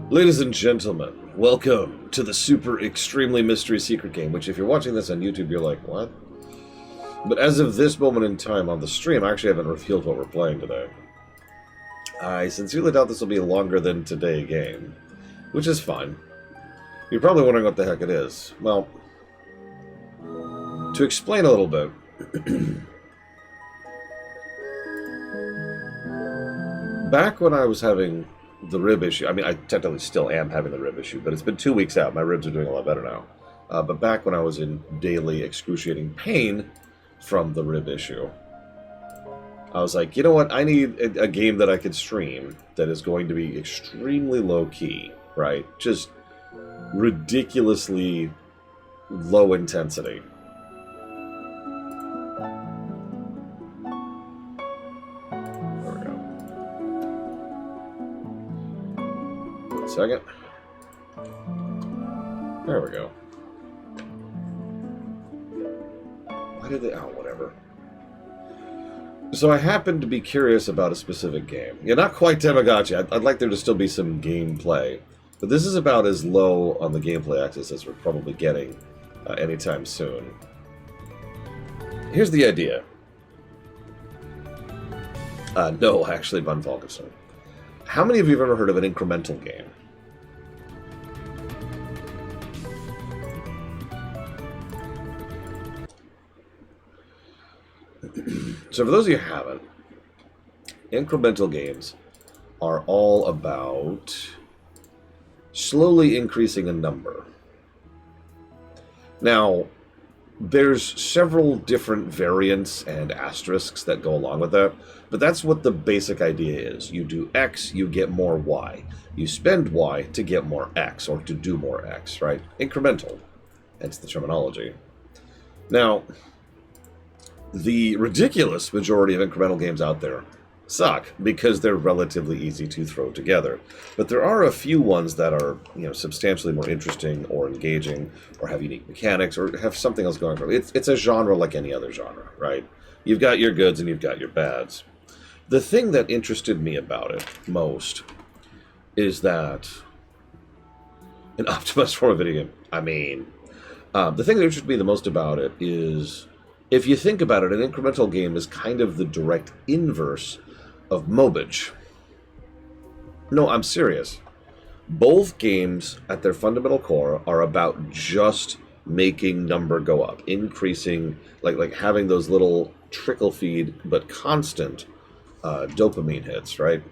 Ladies and gentlemen, welcome to the super extremely mystery secret game, which if you're watching this on YouTube, you're like, what? But as of this moment in time on the stream, I actually haven't revealed what we're playing today. I sincerely doubt this will be a longer than today game, which is fine. You're probably wondering what the heck it is. Well, to explain a little bit, back when I was having the rib issue, I mean, I technically still am having the rib issue, but it's been 2 weeks out. My ribs are doing a lot better now. But back when I was in daily excruciating pain from the rib issue, I was like, you know what? I need a game that I could stream that is going to be extremely low-key, right? Just ridiculously low intensity. Second. There we go. Why did they... Oh, whatever. So I happened to be curious about a specific game. Yeah, not quite Tamagotchi. I'd like there to still be some gameplay. But this is about as low on the gameplay axis as we're probably getting anytime soon. Here's the idea. No, actually, Von Falkenstein. How many of you have ever heard of an incremental game? So for those of you who haven't, incremental games are all about slowly increasing a number. Now, there's several different variants and asterisks that go along with that, but that's what the basic idea is. You do X, you get more Y. You spend Y to get more X, or to do more X, right? Incremental, hence the terminology. Now, the ridiculous majority of incremental games out there suck because they're relatively easy to throw together. But there are a few ones that are, substantially more interesting or engaging or have unique mechanics or have something else going for it. It's a genre like any other genre, right? You've got your goods and you've got your bads. The thing that interested me about it most is that an optimized form of video game, the thing that interested me the most about it is, if you think about it, an incremental game is kind of the direct inverse of mobage. No, I'm serious. Both games, at their fundamental core, are about just making number go up, increasing, like having those little trickle feed, but constant dopamine hits, right?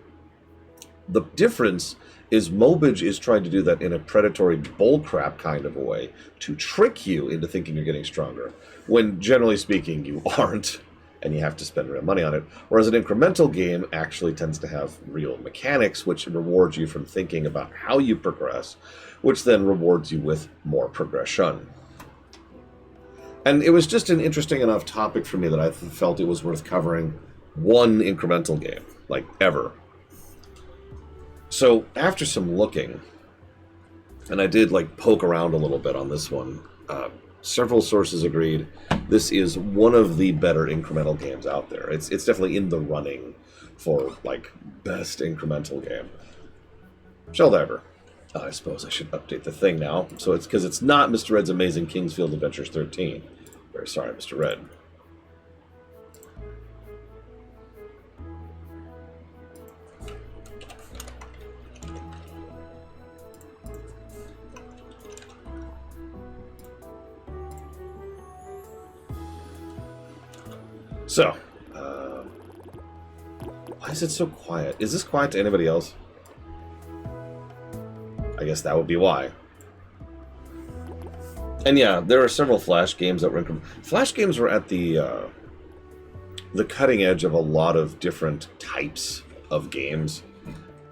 The difference is mobage is trying to do that in a predatory bullcrap kind of a way to trick you into thinking you're getting stronger, when generally speaking you aren't, and you have to spend real money on it. Whereas an incremental game actually tends to have real mechanics which rewards you from thinking about how you progress, which then rewards you with more progression. And it was just an interesting enough topic for me that I felt it was worth covering one incremental game, like ever. So after some looking, and I did poke around a little bit on this one, several sources agreed this is one of the better incremental games out there. It's definitely in the running for best incremental game. Shelldiver. I suppose I should update the thing now. So it's because it's not Mr. Red's Amazing Kingsfield Adventures 13. Very sorry, Mr. Red. So, why is it so quiet? Is this quiet to anybody else? I guess that would be why. And yeah, there are several Flash games that were Flash games were at the cutting edge of a lot of different types of games.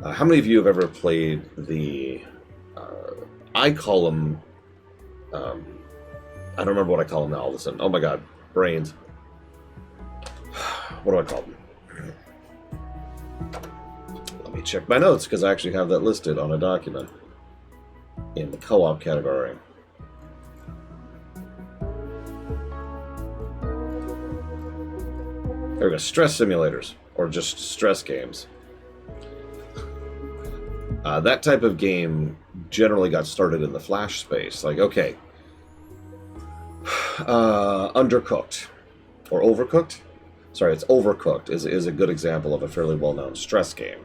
How many of you have ever played the... I call them... I don't remember what I call them now all of a sudden. Oh my god, brains. What do I call them? Let me check my notes, because I actually have that listed on a document in the co-op category. There we go. Stress simulators, or just stress games. That type of game generally got started in the Flash space. Like, okay, Undercooked or Overcooked. Sorry, it's Overcooked is a good example of a fairly well-known stress game.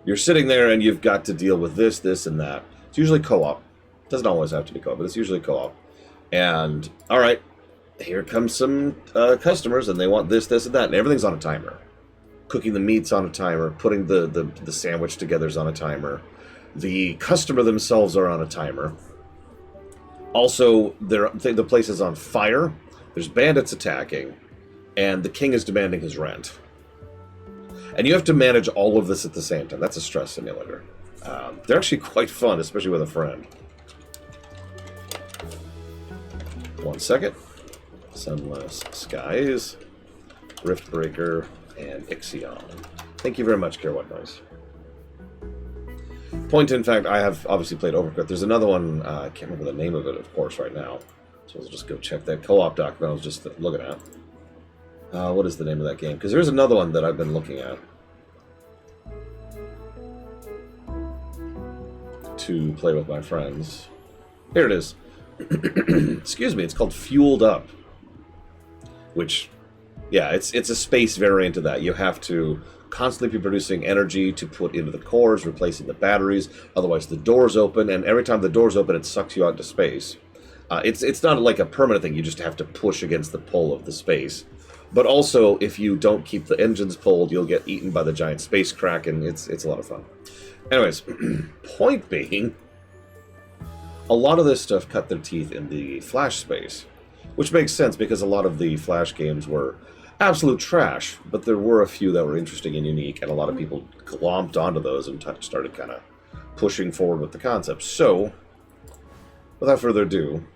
You're sitting there and you've got to deal with this, this, and that. It's usually co-op. Doesn't always have to be co-op, but it's usually co-op. And, all right, here comes some customers, and they want this, this, and that, and everything's on a timer. Cooking the meat's on a timer. Putting the sandwich together's on a timer. The customer themselves are on a timer. Also, the place is on fire. There's bandits attacking, and the king is demanding his rent. And you have to manage all of this at the same time. That's a stress simulator. They're actually quite fun, especially with a friend. 1 second. Sunless Skies, Riftbreaker, and Ixion. Thank you very much, Care What Noise. Point in fact, I have obviously played Overcooked. There's another one, I can't remember the name of it, of course, right now. So I'll just go check that co-op document I was just looking at. What is the name of that game? Because there's another one that I've been looking at to play with my friends. Here it is. Excuse me, it's called Fueled Up. Which, yeah, it's a space variant of that. You have to constantly be producing energy to put into the cores, replacing the batteries. Otherwise, the doors open, and every time the doors open, it sucks you out into space. It's not like a permanent thing. You just have to push against the pull of the space. But also, if you don't keep the engines pulled, you'll get eaten by the giant space kraken. It's a lot of fun. Anyways, point being, a lot of this stuff cut their teeth in the Flash space, which makes sense because a lot of the Flash games were absolute trash, but there were a few that were interesting and unique, and a lot of people glomped onto those and started kind of pushing forward with the concept. So, without further ado,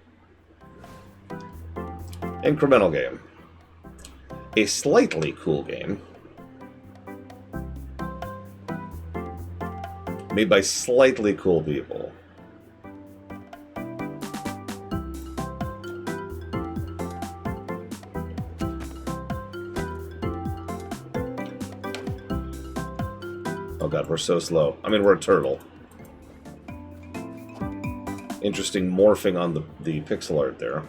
incremental game. A slightly cool game made by slightly cool people. Oh god, we're so slow. I mean, we're a turtle. Interesting morphing on the pixel art there.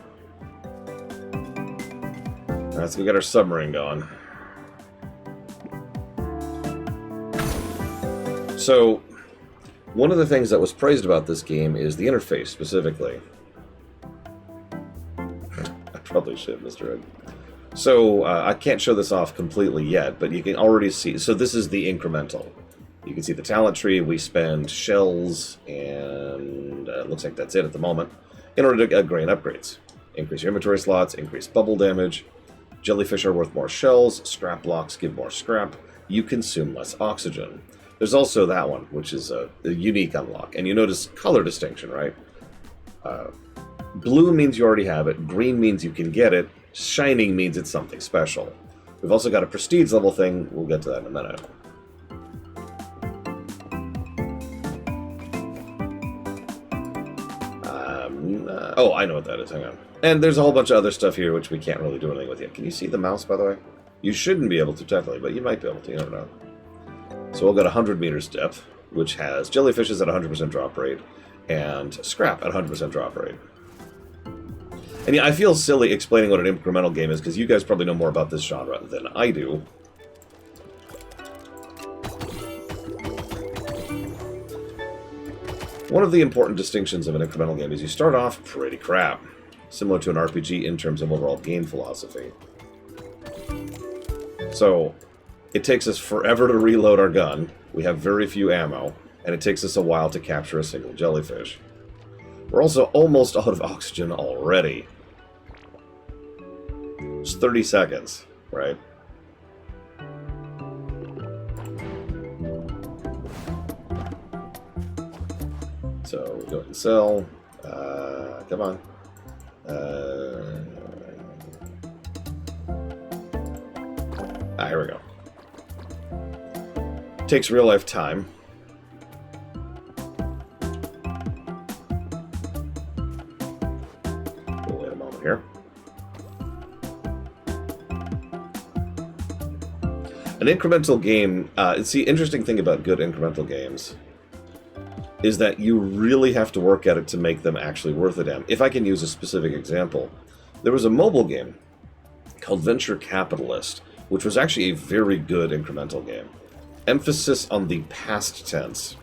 Let's go get our submarine going. So, one of the things that was praised about this game is the interface, specifically. I probably should, Mr. Ed. So, I can't show this off completely yet, but you can already see... So this is the incremental. You can see the talent tree. We spend shells, and it looks like that's it at the moment, in order to gain upgrades. Increase your inventory slots, increase bubble damage. Jellyfish are worth more shells. Scrap blocks give more scrap. You consume less oxygen. There's also that one, which is a unique unlock. And you notice color distinction, right? Blue means you already have it. Green means you can get it. Shining means it's something special. We've also got a prestige level thing. We'll get to that in a minute. Oh, I know what that is. Hang on. And there's a whole bunch of other stuff here which we can't really do anything with yet. Can you see the mouse, by the way? You shouldn't be able to, technically, but you might be able to. You never know. So we'll go to 100 meters depth, which has jellyfishes at 100% drop rate and scrap at 100% drop rate. And yeah, I feel silly explaining what an incremental game is because you guys probably know more about this genre than I do. One of the important distinctions of an incremental game is you start off pretty crap, similar to an RPG in terms of overall game philosophy. So, it takes us forever to reload our gun, we have very few ammo, and it takes us a while to capture a single jellyfish. We're also almost out of oxygen already. It's 30 seconds, right? So we go ahead and sell. Come on. Here we go. Takes real life time. We'll wait a moment here. An incremental game, it's the interesting thing about good incremental games is that you really have to work at it to make them actually worth a damn. If I can use a specific example, there was a mobile game called Venture Capitalist, which was actually a very good incremental game. Emphasis on the past tense.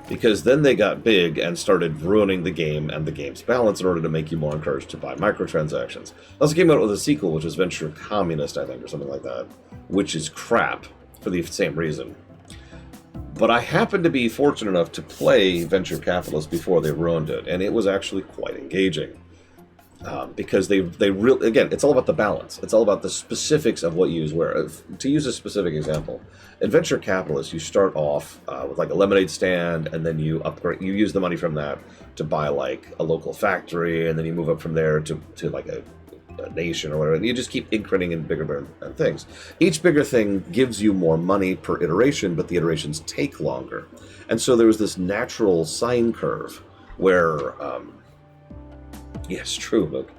Because then they got big and started ruining the game and the game's balance in order to make you more encouraged to buy microtransactions. They also came out with a sequel, which was Venture Communist, I think, or something like that, which is crap for the same reason. But I happened to be fortunate enough to play Venture Capitalist before they ruined it, and it was actually quite engaging. Because they really, again, it's all about the balance. It's all about the specifics of what you use where. To use a specific example, in Venture Capitalist, you start off with like a lemonade stand, and then you upgrade. You use the money from that to buy like a local factory, and then you move up from there to like a nation or whatever. And you just keep incrementing in bigger things. Each bigger thing gives you more money per iteration, but the iterations take longer. And so there was this natural sine curve where. Yes, true, Luke.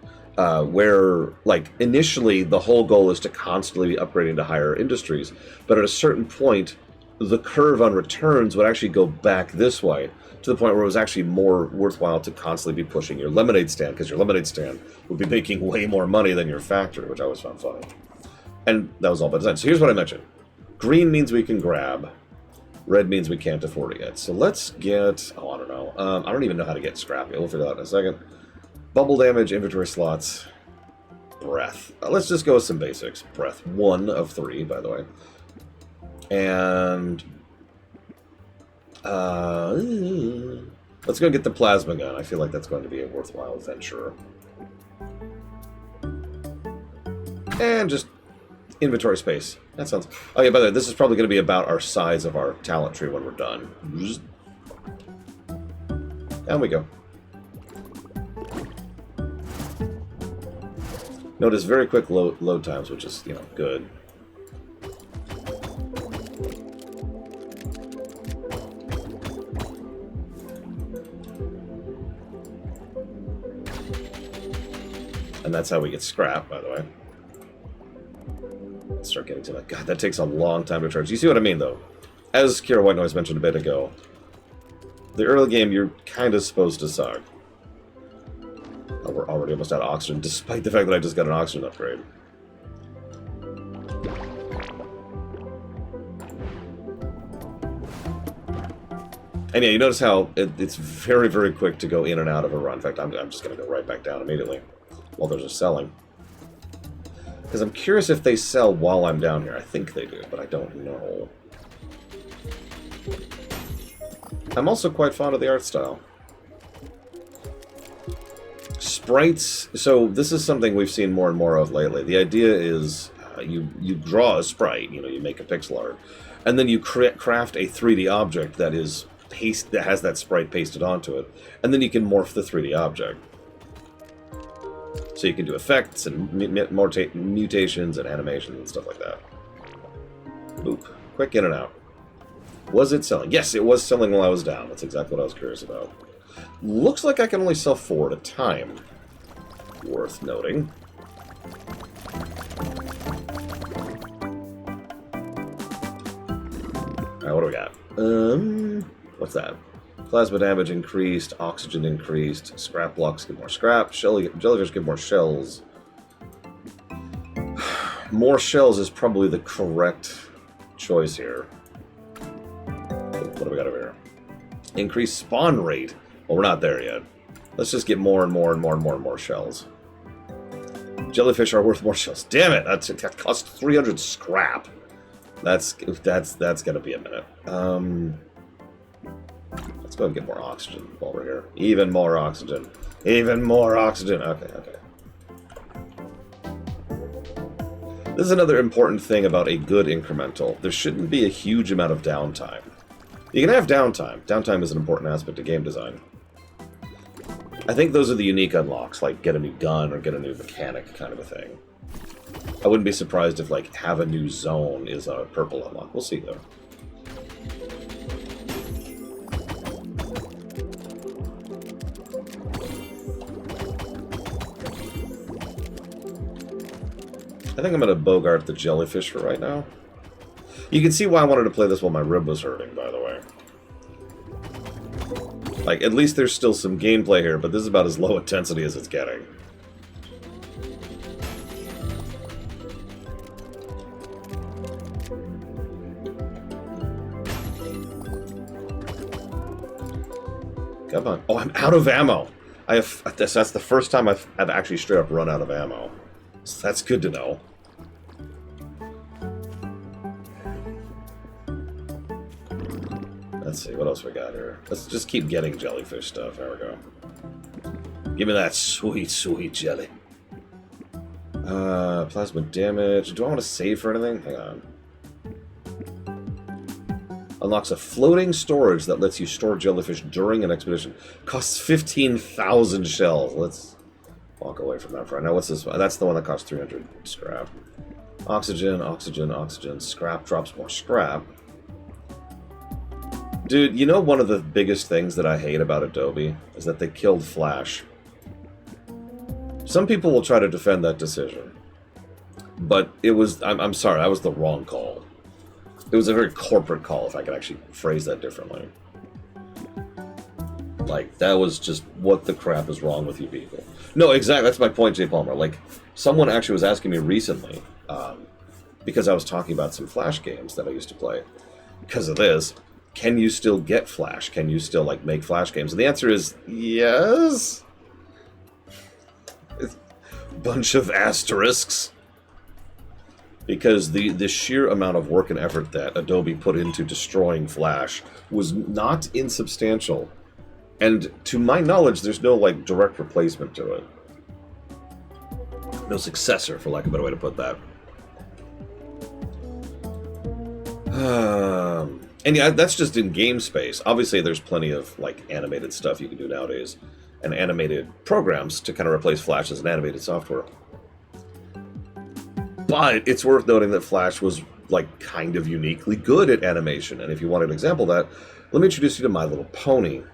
Where, like, initially the whole goal is to constantly be upgrading to higher industries, but at a certain point, the curve on returns would actually go back this way, to the point where it was actually more worthwhile to constantly be pushing your lemonade stand, because your lemonade stand would be making way more money than your factory, which I always found funny. And that was all by design. So here's what I mentioned. Green means we can grab. Red means we can't afford it yet. So let's get... Oh, I don't know. I don't even know how to get scrappy. We'll figure that out in a second. Bubble damage, inventory slots, breath. Let's just go with some basics. Breath, 1 of 3, by the way. And... let's go get the plasma gun. I feel like that's going to be a worthwhile venture. And just inventory space. That sounds... Oh yeah, by the way, this is probably going to be about our size of our talent tree when we're done. Down we go. Notice very quick load times, which is, you know, good. And that's how we get scrap, by the way. Let's start getting to that. God, that takes a long time to charge. You see what I mean, though? As Kira White Noise mentioned a bit ago, the early game, you're kind of supposed to suck. Oh, we're already almost out of oxygen, despite the fact that I just got an oxygen upgrade. And yeah, you notice how it's very, very quick to go in and out of a run. In fact, I'm just going to go right back down immediately while they're just selling. Because I'm curious if they sell while I'm down here. I think they do, but I don't know. I'm also quite fond of the art style. Sprites, so this is something we've seen more and more of lately. The idea is you draw a sprite, you know, you make a pixel art, and then you craft a 3D object that is that has that sprite pasted onto it, and then you can morph the 3D object. So you can do effects and mutations and animations and stuff like that. Boop. Quick in and out. Was it selling? Yes, it was selling while I was down. That's exactly what I was curious about. Looks like I can only sell 4 at a time. Worth noting. Alright, what do we got? What's that? Plasma damage increased, oxygen increased, scrap blocks give more scrap, jellyfish give more shells. More shells is probably the correct choice here. What do we got over here? Increased spawn rate. Well, we're not there yet. Let's just get more and more and more and more and more shells. Jellyfish are worth more shells. Damn it! That costs 300 scrap. That's gonna be a minute. Let's go and get more oxygen while we're here. Even more oxygen. Even more oxygen. Okay. This is another important thing about a good incremental. There shouldn't be a huge amount of downtime. You can have downtime. Downtime is an important aspect of game design. I think those are the unique unlocks, like get a new gun or get a new mechanic kind of a thing. I wouldn't be surprised if, like, have a new zone is a purple unlock. We'll see, though. I think I'm going to bogart the jellyfish for right now. You can see why I wanted to play this while my rib was hurting, by the way. Like, at least there's still some gameplay here, but this is about as low intensity as it's getting. Come on. Oh, I'm out of ammo. That's the first time I've actually straight up run out of ammo. So that's good to know. Let's see, what else we got here? Let's just keep getting jellyfish stuff. There we go. Give me that sweet, sweet jelly. Plasma damage. Do I want to save for anything? Hang on. Unlocks a floating storage that lets you store jellyfish during an expedition. Costs 15,000 shells. Let's walk away from that for right now. What's this one? That's the one that costs 300 scrap. Oxygen, oxygen, oxygen. Scrap drops more scrap. Dude, you know one of the biggest things that I hate about Adobe is that they killed Flash. Some people will try to defend that decision. But it was... I'm sorry, that was the wrong call. It was a very corporate call, if I could actually phrase that differently. Like, that was just, what the crap is wrong with you people? No, exactly, that's my point, Jay Palmer. Like, someone actually was asking me recently, because I was talking about some Flash games that I used to play. Because of this, can you still get Flash? Can you still, like, make Flash games? And the answer is, yes. It's a bunch of asterisks. Because the sheer amount of work and effort that Adobe put into destroying Flash was not insubstantial. And to my knowledge, there's no, like, direct replacement to it. No successor, for lack of a better way to put that. And yeah, that's just in game space. Obviously, there's plenty of, like, animated stuff you can do nowadays. And animated programs to kind of replace Flash as an animated software. But it's worth noting that Flash was, like, kind of uniquely good at animation. And if you want an example of that, let me introduce you to My Little Pony.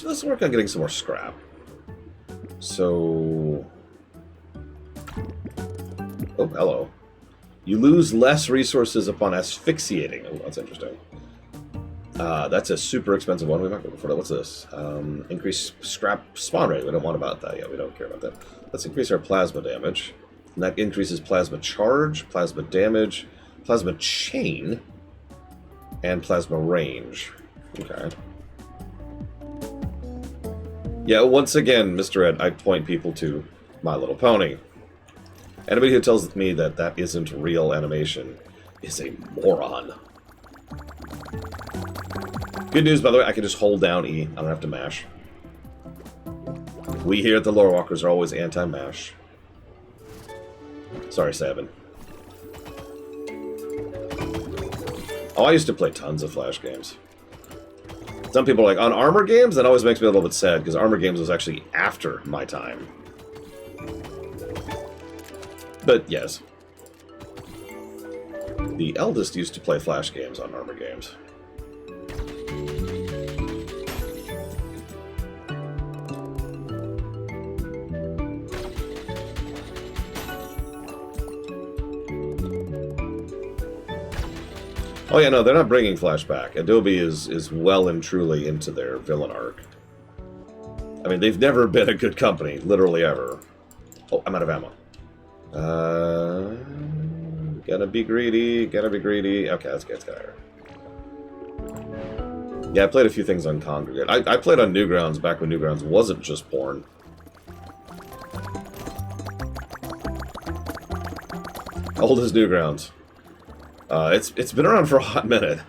Let's work on getting some more scrap. So... Oh, hello. You lose less resources upon asphyxiating. Oh, that's interesting. That's a super expensive one. We've not gone for that. What's this? Increase scrap spawn rate. We don't want about that yet. We don't care about that. Let's increase our plasma damage. And that increases plasma charge, plasma damage, plasma chain, and plasma range. Okay. Yeah, once again, Mr. Ed, I point people to My Little Pony. Anybody who tells me that that isn't real animation is a moron. Good news, by the way, I can just hold down E. I don't have to mash. We here at the Lore Walkers are always anti-mash. Sorry, Sabin. Oh, I used to play tons of Flash games. Some people are like, on Armor games? That always makes me a little bit sad, because Armor games was actually after my time. But, yes. The eldest used to play Flash games on Armor games. Oh yeah, no, they're not bringing Flash back. Adobe is well and truly into their villain arc. I mean, they've never been a good company, literally ever. Oh, I'm out of ammo. Gotta be greedy, gotta be greedy. Okay, let's get here. Yeah, I played a few things on Congregate. I played on Newgrounds back when Newgrounds wasn't just porn. How old is Newgrounds? It's been around for a hot minute.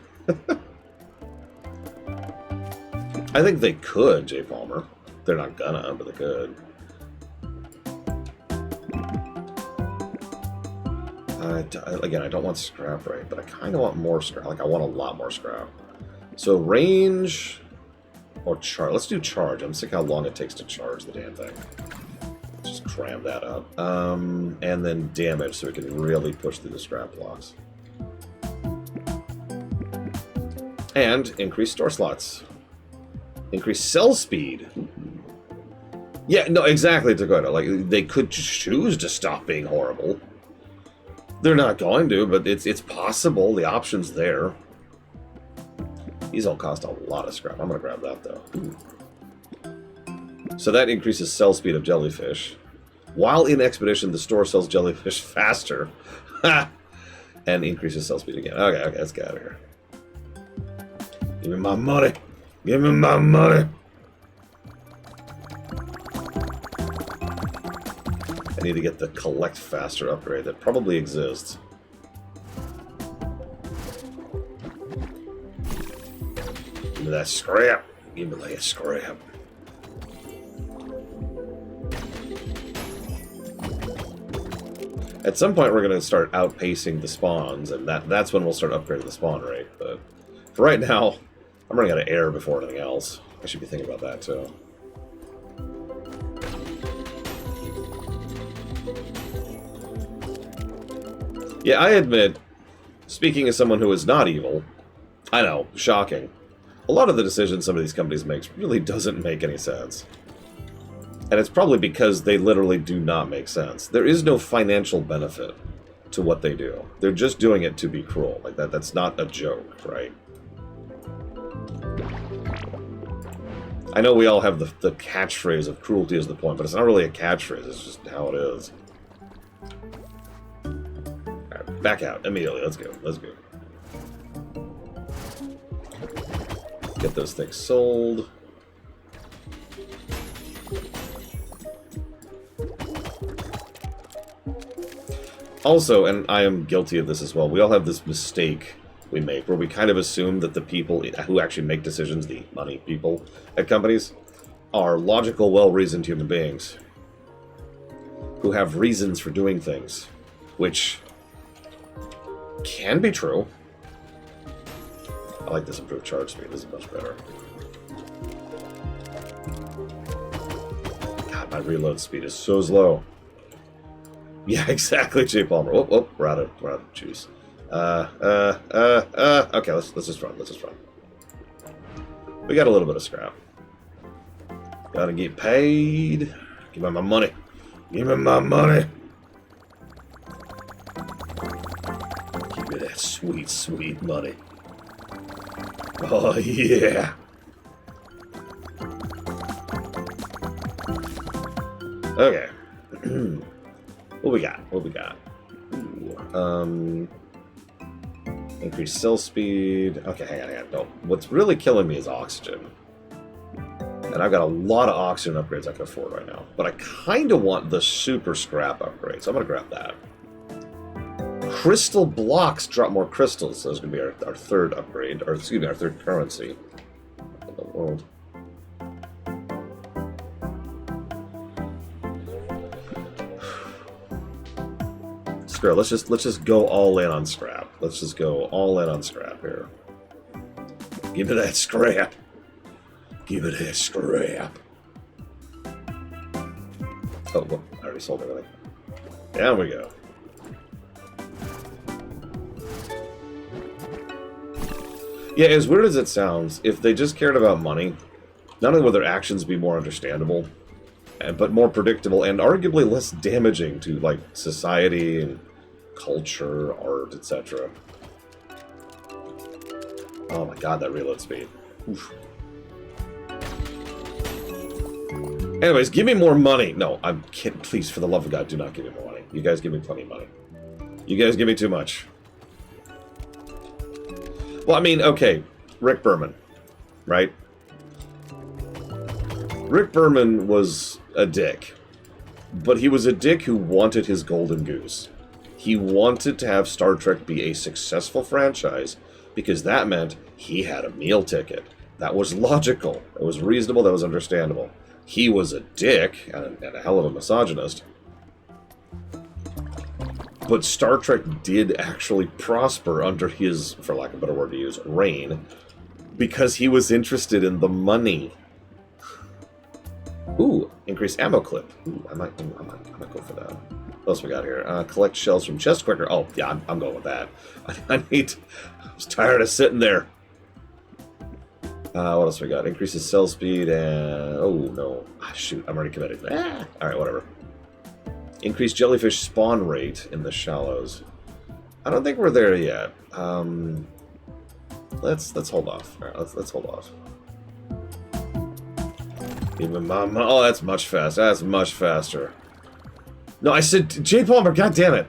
I think they could, Jay Palmer. They're not gonna, but they could. Again, I don't want scrap rate, but I kind of want more scrap. Like, I want a lot more scrap. So, range or charge. Let's do charge. I'm sick how long it takes to charge the damn thing. Just cram that up. And then damage, so we can really push through the scrap blocks. And increase store slots. Increase cell speed. Yeah, no, exactly, Dakota. Like, they could choose to stop being horrible. They're not going to, but it's possible. The option's there. These all cost a lot of scrap. I'm going to grab that, though. Ooh. So that increases cell speed of jellyfish. While in expedition, the store sells jellyfish faster. Ha! And increases cell speed again. Okay, let's get out of here. Give me my money. Give me my money. I need to get the collect faster upgrade that probably exists. Give me that scrap. Give me that scrap. At some point, we're going to start outpacing the spawns, and that's when we'll start upgrading the spawn rate. But for right now, I'm running out of air before anything else. I should be thinking about that, too. Yeah, I admit, speaking as someone who is not evil, I know, shocking. A lot of the decisions some of these companies make really doesn't make any sense. And it's probably because they literally do not make sense. There is no financial benefit to what they do. They're just doing it to be cruel. Like that's not a joke, right? I know we all have the catchphrase of cruelty is the point, but it's not really a catchphrase, it's just how it is. Alright, back out immediately. Let's go. Let's go. Get those things sold. Also, and I am guilty of this as well, we all have this mistake we make where we kind of assume that the people who actually make decisions, the money people at companies, are logical, well-reasoned human beings who have reasons for doing things, which can be true. I like this improved charge speed. This is much better. God, my reload speed is so slow. Yeah, exactly, J. Palmer. Whoop, whoop, we're out of juice. Okay, let's just run. Let's just run. We got a little bit of scrap. Gotta get paid. Give me my money. Give me my money. Give me that sweet, sweet money. Oh, yeah. Okay. What we got? What we got? Ooh, increase cell speed. Okay, hang on. No, what's really killing me is oxygen. And I've got a lot of oxygen upgrades I can afford right now. But I kind of want the super scrap upgrade, so I'm going to grab that. Crystal blocks drop more crystals. So that's going to be our third upgrade, or excuse me, our third currency in the world. Screw it, let's just go all in on scrap. Let's just go all in on scrap here. Give me that scrap. Give me that scrap. Oh, well, I already sold everything. Down we go. Yeah, as weird as it sounds, if they just cared about money, not only would their actions be more understandable, but more predictable and arguably less damaging to, like, society and culture, art, etc. Oh my god, that reload speed. Oof. Anyways, give me more money. No, I'm kidding. Please, for the love of God, do not give me more money. You guys give me plenty of money. You guys give me too much. Well, I mean, okay, Rick Berman, right? Rick Berman was a dick, but he was a dick who wanted his golden goose. He wanted to have Star Trek be a successful franchise because that meant he had a meal ticket. That was logical. It was reasonable. That was understandable. He was a dick and a hell of a misogynist. But Star Trek did actually prosper under his, for lack of a better word to use, reign, because he was interested in the money. Ooh, increased ammo clip. Ooh, I might go for that. What else we got here? Collect shells from chest quicker. Oh, yeah, I'm going with that. I was tired of sitting there. What else we got? Increases cell speed and... Oh, no. Ah, shoot, I'm already committed. Ah! Alright, whatever. Increased jellyfish spawn rate in the shallows. I don't think we're there yet. Let's hold off. Alright, let's hold off. Even mama. Oh, that's much faster. That's much faster. No, I said J. Palmer. God damn it.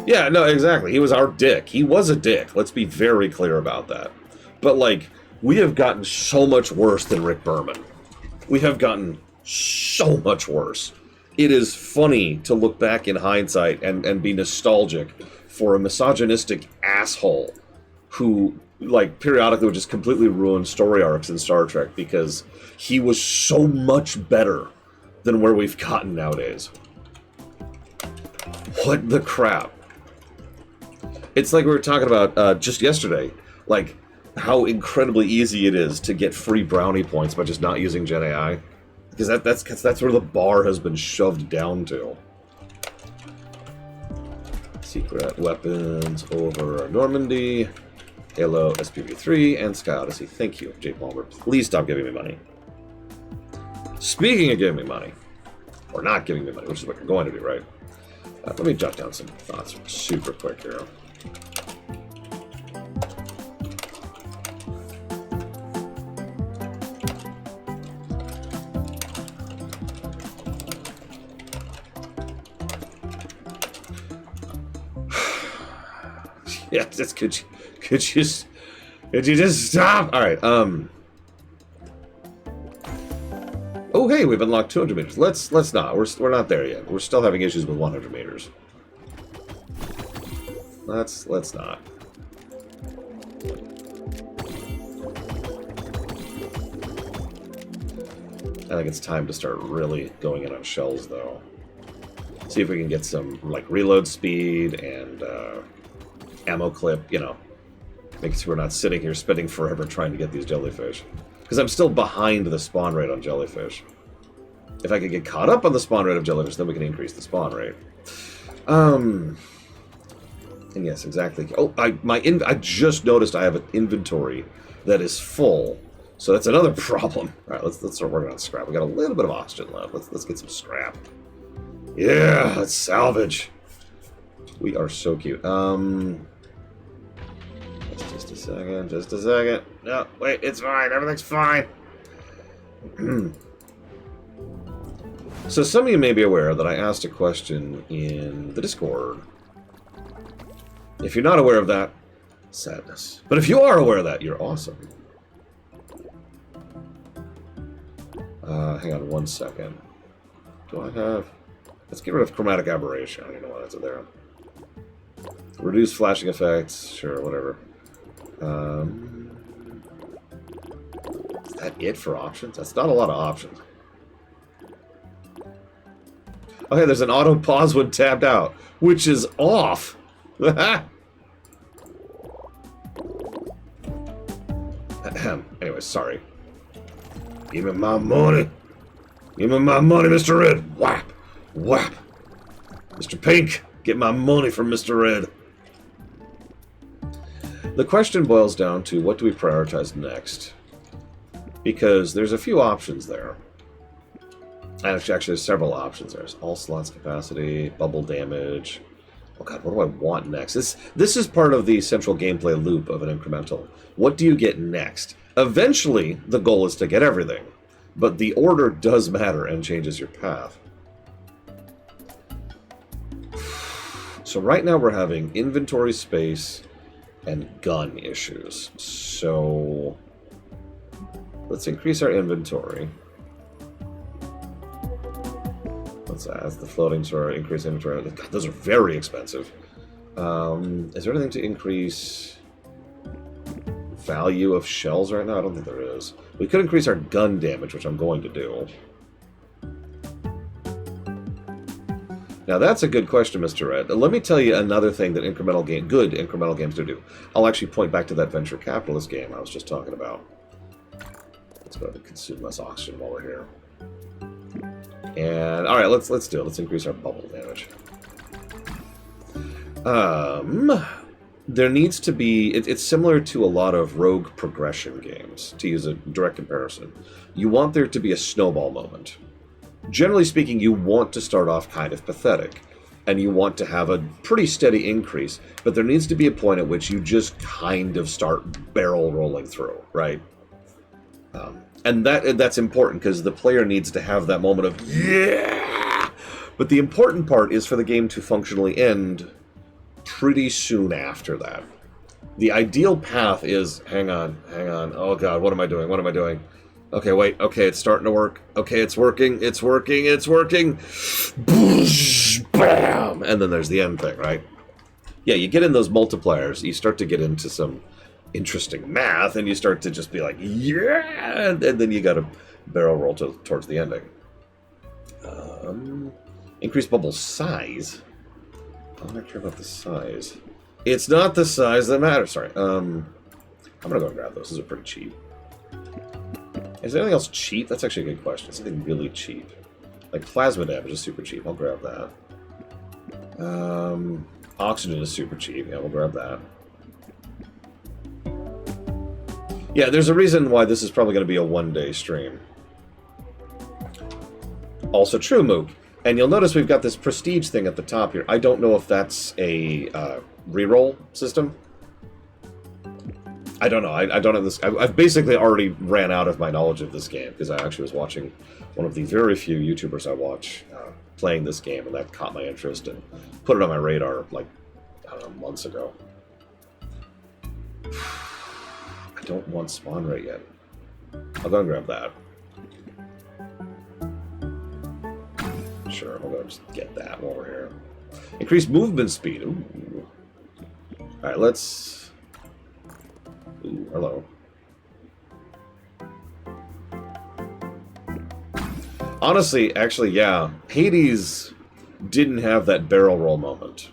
Yeah, no, exactly. He was our dick. He was a dick. Let's be very clear about that. But like, we have gotten so much worse than Rick Berman. We have gotten so much worse. It is funny to look back in hindsight and be nostalgic for a misogynistic asshole who, like, periodically would just completely ruin story arcs in Star Trek because he was so much better than where we've gotten nowadays. What the crap? It's like we were talking about just yesterday, like how incredibly easy it is to get free brownie points by just not using Gen AI. Because that's where the bar has been shoved down to. Secret weapons over Normandy, Halo SPV3, and Sky Odyssey. Thank you, J. Palmer. Please stop giving me money. Speaking of giving me money, or not giving me money, which is what you're going to do, right? Let me jot down some thoughts super quick here. Yeah, just could you just stop? All right. Oh, hey, we've unlocked 200 meters. Let's not. We're not there yet. We're still having issues with 100 meters. Let's not. I think it's time to start really going in on shells, though. See if we can get some like reload speed and ammo clip. You know, make sure we're not sitting here spending forever trying to get these jellyfish. Because I'm still behind the spawn rate on jellyfish. If I could get caught up on the spawn rate of jellyfish, then we can increase the spawn rate. And yes, exactly. Oh, I just noticed I have an inventory that is full, so that's another problem. All right, let's start working on scrap. We got a little bit of oxygen left. Let's get some scrap. Yeah, let's salvage. We are so cute. Just a second. Just a second. No, wait, it's fine. Everything's fine. So some of you may be aware that I asked a question in the Discord. If you're not aware of that, sadness. But if you are aware of that, you're awesome. Hang on one second. Do I have... Let's get rid of chromatic aberration. I don't even know why that's there. Reduce flashing effects. Sure, whatever. Is that it for options? That's not a lot of options. Okay, there's an auto pause when tapped out, which is off. Anyway, sorry. Give me my money. Give me my money, Mr. Red. Whap. Whap. Mr. Pink, get my money from Mr. Red. The question boils down to what do we prioritize next? Because there's a few options there. Actually, there's several options. There's all slots capacity, bubble damage. Oh god, what do I want next? This is part of the central gameplay loop of an incremental. What do you get next? Eventually, the goal is to get everything. But the order does matter and changes your path. So right now we're having inventory space and gun issues. So let's increase our inventory. Let's add the floating sword, increase inventory. God, those are very expensive. Is there anything to increase value of shells right now? I don't think there is. We could increase our gun damage, which I'm going to do. Now that's a good question, Mr. Red. Let me tell you another thing that good incremental games do. I'll actually point back to that venture capitalist game I was just talking about. Let's go ahead and consume less oxygen while we're here. And all right, let's do it. Let's increase our bubble damage. there needs to be... it's similar to a lot of rogue progression games, to use a direct comparison. You want there to be a snowball moment. Generally speaking, you want to start off kind of pathetic, and you want to have a pretty steady increase, but there needs to be a point at which you just kind of start barrel rolling through, right? And that's important, because the player needs to have that moment of, yeah! But the important part is for the game to functionally end pretty soon after that. The ideal path is, hang on, oh god, what am I doing? Okay, wait, okay, it's starting to work. Okay, it's working. Boosh, bam! And then there's the end thing, right? Yeah, you get in those multipliers, you start to get into some interesting math, and you start to just be like, yeah! And then you gotta barrel roll towards the ending. Increase bubble size? I'm not sure about the size. It's not the size that matters. Sorry. I'm gonna go and grab those. Those are pretty cheap. Is there anything else cheap? That's actually a good question. Something really cheap. Like plasma damage is super cheap. I'll grab that. Oxygen is super cheap. Yeah, we'll grab that. Yeah, there's a reason why this is probably going to be a one-day stream. Also true, Mook. And you'll notice we've got this prestige thing at the top here. I don't know if that's a reroll system. I don't know. I don't have this. I've basically already ran out of my knowledge of this game, because I actually was watching one of the very few YouTubers I watch playing this game, and that caught my interest and put it on my radar, like, I don't know, months ago. I don't want spawn rate yet. I'll go and grab that. Sure, I'll go just get that while we're here. Increased movement speed. Ooh. Alright, let's... Ooh, hello. Honestly, actually, yeah. Hades didn't have that barrel roll moment.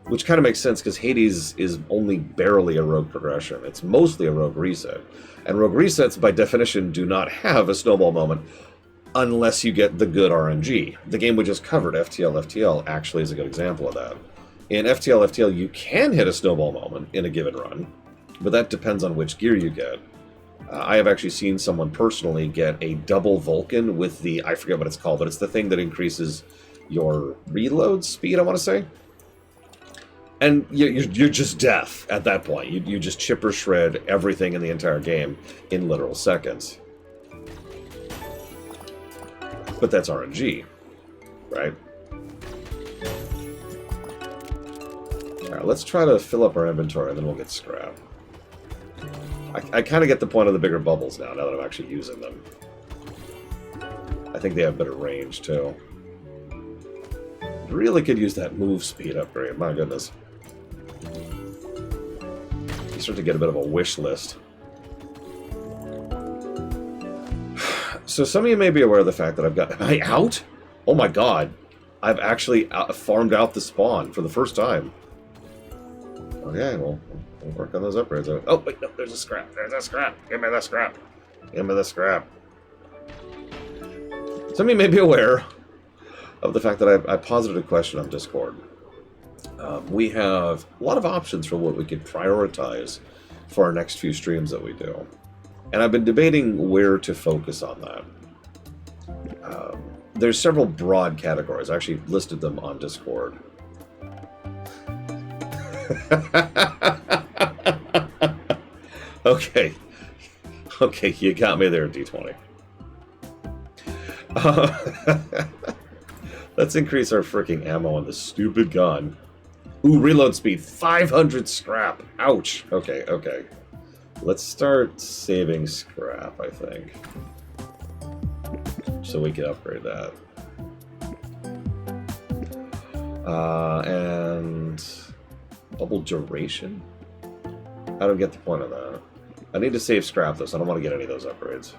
Which kind of makes sense, because Hades is only barely a rogue progression. It's mostly a rogue reset. And rogue resets, by definition, do not have a snowball moment unless you get the good RNG. The game we just covered, FTL actually is a good example of that. In FTL, you can hit a snowball moment in a given run, but that depends on which gear you get. I have actually seen someone personally get a double Vulcan with the, I forget what it's called, but it's the thing that increases your reload speed, I want to say. And you're just death at that point. You just chip or shred everything in the entire game in literal seconds. But that's RNG, right? Alright, let's try to fill up our inventory, and then we'll get scrap. I kind of get the point of the bigger bubbles now that I'm actually using them. I think they have better range, too. Really could use that move speed upgrade, my goodness. You start to get a bit of a wish list. So some of you may be aware of the fact that I've got... Am I out? Oh my god. I've actually farmed out the spawn for the first time. Okay, well, we'll work on those upgrades. Oh, wait, no, there's a scrap. There's a scrap. Give me the scrap. Give me the scrap. Some of you may be aware of the fact that I posited a question on Discord. We have a lot of options for what we could prioritize for our next few streams that we do. And I've been debating where to focus on that. There's several broad categories. I actually listed them on Discord. Okay. Okay, you got me there, D20. Let's increase our freaking ammo on the stupid gun. Ooh, reload speed, 500 scrap. Ouch. Okay, okay. Let's start saving scrap, I think. So we can upgrade that. And... Bubble duration? I don't get the point of that. I need to save scrap, though, so I don't want to get any of those upgrades.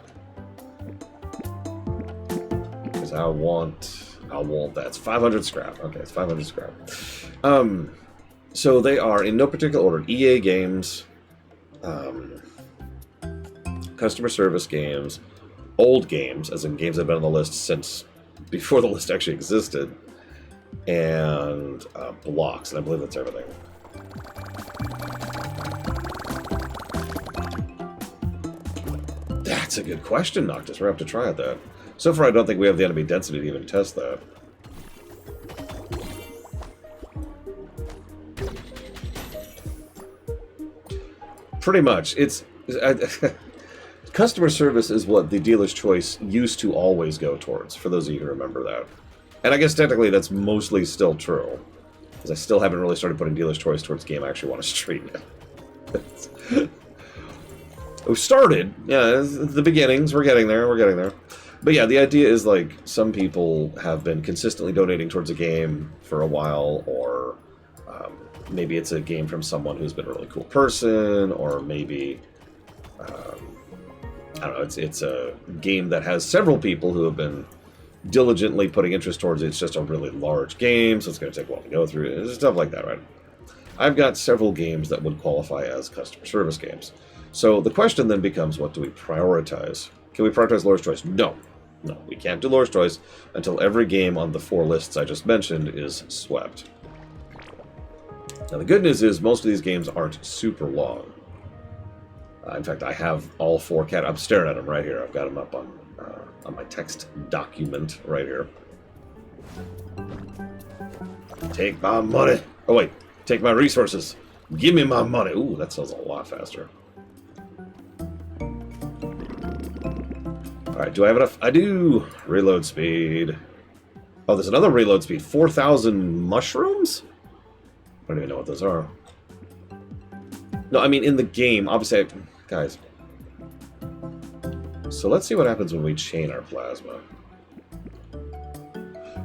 Because I want that. It's 500 scrap. Okay, it's 500 scrap. So they are, in no particular order, EA games, customer service games, old games, as in games that have been on the list since before the list actually existed, and blocks, and I believe that's everything. That's a good question, Noctis. We're going to have to try that. So far, I don't think we have the enemy density to even test that. Pretty much. Customer service is what the dealer's choice used to always go towards, for those of you who remember that. And I guess technically that's mostly still true, because I still haven't really started putting dealer's choice towards game I actually want to stream yet. We've started. Yeah, the beginnings. We're getting there. We're getting there. But yeah, the idea is, like, some people have been consistently donating towards a game for a while, or maybe it's a game from someone who's been a really cool person, or maybe, I don't know, it's a game that has several people who have been diligently putting interest towards it. It's just a really large game, so it's going to take a while to go through. It's stuff like that, right? I've got several games that would qualify as customer service games. So the question then becomes, what do we prioritize? Can we prioritize Lore's Choice? No. No, we can't do Lore's Choice until every game on the 4 lists I just mentioned is swept. Now the good news is most of these games aren't super long. In fact, I have all 4 I'm staring at them right here. I've got them up on my text document right here. Take my money. Oh wait, take my resources. Give me my money. Ooh, that sounds a lot faster. Alright, do I have enough? I do! Reload speed. Oh, there's another reload speed. 4,000 mushrooms? I don't even know what those are. No, I mean in the game. Obviously, guys. So let's see what happens when we chain our plasma.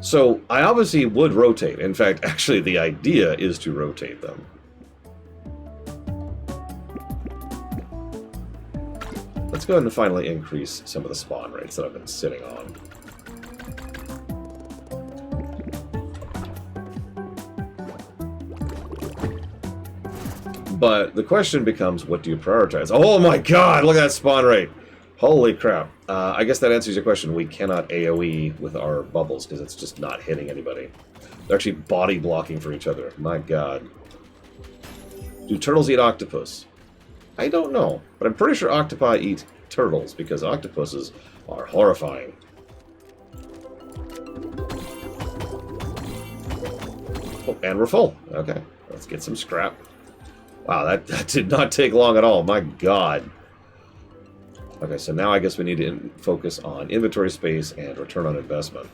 So, I obviously would rotate. In fact, actually, the idea is to rotate them. Let's go ahead and finally increase some of the spawn rates that I've been sitting on. But the question becomes, what do you prioritize? Oh my god, look at that spawn rate! Holy crap. I guess that answers your question. We cannot AoE with our bubbles, because it's just not hitting anybody. They're actually body blocking for each other. My god. Do turtles eat octopus? I don't know, but I'm pretty sure octopi eat turtles, because octopuses are horrifying. Oh, and we're full. Okay, let's get some scrap. Wow, that did not take long at all. My god. Okay, so now I guess we need to focus on inventory space and return on investment.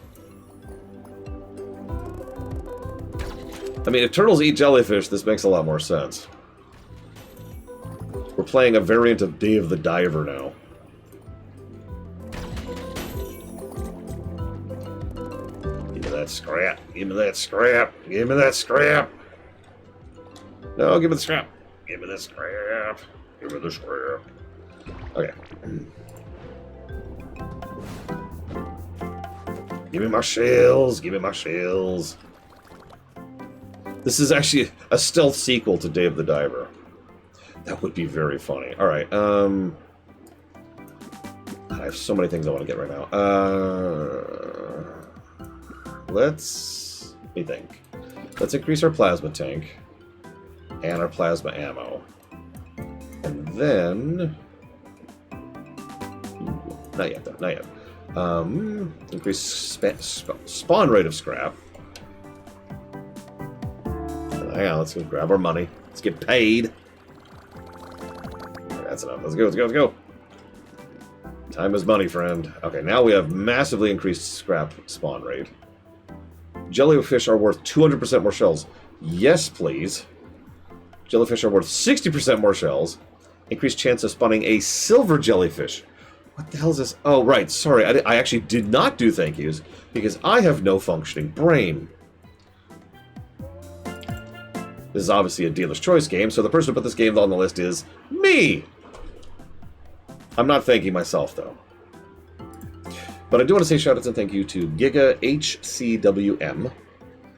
I mean, if turtles eat jellyfish, this makes a lot more sense. We're playing a variant of Day of the Diver now. Give me that scrap. Give me that scrap. Give me that scrap. No, give me the scrap. Give me the scrap. Give me the scrap. Okay. Give me my shells. Give me my shells. This is actually a stealth sequel to Day of the Diver. That would be very funny. Alright, I have so many things I want to get right now. Let me think. Let's increase our plasma tank. And our plasma ammo. And then... Not yet, though. Not yet. Increase spawn rate of scrap. Hang on, let's go grab our money. Let's get paid. That's enough. Let's go, let's go, let's go. Time is money, friend. Okay, now we have massively increased scrap spawn rate. Jellyfish are worth 200% more shells. Yes, please. Jellyfish are worth 60% more shells. Increased chance of spawning a silver jellyfish. What the hell is this? Oh, right. Sorry, I actually did not do thank yous because I have no functioning brain. This is obviously a dealer's choice game, so the person who put this game on the list is me. I'm not thanking myself, though. But I do want to say shoutouts and thank you to Giga HCWM,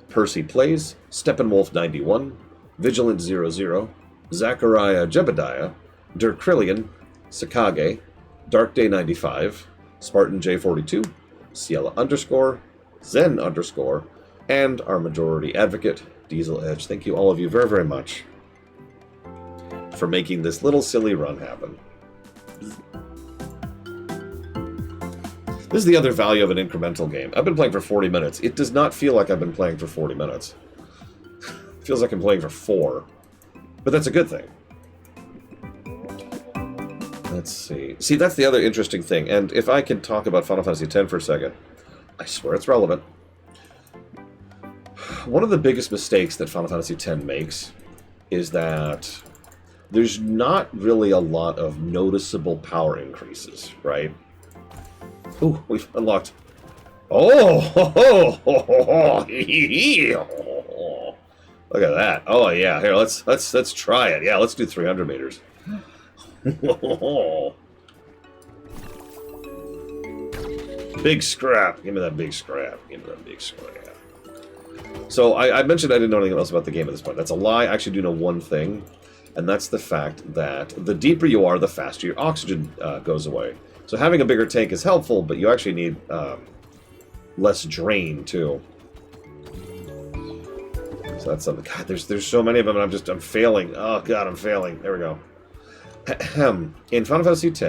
Percy Plays, Steppenwolf91, Vigilant00, Zachariah Jebediah, Dirkrillian, Sakage, Darkday95, Spartan J42, Ciela _, Zen _, and our majority advocate, Diesel Edge. Thank you all of you very, very much for making this little silly run happen. This is the other value of an incremental game. I've been playing for 40 minutes. It does not feel like I've been playing for 40 minutes. It feels like I'm playing for 4. But that's a good thing. Let's see. See, that's the other interesting thing. And if I can talk about Final Fantasy X for a second, I swear it's relevant. One of the biggest mistakes that Final Fantasy X makes is that there's not really a lot of noticeable power increases, right? Ooh, we've unlocked. Oh, look at that! Oh yeah, here let's try it. Yeah, let's do 300 meters. Big scrap. Give me that big scrap. Give me that big scrap. So I mentioned I didn't know anything else about the game at this point. That's a lie. I actually do know one thing, and that's the fact that the deeper you are, the faster your oxygen goes away. So having a bigger tank is helpful, but you actually need less drain too. So that's something. God, there's so many of them, and I'm failing. Oh God, I'm failing. There we go. In Final Fantasy X,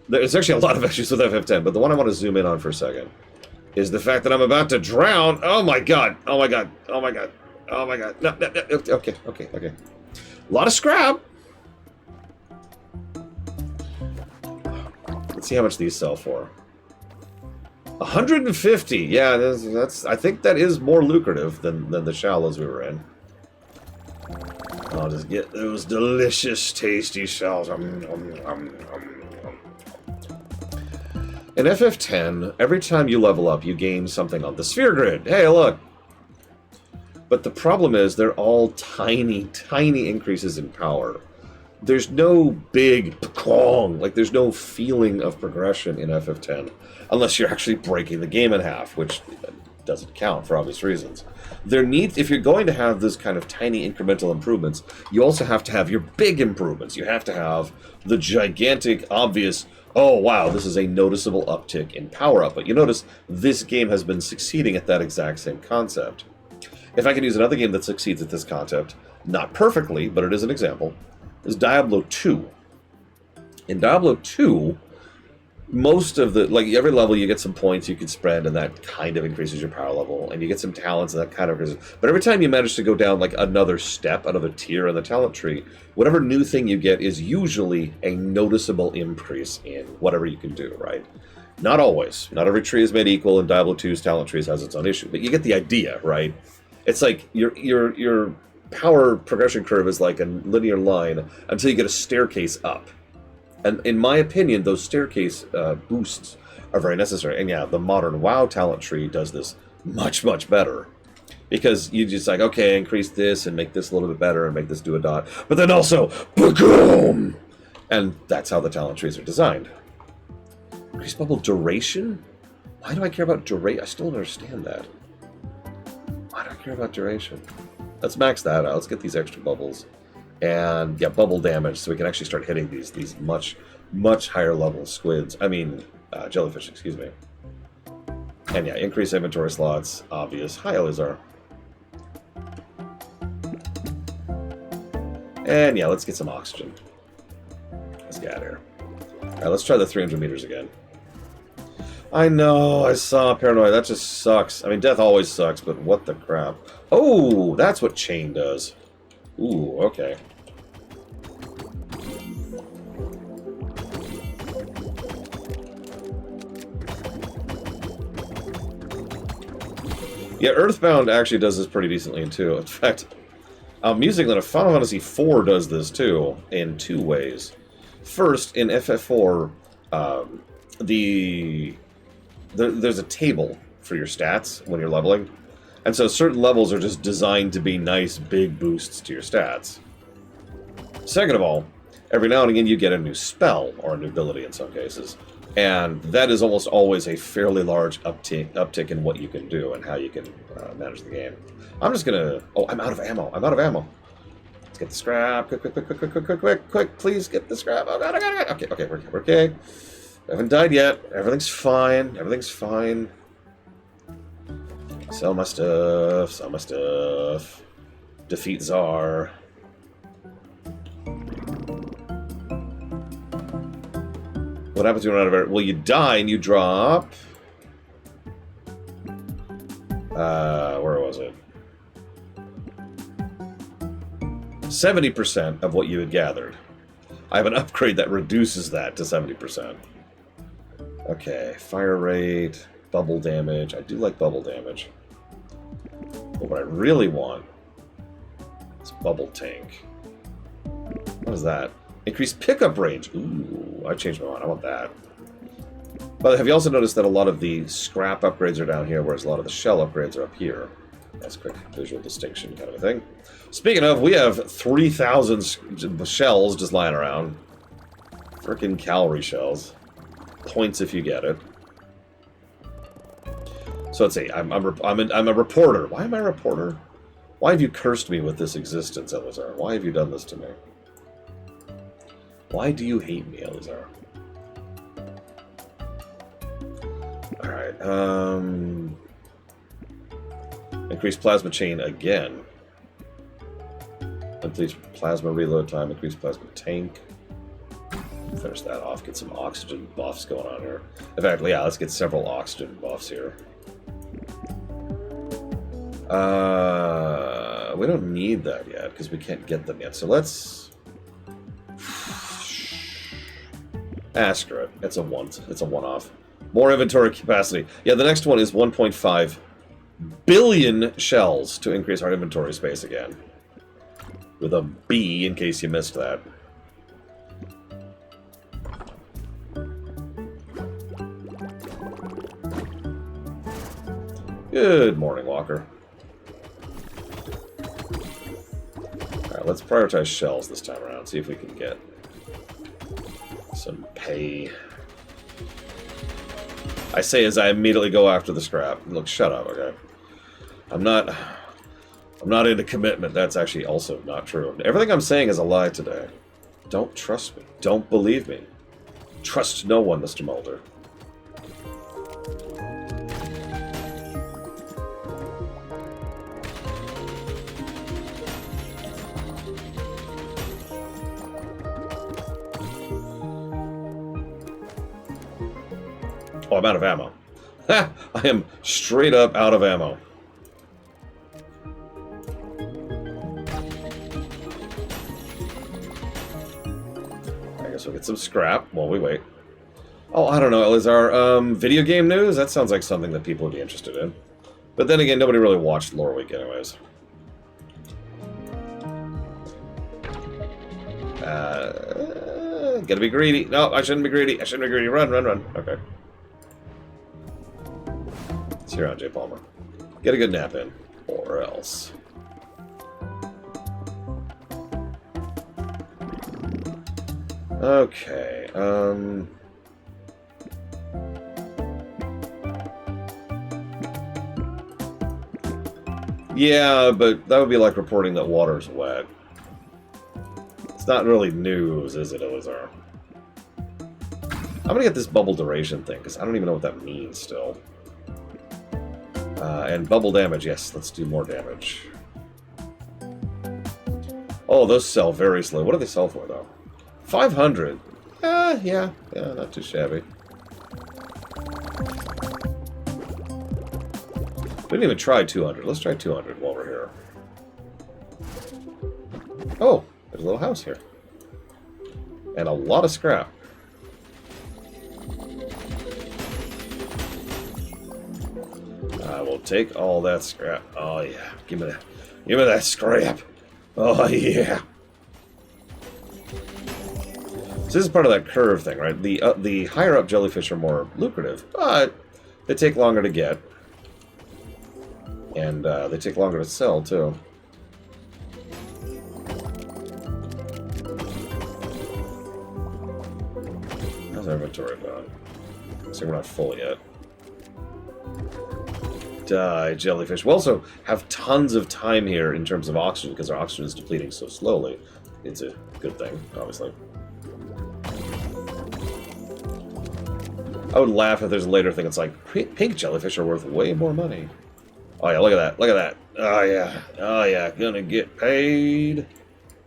there's actually a lot of issues with FF10, but the one I want to zoom in on for a second is the fact that I'm about to drown. Oh my God! Oh my God! Oh my God! Oh my God! No, okay. A lot of scrap. Let's see how much these sell for. 150. Yeah, that's. I think that is more lucrative than the shallows we were in. I'll just get those delicious, tasty shells. In FF10, every time you level up, you gain something on the sphere grid. Hey, look! But the problem is, they're all tiny, tiny increases in power. There's no big p'kong, like there's no feeling of progression in FF10, unless you're actually breaking the game in half, which doesn't count for obvious reasons. If you're going to have this kind of tiny incremental improvements, you also have to have your big improvements. You have to have the gigantic, obvious, oh wow, this is a noticeable uptick in power output. You notice this game has been succeeding at that exact same concept. If I can use another game that succeeds at this concept, not perfectly, but it is an example, is Diablo 2. In Diablo 2, most of every level you get some points you can spend, and that kind of increases your power level, and you get some talents, and that kind of increases. But every time you manage to go down like another step, another tier in the talent tree, whatever new thing you get is usually a noticeable increase in whatever you can do, right? Not always. Not every tree is made equal, and Diablo 2's talent trees has its own issue, but you get the idea, right? It's like your power progression curve is like a linear line until you get a staircase up. And in my opinion, those staircase boosts are very necessary. And yeah, the modern WoW talent tree does this much, much better. Because you just like, okay, increase this and make this a little bit better and make this do a dot. But then also, boom! And that's how the talent trees are designed. Increase bubble duration? Why do I care about duration? I still don't understand that. Why do I care about duration? Let's max that out. Let's get these extra bubbles. And get bubble damage so we can actually start hitting these much, much higher level squids. I mean, jellyfish, excuse me. And yeah, increase inventory slots, obvious. Hi, Elizar. And yeah, let's get some oxygen. Let's get out of here. Alright, let's try the 300 meters again. I know, I saw Paranoia. That just sucks. I mean, death always sucks, but what the crap. Oh, that's what chain does. Ooh, okay. Yeah, Earthbound actually does this pretty decently too. In fact, I'm using that Final Fantasy IV does this too in two ways. First, in FF4, there's a table for your stats when you're leveling. And so certain levels are just designed to be nice big boosts to your stats. Second of all, every now and again you get a new spell, or a new ability in some cases. And that is almost always a fairly large uptick in what you can do and how you can manage the game. I'm just gonna... Oh, I'm out of ammo. I'm out of ammo. Let's get the scrap. Quick. Please get the scrap. Oh, God. Okay, we're okay. We haven't died yet. Everything's fine. Sell my stuff. Defeat Czar. What happens when you run out of air? Well, you die and you drop... where was it? 70% of what you had gathered. I have an upgrade that reduces that to 70%. Okay, fire rate, bubble damage. I do like bubble damage. But what I really want is bubble tank. What is that? Increased pickup range. Ooh, I changed my mind. I want that. But have you also noticed that a lot of the scrap upgrades are down here, whereas a lot of the shell upgrades are up here? That's a quick visual distinction kind of a thing. Speaking of, we have 3,000 shells just lying around. Frickin' calorie shells. Points if you get it. So let's see. I'm a reporter. Why am I a reporter? Why have you cursed me with this existence, Elazar? Why have you done this to me? Why do you hate me, Elazar? Alright, increase plasma chain again. Increase plasma reload time, increase plasma tank. Finish that off, get some oxygen buffs going on here. In fact, yeah, let's get several oxygen buffs here. We don't need that yet, because we can't get them yet. So let's... screw it. It's a one-off. More inventory capacity. Yeah, the next one is 1.5 billion shells to increase our inventory space again. With a B, in case you missed that. Good morning, Walker. Alright, let's prioritize shells this time around. See if we can get some pay. I say as I immediately go after the scrap. Look, shut up, okay? I'm not into commitment. That's actually also not true. Everything I'm saying is a lie today. Don't trust me. Don't believe me. Trust no one, Mr. Mulder. Oh, I'm out of ammo. Ha! I am straight up out of ammo. I guess we'll get some scrap while we wait. Oh, I don't know, Elazar. Video game news? That sounds like something that people would be interested in. But then again, nobody really watched Lore Week anyways. Gotta be greedy. No, I shouldn't be greedy. I shouldn't be greedy. Run, run, run. Okay. See you around, J. Palmer. Get a good nap in. Or else. Okay, yeah, but that would be like reporting that water's wet. It's not really news, is it, Elazar? I'm gonna get this bubble duration thing, because I don't even know what that means still. And bubble damage, yes, let's do more damage. Oh, those sell very slow. What do they sell for, though? 500. Yeah, not too shabby. We didn't even try 200. Let's try 200 while we're here. Oh, there's a little house here. And a lot of scrap. I will take all that scrap. Oh yeah, give me that scrap. Oh yeah. So this is part of that curve thing, right? The higher up jellyfish are more lucrative, but they take longer to get, and they take longer to sell too. How's our inventory going? So we're not full yet. Die, jellyfish. We also have tons of time here in terms of oxygen because our oxygen is depleting so slowly. It's a good thing, obviously. I would laugh if there's a later thing that's like, pink jellyfish are worth way more money. Oh yeah, look at that, look at that. Oh yeah, gonna get paid.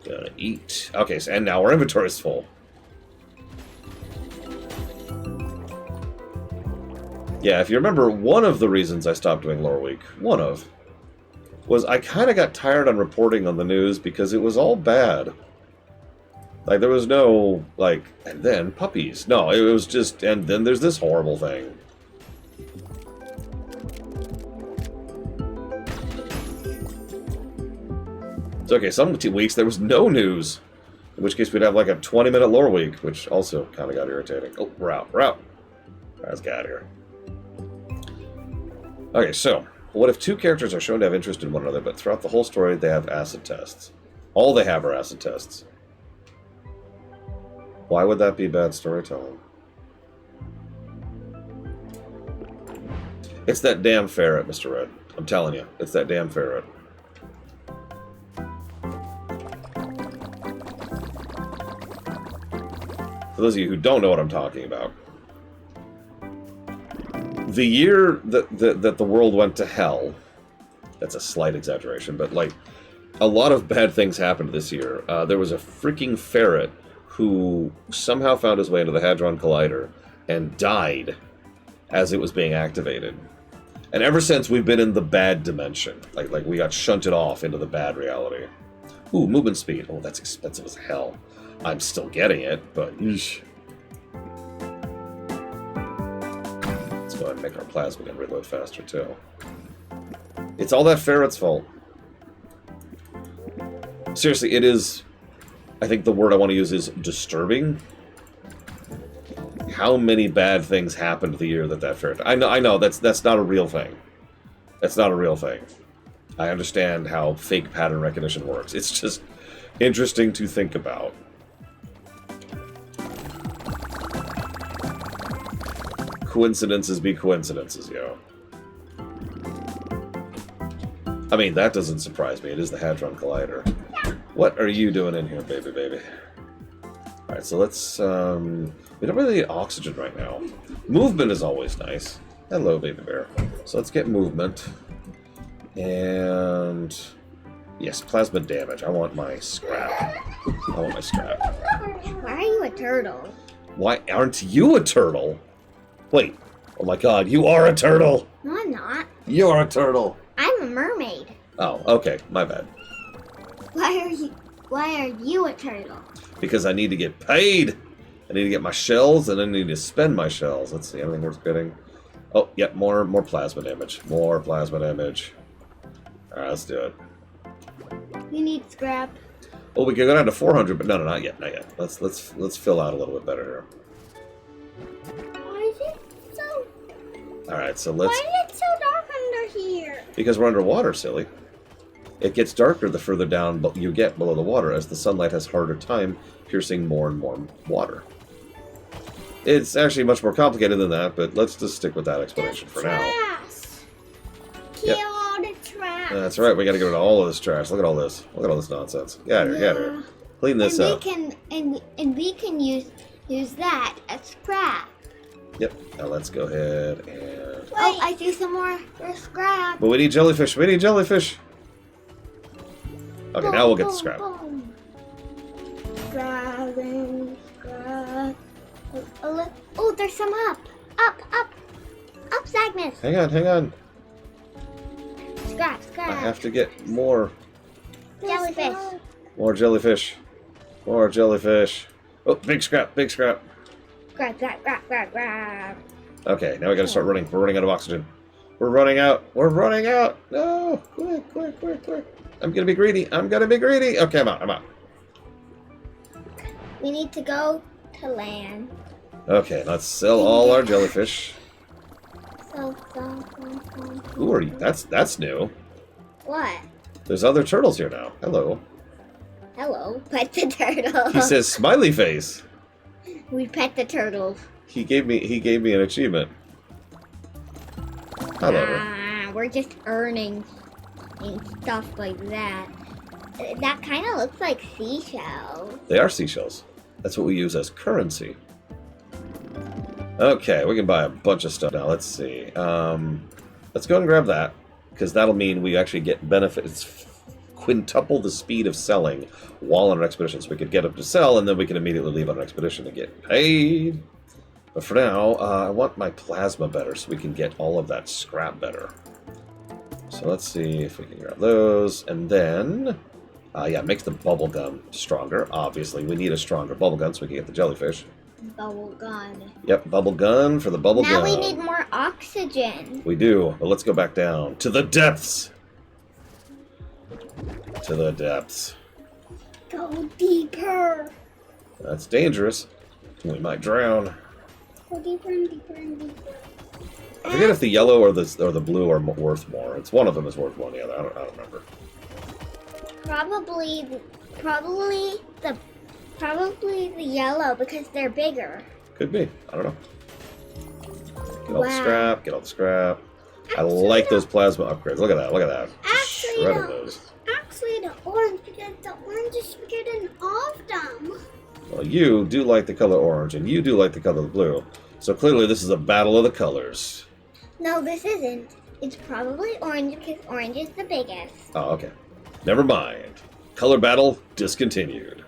Gonna eat. Okay, so, and now our inventory is full. Yeah, if you remember, one of the reasons I stopped doing Lore Week, was I kind of got tired on reporting on the news because it was all bad. Like, there was no, like, and then puppies. No, it was just, and then there's this horrible thing. It's okay, some weeks there was no news. In which case we'd have like a 20-minute lore week, which also kind of got irritating. Oh, we're out. All right, let's get out of here. Okay, so, what if two characters are shown to have interest in one another, but throughout the whole story they have acid tests? All they have are acid tests. Why would that be bad storytelling? It's that damn ferret, Mr. Red. I'm telling you, it's that damn ferret. For those of you who don't know what I'm talking about, the year that the world went to hell, that's a slight exaggeration, but like a lot of bad things happened this year. There was a freaking ferret who somehow found his way into the Hadron Collider and died as it was being activated. And ever since, we've been in the bad dimension. Like we got shunted off into the bad reality. Ooh, movement speed. Oh, that's expensive as hell. I'm still getting it, but eesh. Let's go ahead and make our plasma gun reload faster, too. It's all that ferret's fault. Seriously, it is... I think the word I want to use is disturbing. How many bad things happened the year that ferret... I know, that's not a real thing. That's not a real thing. I understand how fake pattern recognition works. It's just interesting to think about. Coincidences be coincidences, yo. I mean, that doesn't surprise me. It is the Hadron Collider. What are you doing in here, baby? Alright, so let's, we don't really need oxygen right now. Movement is always nice. Hello, baby bear. So let's get movement. And... yes, plasma damage. I want my scrap. Why are you a turtle? Why aren't you a turtle? Wait. Oh my god, you are a turtle! No, I'm not. You are a turtle! I'm a mermaid. Oh, okay. My bad. Why are you a turtle? Because I need to get paid! I need to get my shells, and I need to spend my shells. Let's see, anything worth getting? Oh, yep, more plasma damage. More plasma damage. Alright, let's do it. You need scrap. Oh, we can go down to 400, but no, not yet. Let's fill out a little bit better here. Why is it so... Alright, so let's... why is it so dark under here? Because we're underwater, silly. It gets darker the further down you get below the water, as the sunlight has harder time piercing more and more water. It's actually much more complicated than that, but let's just stick with that explanation for now. Kill all the trash. That's right, we gotta get rid of all of this trash. Look at all this. Look at all this nonsense. Get out of here, get out of here. Clean this up. We can use that as scrap. Yep, now let's go ahead and... wait. Oh, I see some more scrap. But we need jellyfish, Okay, now we'll get the scrap. Scrap. Oh, there's some up. Up, Cygnus. Hang on. Scrap. I have to get more. Jellyfish. More jellyfish. Oh, big scrap. Grab. Okay, now we gotta start running. We're running out of oxygen. We're running out. No, quick. I'm gonna be greedy. Okay, I'm out. We need to go to land. Okay, let's sell all our jellyfish. So. Who are you? That's new. What? There's other turtles here now. Hello. Pet the turtle. He says smiley face. We pet the turtles. He gave me an achievement. Hello. We're just earning and stuff like that. That kind of looks like seashells. They are seashells. That's what we use as currency. Okay, we can buy a bunch of stuff now. Let's see. Let's go and grab that, because that'll mean we actually get benefits. Quintuple the speed of selling while on an expedition. So we could get up to sell, and then we can immediately leave on an expedition to get paid. But for now, I want my plasma better so we can get all of that scrap better. So let's see if we can grab those. And then, yeah, makes the bubble gun stronger. Obviously, we need a stronger bubble gun so we can get the jellyfish. Bubble gun. Yep, bubble gun for the bubble gun. Now we need more oxygen. We do, but let's go back down to the depths. To the depths. Go deeper. That's dangerous. We might drown. Go deeper and deeper and deeper. I forget if the yellow or the blue are worth more. It's one of them is worth more than the other. I don't remember. Probably the yellow because they're bigger. Could be. I don't know. Get all the Wow. scrap. Get all the scrap. I Actually, like no. those plasma upgrades. Look at that. Look at that. Actually, Shredding no. those. Actually, the orange because the orange is bigger than all of them. Well, you do like the color orange, and you do like the color blue. So clearly, this is a battle of the colors. No, this isn't. It's probably orange because orange is the biggest. Oh, okay. Never mind. Color battle discontinued.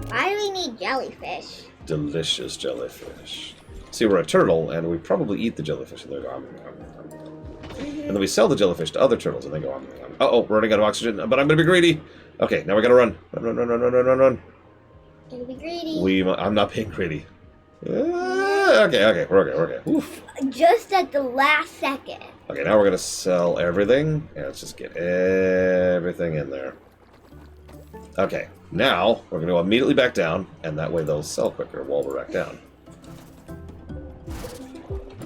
Why do we need jellyfish? Delicious jellyfish. See, we're a turtle, and we probably eat the jellyfish, and they go, and then we sell the jellyfish to other turtles, and they go, uh-oh, we're running out of oxygen, but I'm going to be greedy. Okay, now we got to run. Run, run, run, run, run, run, run. Gonna be greedy. I'm not being greedy. Okay, we're okay. Oof. Just at the last second. Okay, now we're going to sell everything, and let's just get everything in there. Okay, now we're going to go immediately back down, and that way they'll sell quicker while we're back down.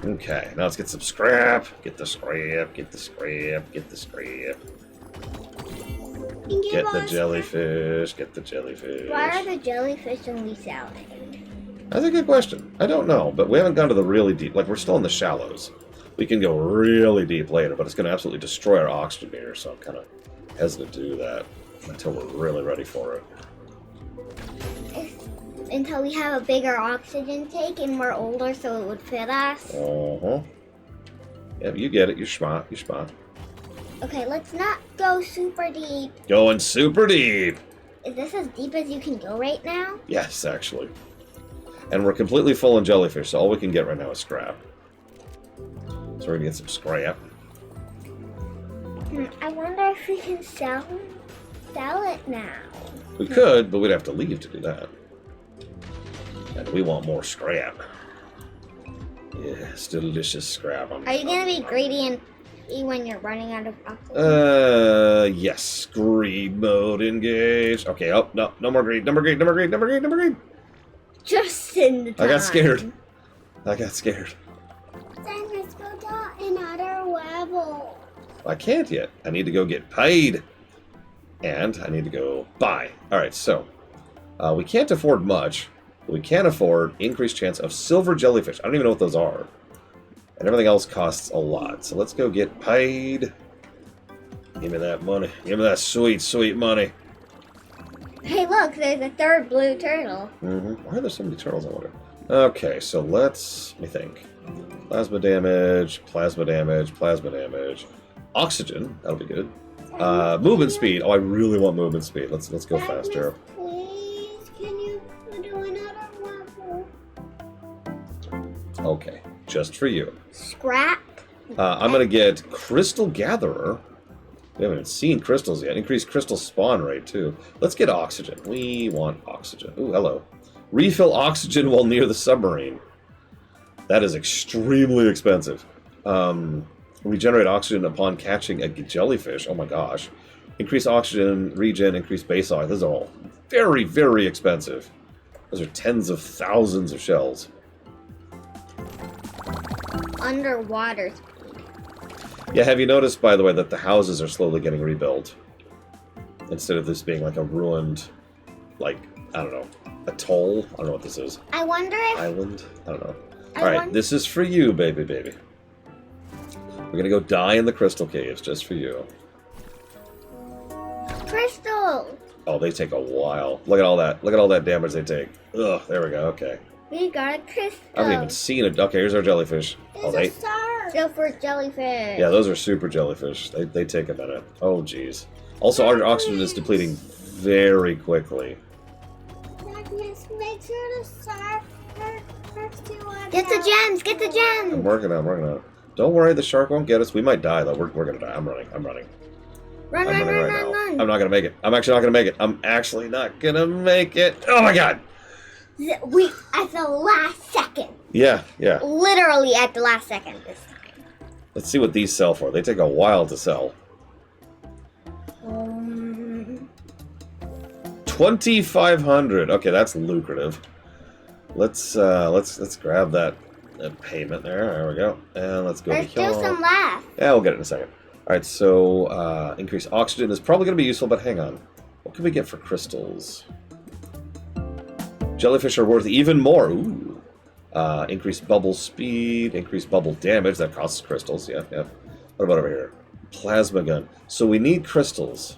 Okay, now let's get some scrap. Get the scrap, get the scrap, get the scrap. Get the jellyfish, get the jellyfish. Why are the jellyfish only selling? That's a good question. I don't know, but we haven't gone to the really deep. Like, we're still in the shallows. We can go really deep later, but it's going to absolutely destroy our oxygen meter, so I'm kind of hesitant to do that until we're really ready for it. Until we have a bigger oxygen tank and we're older so it would fit us. Uh-huh. Yep, you get it. You're smart. You're smart. Okay, let's not go super deep. Going super deep. Is this as deep as you can go right now? Yes, actually. And we're completely full in jellyfish, so all we can get right now is scrap. So we're going to get some scrap. I wonder if we can sell it now. We could, but we'd have to leave to do that. And we want more scrap. Yes, delicious scrap. Are you going to be greedy and when you're running out of oxygen? Yes. Greed mode engaged. Okay, oh, no more greed. No more greed. Just in the time. I got scared. Then let's go to another level. I can't yet. I need to go get paid. And I need to go buy. Alright, so. We can't afford much. But we can afford increased chance of silver jellyfish. I don't even know what those are. And everything else costs a lot. So let's go get paid. Give me that money. Give me that sweet, sweet money. Hey, look, there's a third blue turtle. Why are there so many turtles, I wonder? Okay, so let me think. Plasma damage, plasma damage, plasma damage. Oxygen, that'll be good. Movement speed. Oh, I really want movement speed. Let's go faster. Please, can you do another level? Okay, just for you. Scrap. I'm gonna get Crystal Gatherer. We haven't even seen crystals yet. Increased crystal spawn rate, too. Let's get oxygen. We want oxygen. Ooh, hello. Refill oxygen while near the submarine. That is extremely expensive. Regenerate oxygen upon catching a jellyfish. Oh my gosh. Increase oxygen, regen, increase base oxygen. Those are all very, very expensive. Those are tens of thousands of shells. Underwater. Yeah, have you noticed, by the way, that the houses are slowly getting rebuilt? Instead of this being like a ruined, like, I don't know, atoll? I don't know what this is. I wonder if... Island? I don't know. Alright, this is for you, baby. We're gonna go die in the crystal caves, just for you. Crystal! Oh, they take a while. Look at all that. Look at all that damage they take. Ugh, there we go, okay. We got a crystal. I haven't even seen it. Okay, here's our jellyfish. There's a star. Silver jellyfish. Yeah, those are super jellyfish. They take a minute. Oh, jeez. Also, our oxygen is depleting very quickly. That Darkness, make sure to start first two on Get the gems. Get the I'm gems. working on it. Don't worry, the shark won't get us. We might die, though. We're going to die. I'm running. Run, I'm run, running run, right run, now. run. I'm not going to make it. I'm actually not going to make it. I'm actually not going to make it. Oh, my God. We at the last second. Yeah. Literally at the last second this time. Let's see what these sell for. They take a while to sell. 2,500. Okay, that's lucrative. Let's grab that payment there. There we go. And let's go. Let's do some laughs. Yeah, we'll get it in a second. All right. So increase oxygen is probably going to be useful, but hang on. What can we get for crystals? Jellyfish are worth even more. Ooh. Increase bubble speed. Increase bubble damage. That costs crystals. Yeah. What about over here? Plasma gun. So we need crystals.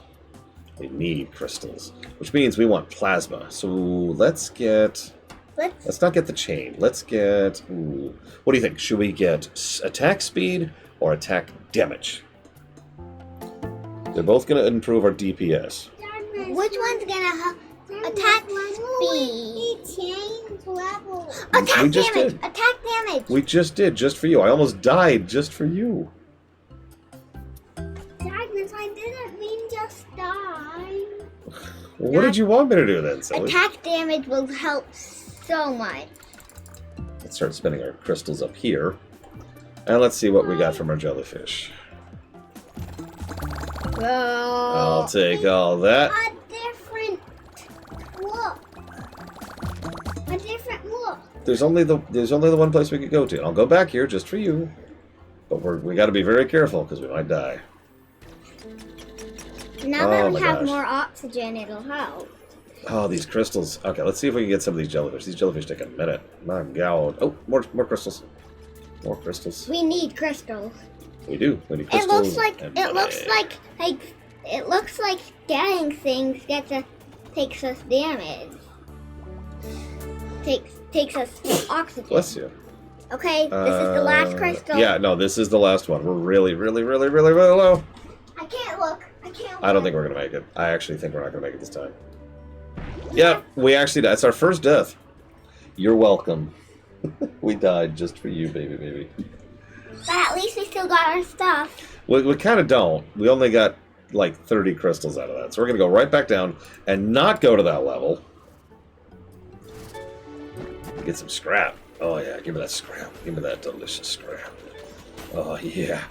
Which means we want plasma. So let's not get the chain. Let's get... Ooh, what do you think? Should we get attack speed or attack damage? They're both going to improve our DPS. Which one's gonna attack speed? Change level. Attack We just damage. did. Attack damage. We just did, just for you. I almost died just for you. Darkness, I didn't mean just die. Well, what did you want me to do then, Silly? Attack damage will help so much. Let's start spinning our crystals up here. And let's see what we got from our jellyfish. I'll take all that. A different look. A different look. There's only the one place we could go to. I'll go back here just for you. But we got to be very careful because we might die. Now that Oh we my have gosh. more oxygen, it'll help. Oh, these crystals. Okay, let's see if we can get some of these jellyfish. These jellyfish take a minute. My God. Oh, more crystals. More crystals. We need crystals. We do. We need It crystals. looks like and it looks money. like getting things takes us damage. Takes us oxygen. Bless you. Okay, this is the last crystal. Yeah, no, this is the last one. We're really low. I can't look. I can't look. I don't think we're going to make it. I actually think we're not going to make it this time. Yeah, we actually died. It's our first death. You're welcome. We died just for you, baby. But at least we still got our stuff. We kind of don't. We only got like 30 crystals out of that. So we're going to go right back down and not go to that level. Get some scrap. Oh, yeah. Give me that scrap. Give me that delicious scrap. Oh, yeah.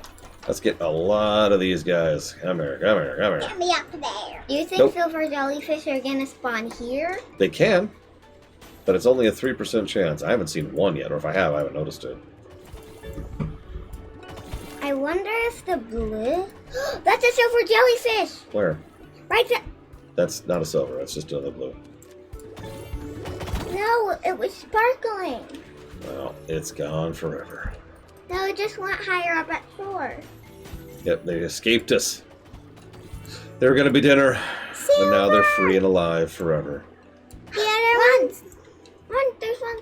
Let's get a lot of these guys. Come here. Get me up there. Do you think Nope. silver jellyfish are gonna spawn here? They can, but it's only a 3% chance. I haven't seen one yet, or if I haven't noticed it. I wonder if the blue... That's a silver jellyfish! Where? Right there. That's not a silver. That's just another blue. No, it was sparkling. Well, it's gone forever. No, it just went higher up at shore. Yep, they escaped us. They were going to be dinner, but now they're free and alive forever. The other ones! Run, there's one.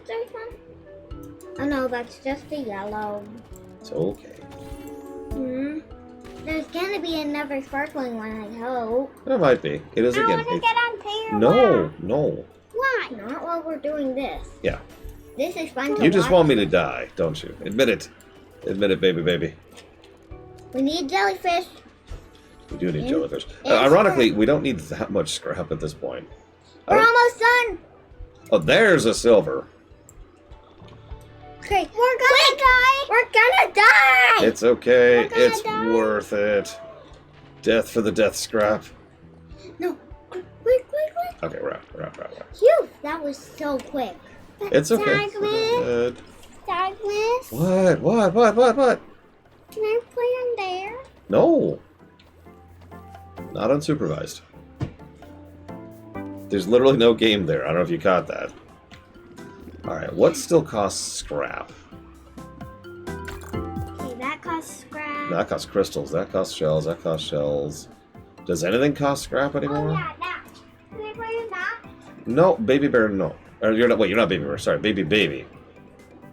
Oh no, that's just a yellow. It's okay. There's gonna be another sparkling one, I hope. There might be. It is I again. want to get on pair. No. Why? Not while we're doing this. Yeah. This is fun to You just watch. want me to die, don't you? Admit it. Admit it, baby. We need jellyfish. We do need And- jellyfish. and Ironically, we don't need that much scrap at this point. I We're don't- almost done. Oh, there's a silver. Okay, we're gonna die. We're gonna die. It's okay. We're gonna It's die. worth it. Death for the death scrap. No, quick. Okay, we're out. Phew, that was so quick. It's okay. Darkness. Good. Darkness. What? Can I play on there? No. Not unsupervised. There's literally no game there. I don't know if you caught that. Alright, what still costs scrap? Okay, that costs scrap. That costs crystals. That costs shells. Does anything cost scrap anymore? Oh yeah, that. Can I play on that? No, baby bear, no. Or you're not. Wait, you're not baby bear. Sorry, baby.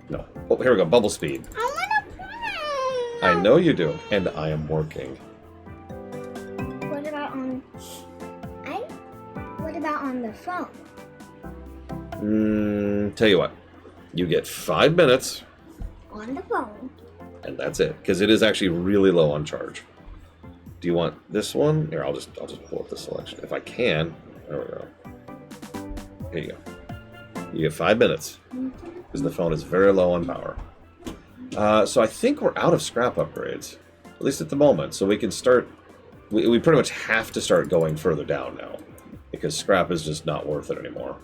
No. Oh, here we go. Bubble speed. I want to play. I know you do, and I am working. What about on? What about on the phone? Tell you what. You get 5 minutes, On the phone. and that's it. Because it is actually really low on charge. Do you want this one? Here, I'll just pull up the selection. If I can. There we go. Here you go. You get 5 minutes. Because the phone is very low on power. So I think we're out of scrap upgrades. At least at the moment. So we can start... We pretty much have to start going further down now. Because scrap is just not worth it anymore.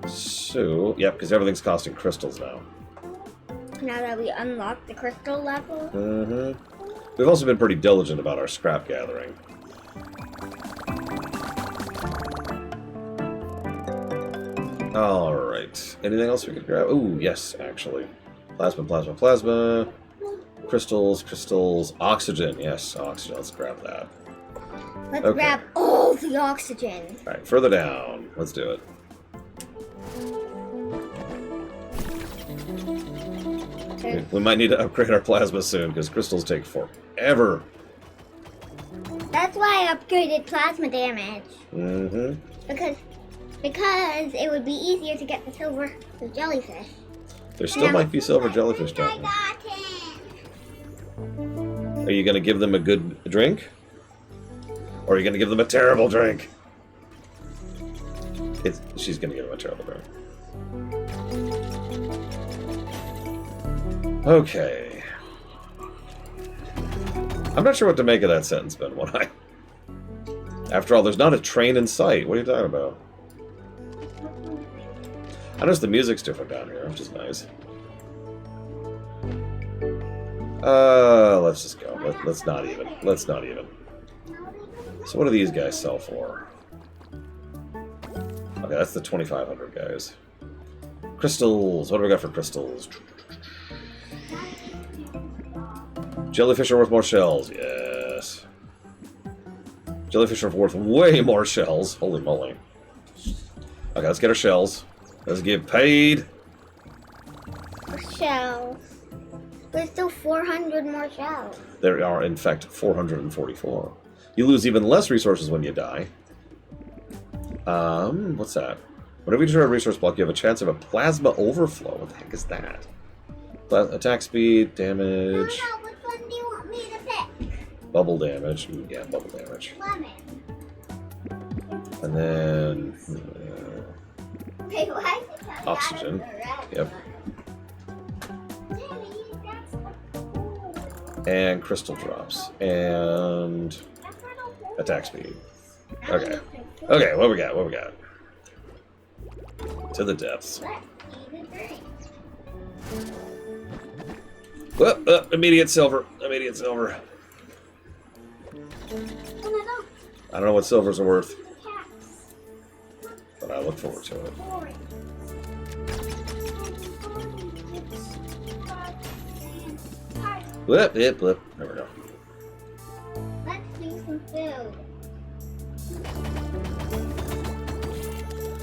So, yep, because everything's costing crystals now. Now that we unlocked the crystal level. Mm-hmm. We've also been pretty diligent about our scrap gathering. Alright. Anything else we could grab? Ooh, yes, actually. Plasma, plasma, plasma. Crystals, crystals. Oxygen, yes, oxygen. Let's grab that. Let's Okay. grab all the oxygen. Alright, further down. Let's do it. We might need to upgrade our plasma soon, because crystals take forever. That's why I upgraded plasma damage. Mm-hmm. Because it would be easier to get the silver the jellyfish. There still might be silver jellyfish down there. I got it. Are you going to give them a good drink? Or are you going to give them a terrible drink? She's going to give them a terrible drink. Okay. I'm not sure what to make of that sentence, Ben. After all, there's not a train in sight. What are you talking about? I noticed the music's different down here, which is nice. Let's just go. Let's not even. Let's not even. So what do these guys sell for? Okay, that's the 2,500 guys. Crystals. What do we got for crystals? Jellyfish are worth more shells. Yes. Jellyfish are worth way more shells. Holy moly. Okay, let's get our shells. Let's get paid. Shells. There's still 400 more shells. There are, in fact, 444. You lose even less resources when you die. What's that? Whenever you destroy a resource block, you have a chance of a plasma overflow. What the heck is that? Attack speed, damage, Mama, which one do you want me to pick? bubble damage. Ooh, yeah, bubble damage. Lemon. And then... Wait, why is it coming Oxygen. out of the red Yep. one? Daddy, that's the cool. And crystal drops. And That's where the hole attack speed. is. Okay. Okay, what we got? What we got? To the depths. Let's eat a drink. Whoop, immediate silver. Immediate silver. Oh, no, I don't know what silvers are worth, cats. but I look forward to it. Orange. Blip, blip, blip. There we go. Let's do some food.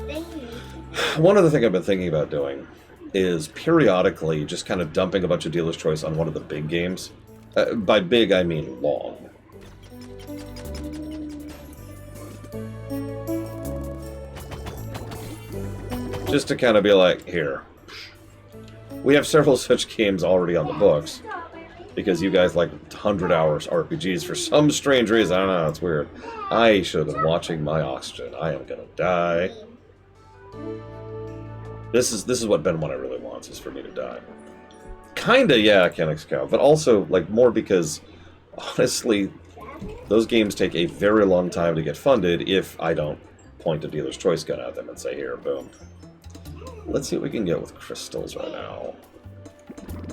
Thank you. One other thing I've been thinking about doing is periodically just kind of dumping a bunch of dealer's choice on one of the big games. By big, I mean long. Just to kind of be like, here. We have several such games already on the books, because you guys like 100 hours RPGs for some strange reason. I don't know, it's weird. I should have been watching my oxygen. I am gonna die. This is what Ben 1 really wants, is for me to die. Kinda, yeah, Kennex Cow, but also, like, more because, honestly, those games take a very long time to get funded if I don't point a dealer's choice gun at them and say, here, boom. Let's see what we can get with crystals right now.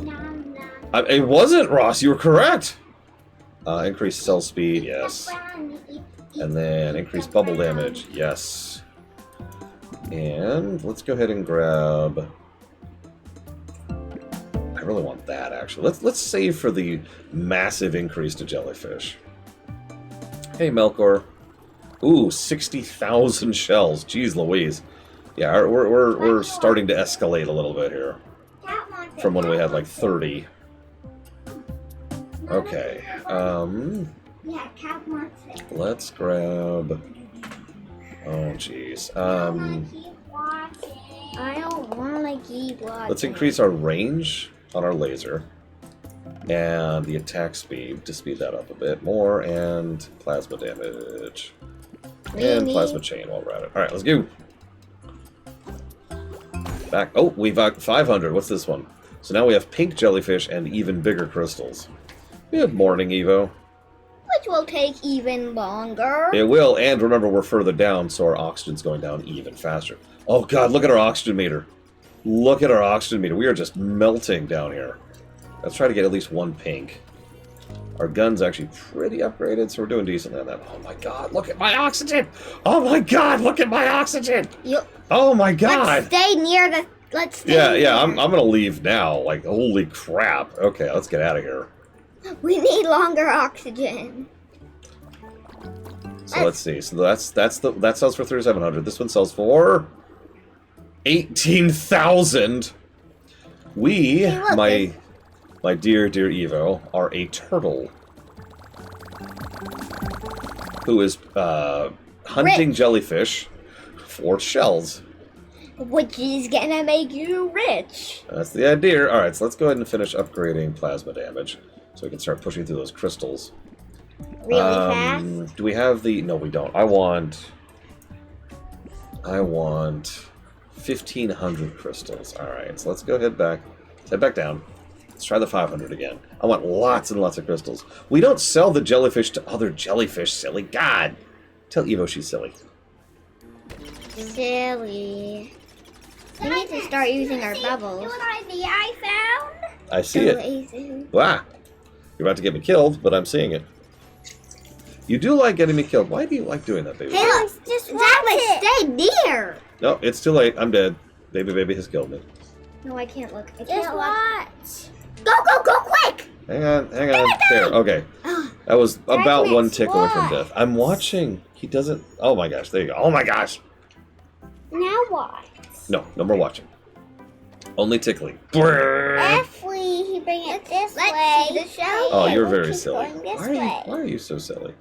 Nom, nom. It wasn't, Ross, you were correct! Increased cell speed, yes. The brown, eat And then increased bubble damage, yes. And let's go ahead and grab... I really want that, actually. Let's save for the massive increase to jellyfish. Hey, Melkor. Ooh, 60,000 shells. Jeez Louise. Yeah, we're starting to escalate a little bit here. Cat wants it. From when we had like 30. Okay. Yeah, cat wants it. Let's grab... Oh, jeez. Keep watching. I don't want to keep watching. Let's increase our range on our laser. And the attack speed to speed that up a bit more. And plasma damage. And plasma chain while we're at it. Alright, let's go. Back. Oh, we've got 500. What's this one? So now we have pink jellyfish and even bigger crystals. Good morning, Evo. Which will take even longer. It will, and remember we're further down, so our oxygen's going down even faster. Oh god, look at our oxygen meter. Look at our oxygen meter. We are just melting down here. Let's try to get at least one pink. Our gun's actually pretty upgraded, so we're doing decently on that. Oh my god, look at my oxygen! Oh my god, look at my oxygen! Oh my god! Let's stay near the... Let's stay Yeah, near. yeah, I'm gonna leave now. Like, holy crap. Okay, let's get out of here. We need longer oxygen. So let's see. So that sells for 3,700. This one sells for 18,000. We, Hey, look, my dear Evo, are a turtle who is hunting jellyfish for shells. Which is gonna make you rich. That's the idea. All right, so let's go ahead and finish upgrading plasma damage, so we can start pushing through those crystals. Really fast? Do we have the... No, we don't. I want 1,500 crystals. Alright, so let's go head back. Let's head back down. Let's try the 500 again. I want lots and lots of crystals. We don't sell the jellyfish to other jellyfish, silly. God! Tell Evo she's silly. Silly. We need to start using our bubbles. What idea I found? I see it. Wow. You're about to get me killed, but I'm seeing it. You do like getting me killed. Why do you like doing that, baby? Hey, look, just exactly. Stay near. No, it's too late. I'm dead. Baby has killed me. No, I can't look. I Just can't look. watch. Go quick! Hang on. There, okay. That was about one tick away from death. I'm watching. He doesn't... Oh my gosh, there you go. Oh my gosh! Now what? No more watching. Only tickling. If we bring it this way. Let's see the show. Oh, you're we very keep silly. going this Why way. are you so silly?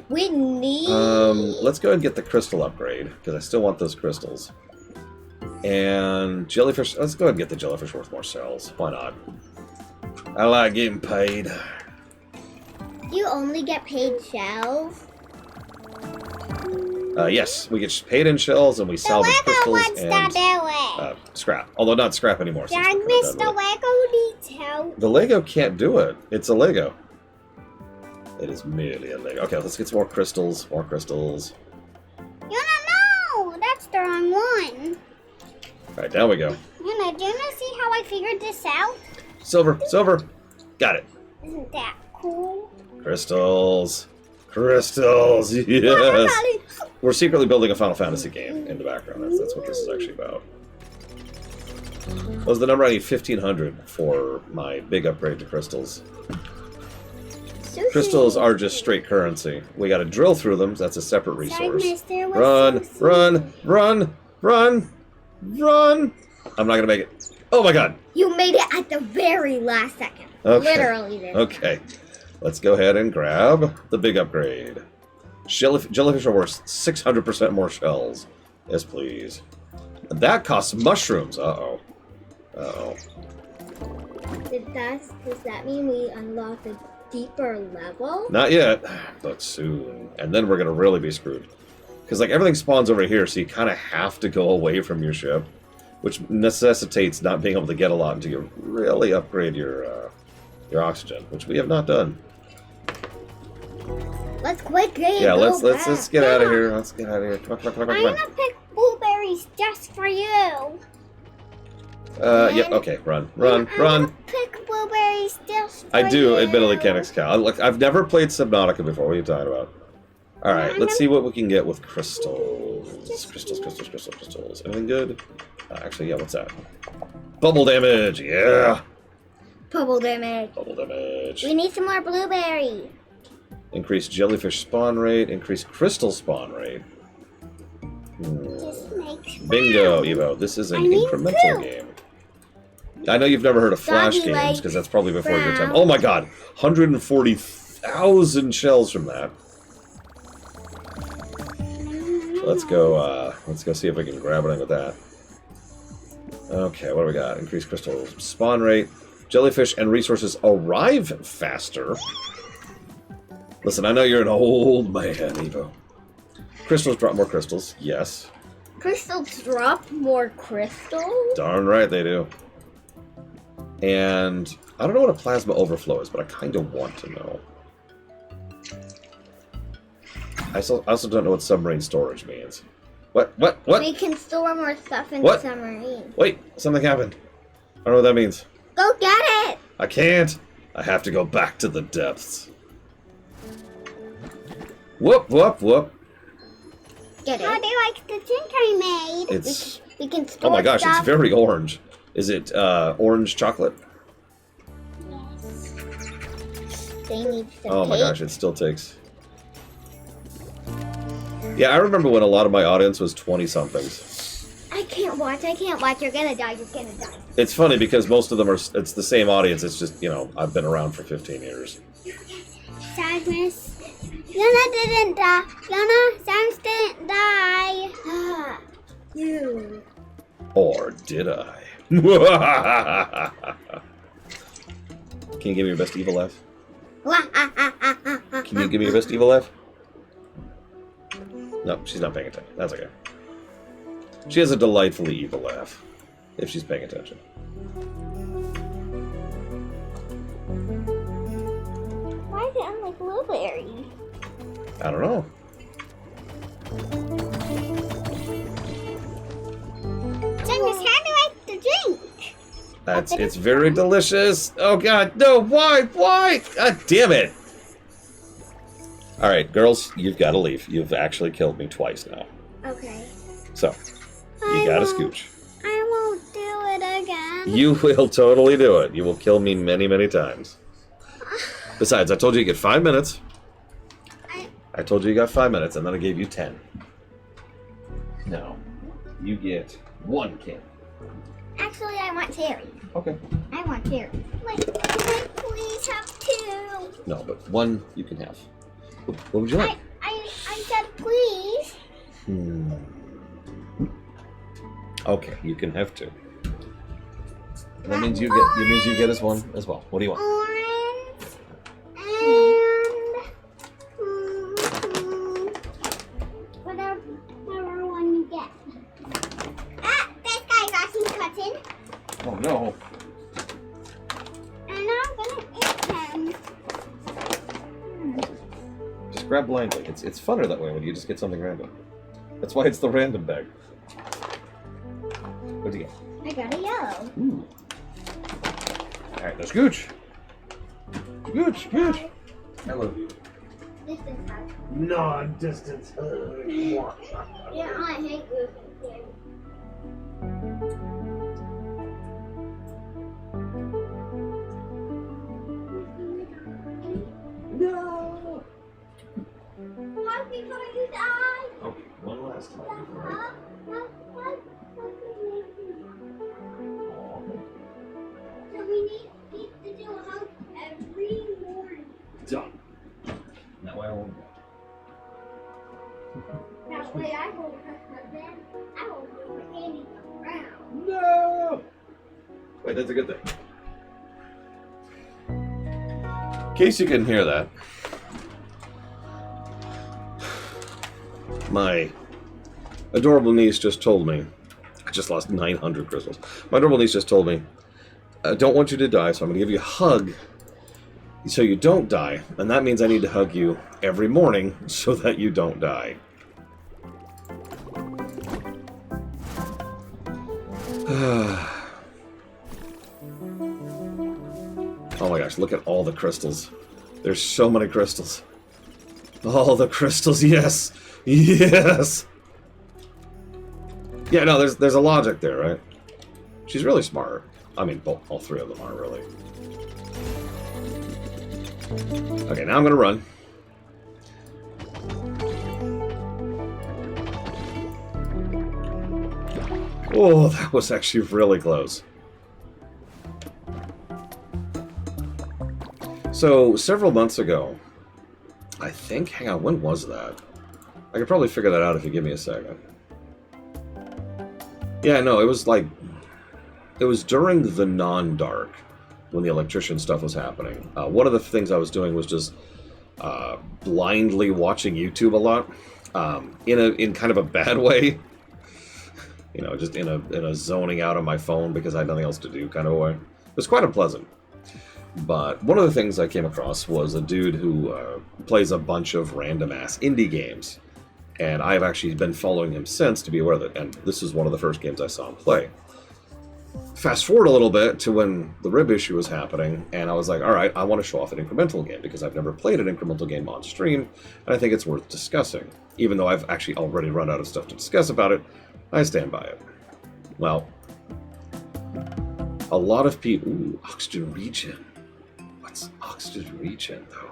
We need... Let's go ahead and get the crystal upgrade, because I still want those crystals. And jellyfish... Let's go ahead and get the jellyfish worth more cells. Why not? I like getting paid. You only get paid shells? Yes, we get paid in shells, and we sell the crystals What's that and scrap. Although not scrap anymore. Since Dad we're missed done the with it. Lego detail. The Lego can't do it. It's a Lego. It is merely a Lego. Okay, let's get some more crystals. More crystals. No, that's the wrong one. Alright, down we go. Do you see how I figured this out? Silver. Got it. Isn't that cool? Crystals. Yes. We're secretly building a Final Fantasy game in the background. That's what this is actually about. What was the number? I need 1,500 for my big upgrade to crystals. Sushi. Crystals are just straight currency. We gotta drill through them. That's a separate resource. mister was Run, so run. I'm not gonna make it. Oh my god. You made it at the very last second. Okay. Literally there. Okay. Let's go ahead and grab the big upgrade. Jellyfish are worth 600% more shells. Yes, please. And that costs mushrooms. Uh-oh. Does that mean we unlock a deeper level? Not yet, but soon. And then we're going to really be screwed. Because, like, everything spawns over here, so you kind of have to go away from your ship. Which necessitates not being able to get a lot until you really upgrade your oxygen. Which we have not done. Let's quickly Yeah, go let's back. get out of here. Let's get out of here. Come on. I'm gonna pick blueberries just for you. Yep, okay, run. I'm gonna pick blueberries just for I do, you. admittedly, can't excal. Look, I've never played Subnautica before. What are you talking about? Alright, let's see what we can get with crystals. Crystals. Anything good? Actually, yeah, what's that? Bubble damage, yeah! Bubble damage. Bubble damage. We need some more blueberries. Increase jellyfish spawn rate, increase crystal spawn rate. Just makes Bingo, Evo. This is an incremental two. game. I know you've never heard of Flash Doggy games, leg because that's probably before your time. frown. Oh my god! 140,000 shells from that. So let's go see if we can grab anything with that. Okay, what do we got? Increased crystal spawn rate. Jellyfish and resources arrive faster. Listen, I know you're an old man, Evo. Crystals drop more crystals, yes. Crystals drop more crystals? Darn right they do. And I don't know what a plasma overflow is, but I kind of want to know. I also don't know what submarine storage means. What? We can store more stuff in the submarine. Wait, something happened. I don't know what that means. Go get it! I can't. I have to go back to the depths. Whoop, whoop, whoop. Get it. How do you like the drink I made? It's... We can store Oh my gosh, stuff. it's very orange. Is it orange chocolate? Yes. They need some Oh my cake. gosh, it still takes... Yeah, I remember when a lot of my audience was 20-somethings. I can't watch. You're gonna die. It's funny because most of them are... It's the same audience. It's just, you know, I've been around for 15 years. Sadness. Luna didn't die. Luna, Sans didn't die. You. Or did I? Can you give me your best evil laugh? Can you give me your best evil laugh? No, she's not paying attention. That's okay. She has a delightfully evil laugh, if she's paying attention. Why is it only blueberry? I don't know. Sadness, how do you like the drink? It's very delicious. Oh god, no, why? God damn it. Alright, girls, you've got to leave. You've actually killed me twice now. Okay. So, you gotta scooch. I won't do it again. You will totally do it. You will kill me many, many times. Besides, I told you you get 5 minutes. I told you you got 5 minutes, and then I gave you 10. No. You get 1 kill. Actually, I want cherry. Okay. I want cherry. Like, please have two. No, but 1 you can have. What would you like? I said please. Okay, you can have 2. That means you get us 1 as well. What do you want? Orange and whatever one you get. Ah, this guy's actually cutting, Oh no. and I'm gonna eat him. Just grab blindly. It's funner that way when you just get something random. That's why it's the random bag. What'd you get? I got a yellow. Ooh. Alright, now scooch. Scooch. I love you. This is hard. Non-distance. Yeah, I hate you. No! Hug before you die. Okay, one last time before I... So we need to do a hug every morning. Done. That way I won't go. That way I won't hurt my bed. I won't move any around. No! Wait, that's a good thing. In case you can hear that, my adorable niece just told me, I just lost 900 crystals. My adorable niece just told me, I don't want you to die, so I'm going to give you a hug so you don't die. And that means I need to hug you every morning so that you don't die. Oh my gosh, look at all the crystals. There's so many crystals. All the crystals, yes! Yes! Yeah, no, there's a logic there, right? She's really smart. I mean, all 3 of them are, really. Okay, now I'm gonna run. Oh, that was actually really close. So, several months ago, I think, hang on, when was that? I could probably figure that out if you give me a second. Yeah, no, it was like... It was during the non-dark, when the electrician stuff was happening. One of the things I was doing was just blindly watching YouTube a lot, in kind of a bad way. You know, just in a zoning out on my phone because I had nothing else to do kind of way. It was quite unpleasant. But one of the things I came across was a dude who plays a bunch of random-ass indie games. And I've actually been following him since to be aware of it, and this is one of the first games I saw him play. Fast forward a little bit to when the rib issue was happening, and I was like, alright, I want to show off an incremental game, because I've never played an incremental game on stream, and I think it's worth discussing. Even though I've actually already run out of stuff to discuss about it, I stand by it. Well, a lot of people... Ooh, oxygen regen. What's oxygen regen, though?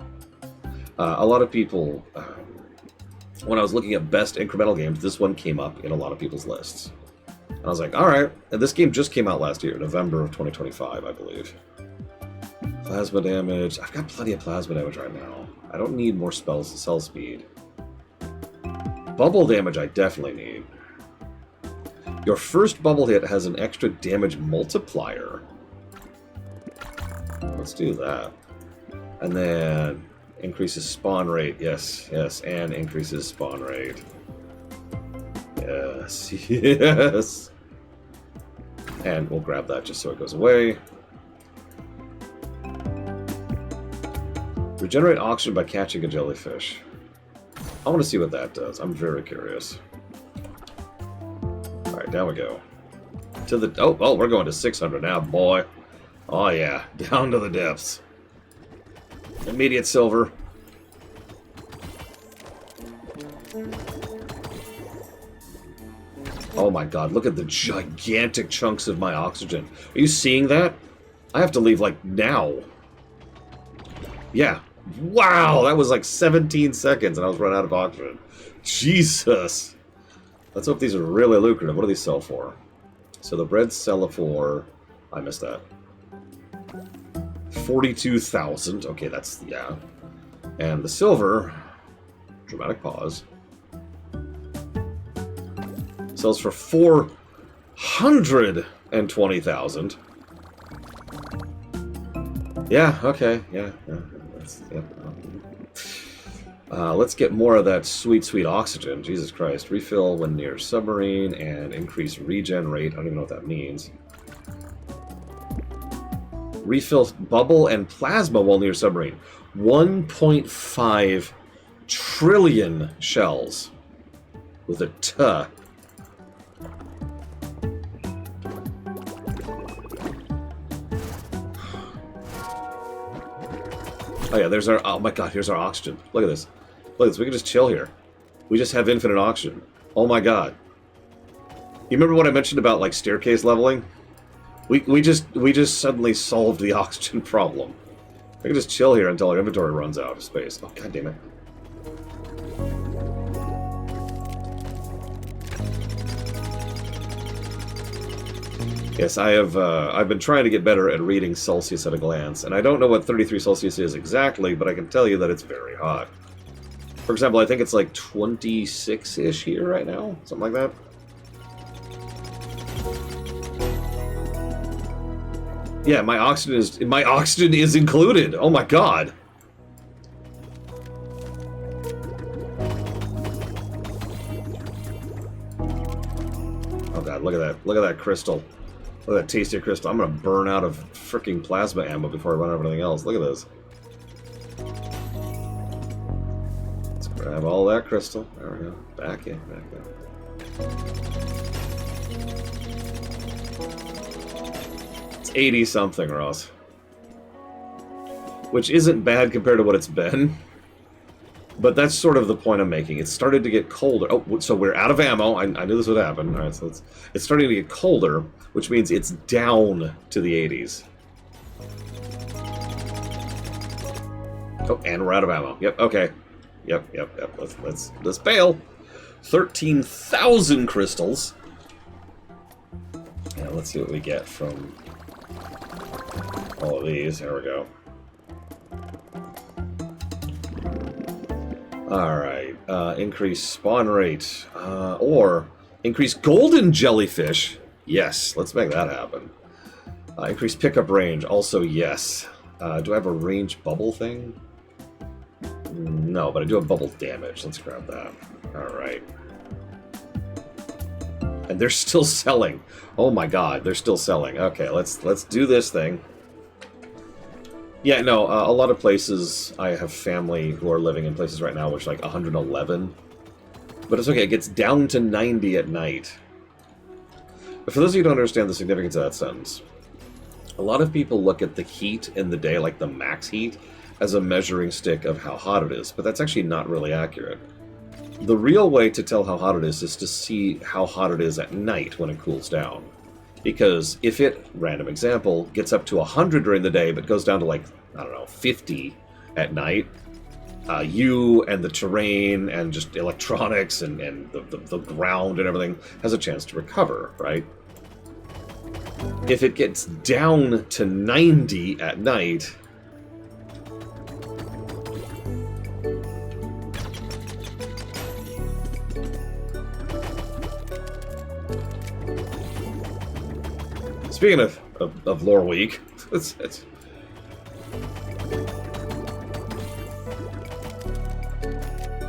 A lot of people... when I was looking at best incremental games, this one came up in a lot of people's lists. And I was like, alright, and this game just came out last year, November of 2025, I believe. Plasma damage. I've got plenty of plasma damage right now. I don't need more cell speed. Bubble damage I definitely need. Your first bubble hit has an extra damage multiplier. Let's do that. And then increases spawn rate. Yes, yes, and increases spawn rate. Yes, yes. And we'll grab that just so it goes away. Regenerate oxygen by catching a jellyfish. I want to see what that does. I'm very curious. Alright, down we go. To the... Oh, we're going to 600 now, boy. Oh, yeah. Down to the depths. Immediate silver. Oh my god, look at the gigantic chunks of my oxygen. Are you seeing that? I have to leave, like, now. Yeah. Wow, that was like 17 seconds and I was running out of oxygen. Jesus. Let's hope these are really lucrative. What do these sell for? So the breads sell for... I missed that. 42,000. Okay, that's... yeah. And the silver... Dramatic pause. Sells for 420,000. Yeah, okay, yeah. Let's get more of that sweet, sweet oxygen. Jesus Christ. Refill when near submarine and increase regen rate. I don't even know what that means. Refill bubble and plasma while near submarine. 1.5 trillion shells. With a T. Oh yeah, there's our... Oh my god, here's our oxygen. Look at this. Look at this, we can just chill here. We just have infinite oxygen. Oh my god. You remember what I mentioned about, like, staircase leveling? We just suddenly solved the oxygen problem. We can just chill here until our inventory runs out of space. Oh, god damn it. Yes, I've been trying to get better at reading Celsius at a glance, and I don't know what 33 Celsius is exactly, but I can tell you that it's very hot. For example, I think it's like 26-ish here right now, something like that. Yeah, my oxygen is included. Oh my god. Oh god, look at that. Look at that crystal. Look at that tasty crystal. I'm gonna burn out of freaking plasma ammo before I run out of everything else. Look at this. Let's grab all that crystal. There we go. Back in, back in. It's 80-something, Ross. Which isn't bad compared to what it's been. But that's sort of the point I'm making. It started to get colder. Oh, so we're out of ammo. I knew this would happen. All right, so it's starting to get colder, which means it's down to the 80s. Oh, and we're out of ammo. Yep. Okay. Yep. Let's bail. 13,000 crystals. Yeah, let's see what we get from all of these. There we go. Alright. Increase spawn rate. Or increase golden jellyfish. Yes, let's make that happen. Increase pickup range. Also, yes. Do I have a range bubble thing? No, but I do have bubble damage. Let's grab that. Alright. And they're still selling. Oh my god, they're still selling. Okay, let's do this thing. Yeah, no, a lot of places, I have family who are living in places right now which like 111. But it's okay, it gets down to 90 at night. But for those of you who don't understand the significance of that sentence, a lot of people look at the heat in the day, like the max heat, as a measuring stick of how hot it is, but that's actually not really accurate. The real way to tell how hot it is to see how hot it is at night when it cools down. Because if it, random example, gets up to 100 during the day but goes down to like, I don't know, 50 at night, you and the terrain and just electronics and the ground and everything has a chance to recover, right? If it gets down to 90 at night, speaking of lore week, it's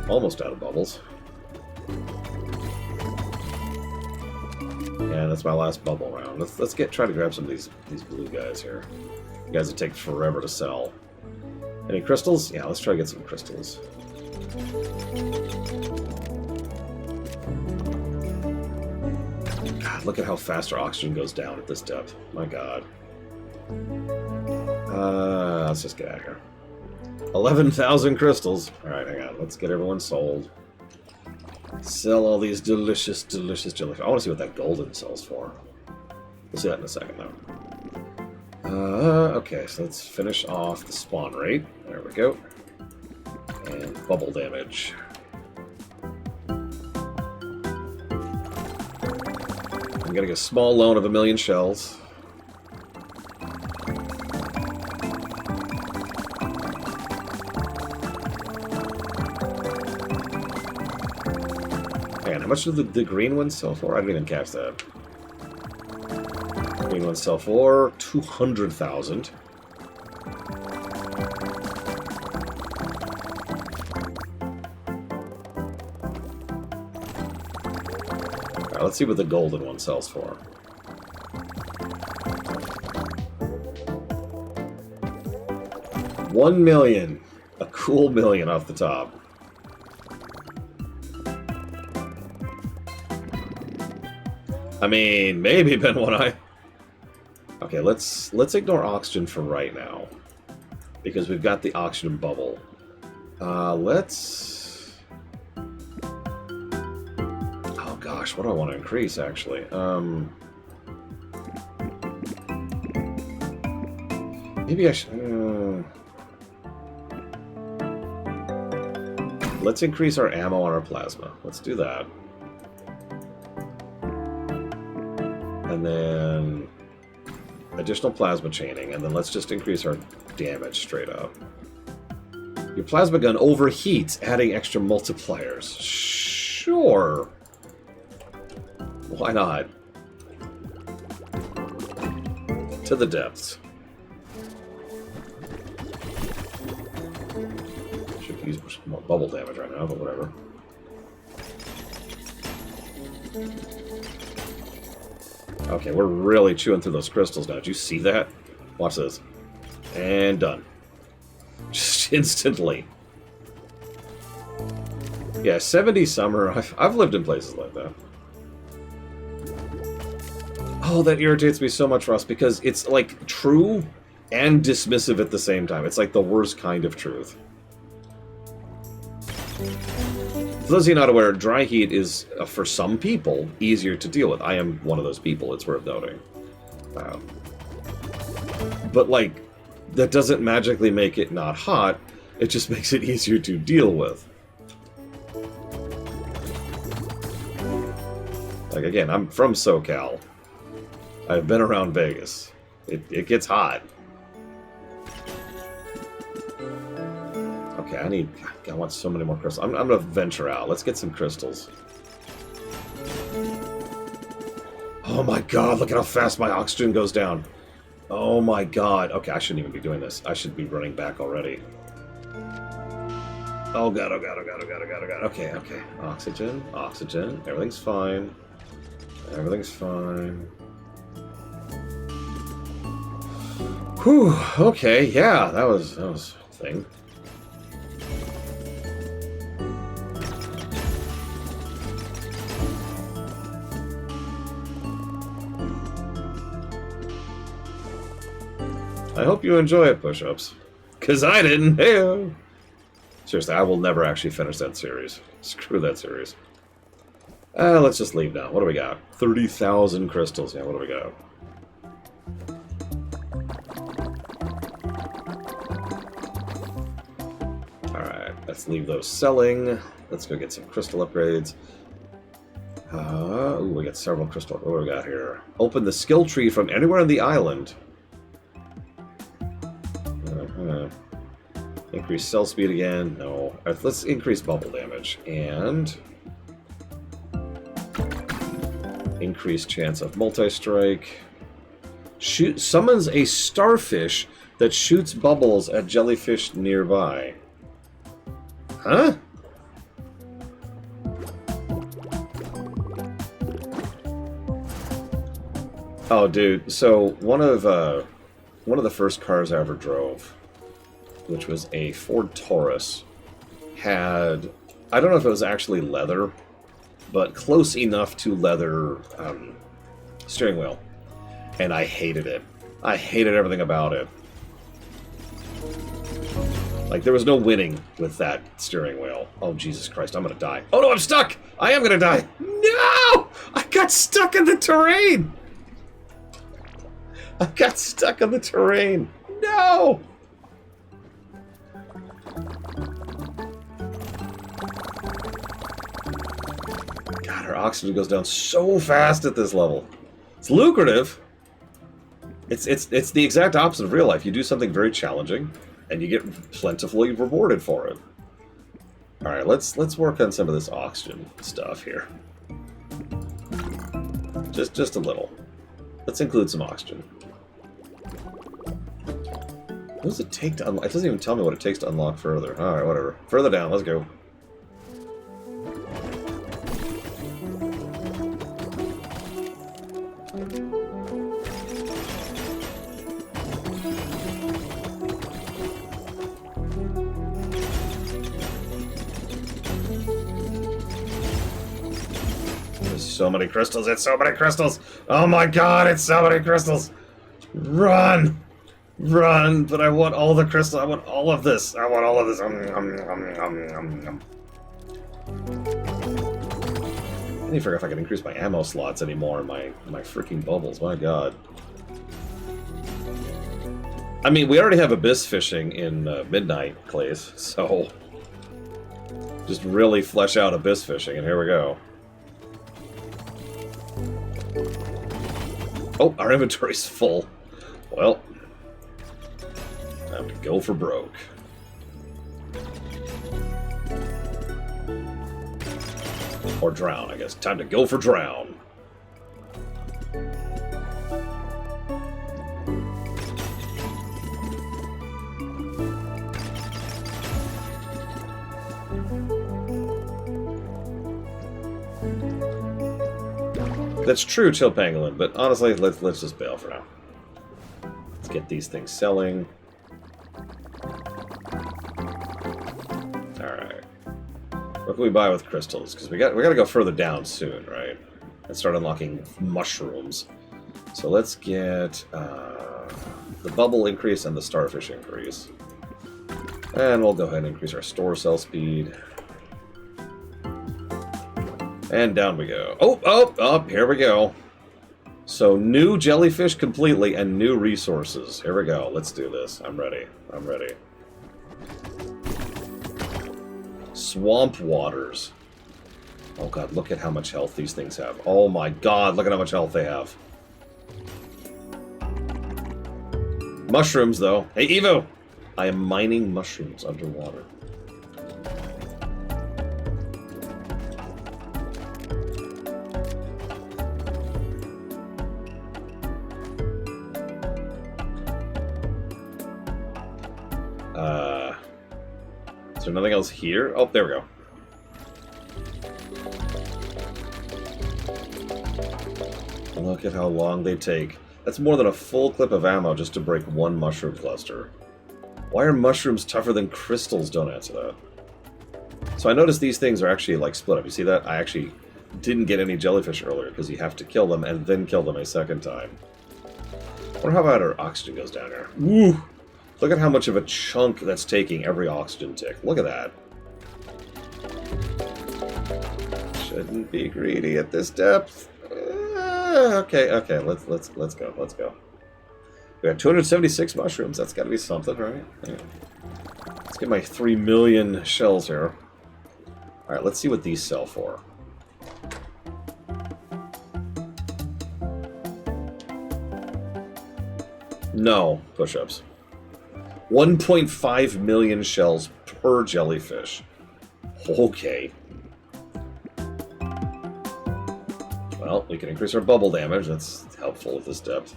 almost out of bubbles. And that's my last bubble round. Let's try to grab some of these blue guys here. You guys that take forever to sell. Any crystals? Yeah, let's try to get some crystals. God, look at how fast our oxygen goes down at this depth. My god. Let's just get out of here. 11,000 crystals. Alright, hang on. Let's get everyone sold. Sell all these delicious, delicious jellyfish. I want to see what that golden sells for. We'll see that in a second, though. Okay, so let's finish off the spawn rate. There we go. And bubble damage. I'm getting a small loan of 1,000,000 shells. Man, how much do the green ones sell for? I didn't even catch that. Green ones sell for 200,000. Alright, let's see what the golden one sells for. $1,000,000. A cool million off the top. I mean, maybe, Ben One Eye. Okay, let's ignore oxygen for right now. Because we've got the oxygen bubble. Let's... Oh gosh, what do I want to increase, actually? Maybe I should... Let's increase our ammo on our plasma. Let's do that. And then additional plasma chaining, and then let's just increase our damage straight up. Your plasma gun overheats, adding extra multipliers. Sure. Why not? To the depths. Should use more bubble damage right now, but whatever. Okay, we're really chewing through those crystals now. Did you see that? Watch this. And done. Just instantly. Yeah, 70 summer. I've lived in places like that. Oh, that irritates me so much, Ross, because it's like true and dismissive at the same time. It's like the worst kind of truth. For those of you not aware, dry heat is, for some people, easier to deal with. I am one of those people, it's worth noting. But, like, that doesn't magically make it not hot, it just makes it easier to deal with. Like, again, I'm from SoCal. I've been around Vegas. It gets hot. Okay, Okay, I want so many more crystals. I'm gonna venture out. Let's get some crystals. Oh my god, look at how fast my oxygen goes down. Oh my god. Okay, I shouldn't even be doing this. I should be running back already. Oh god, oh god, oh god, oh god, oh god, oh god. Okay, okay. Oxygen, oxygen. Everything's fine. Everything's fine. Whew, okay, yeah, that was a thing. I hope you enjoy it, push-ups. 'Cause I didn't. Hey-o. Seriously, I will never actually finish that series. Screw that series. Let's just leave now. What do we got? 30,000 crystals. Yeah, what do we got? Alright, let's leave those selling. Let's go get some crystal upgrades. Ooh, we got several crystal. What do we got here? Open the skill tree from anywhere on the island. Increase cell speed again. No. Let's increase bubble damage. And increase chance of multi-strike. Summons a starfish that shoots bubbles at jellyfish nearby. Huh? Oh, dude. So one of the first cars I ever drove, which was a Ford Taurus, had, I don't know if it was actually leather, but close enough to leather steering wheel. And I hated it. I hated everything about it. Like, there was no winning with that steering wheel. Oh, Jesus Christ, I'm gonna die. Oh no, I'm stuck! I am gonna die! No! I got stuck in the terrain! I got stuck in the terrain! No! God, our oxygen goes down so fast at this level. It's lucrative. It's the exact opposite of real life. You do something very challenging, and you get plentifully rewarded for it. All right, let's work on some of this oxygen stuff here. Just a little. Let's include some oxygen. What does it take to unlock? It doesn't even tell me what it takes to unlock further. All right, whatever. Further down. Let's go. So many crystals, it's so many crystals! Oh my god, it's so many crystals! Run! Run! But I want all the crystals, I want all of this! I want all of this! I need to figure if I can increase my ammo slots anymore in my freaking bubbles, my god. I mean, we already have abyss fishing in Midnight Clays, so... just really flesh out abyss fishing, and here we go. Oh, our inventory's full. Well, time to go for broke. Or drown, I guess. Time to go for drown. That's true, Chill Pangolin, but honestly, let's just bail for now. Let's get these things selling. Alright. What can we buy with crystals? Because we gotta go further down soon, right? And start unlocking mushrooms. So let's get the bubble increase and the starfish increase. And we'll go ahead and increase our store cell speed. And down we go. Oh, here we go. So, new jellyfish completely and new resources. Here we go. Let's do this. I'm ready. I'm ready. Swamp waters. Oh god, look at how much health these things have. Oh my god, look at how much health they have. Mushrooms, though. Hey, Evo! I am mining mushrooms underwater. Is there nothing else here? Oh, there we go. Look at how long they take. That's more than a full clip of ammo just to break one mushroom cluster. Why are mushrooms tougher than crystals? Don't answer that. So I noticed these things are actually like split up. You see that? I actually didn't get any jellyfish earlier because you have to kill them and then kill them a second time. I wonder how about our oxygen goes down here. Woo! Look at how much of a chunk that's taking every oxygen tick. Look at that. Shouldn't be greedy at this depth. Okay, let's go. We got 276 mushrooms. That's got to be something, right? Yeah. Let's get my 3 million shells here. All right, let's see what these sell for. No push-ups. 1.5 million shells per jellyfish. Okay. Well, we can increase our bubble damage. That's helpful at this depth.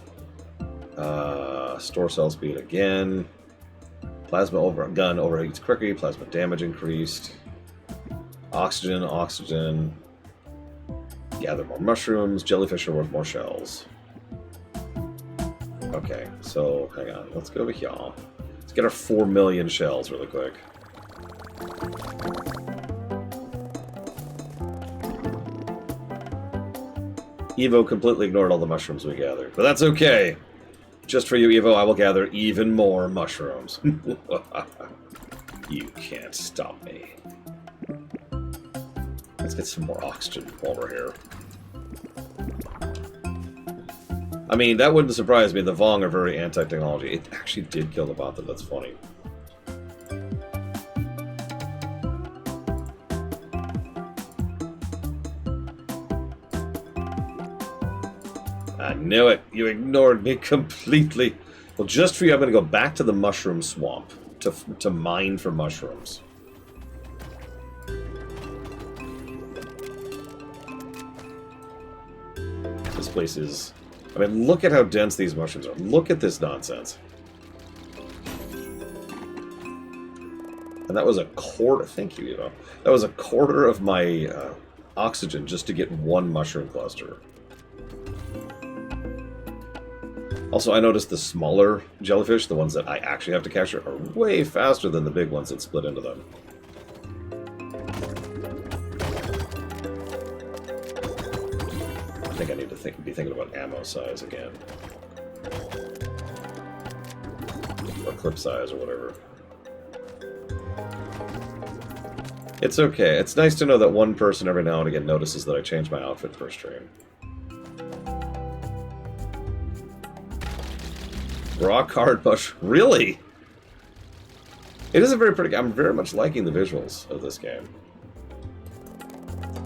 Store cell speed again. Plasma gun overheats quickly. Plasma damage increased. Oxygen. Gather more mushrooms. Jellyfish are worth more shells. Okay, so hang on. Let's go over here. Let's get our 4 million shells really quick. Evo completely ignored all the mushrooms we gathered, but that's okay. Just for you, Evo, I will gather even more mushrooms. You can't stop me. Let's get some more oxygen while we're here. I mean, that wouldn't surprise me. The Vong are very anti-technology. It actually did kill the bot, that's funny. I knew it. You ignored me completely. Well, just for you, I'm going to go back to the mushroom swamp to mine for mushrooms. This place is... I mean, look at how dense these mushrooms are. Look at this nonsense. And that was a quarter... Thank you, Evo. That was a quarter of my oxygen just to get one mushroom cluster. Also, I noticed the smaller jellyfish, the ones that I actually have to capture, are way faster than the big ones that split into them. I think I need to be thinking about ammo size again. Or clip size, or whatever. It's okay. It's nice to know that one person every now and again notices that I change my outfit for a stream. Rock hard mush. Really? It is a very pretty game. I'm very much liking the visuals of this game.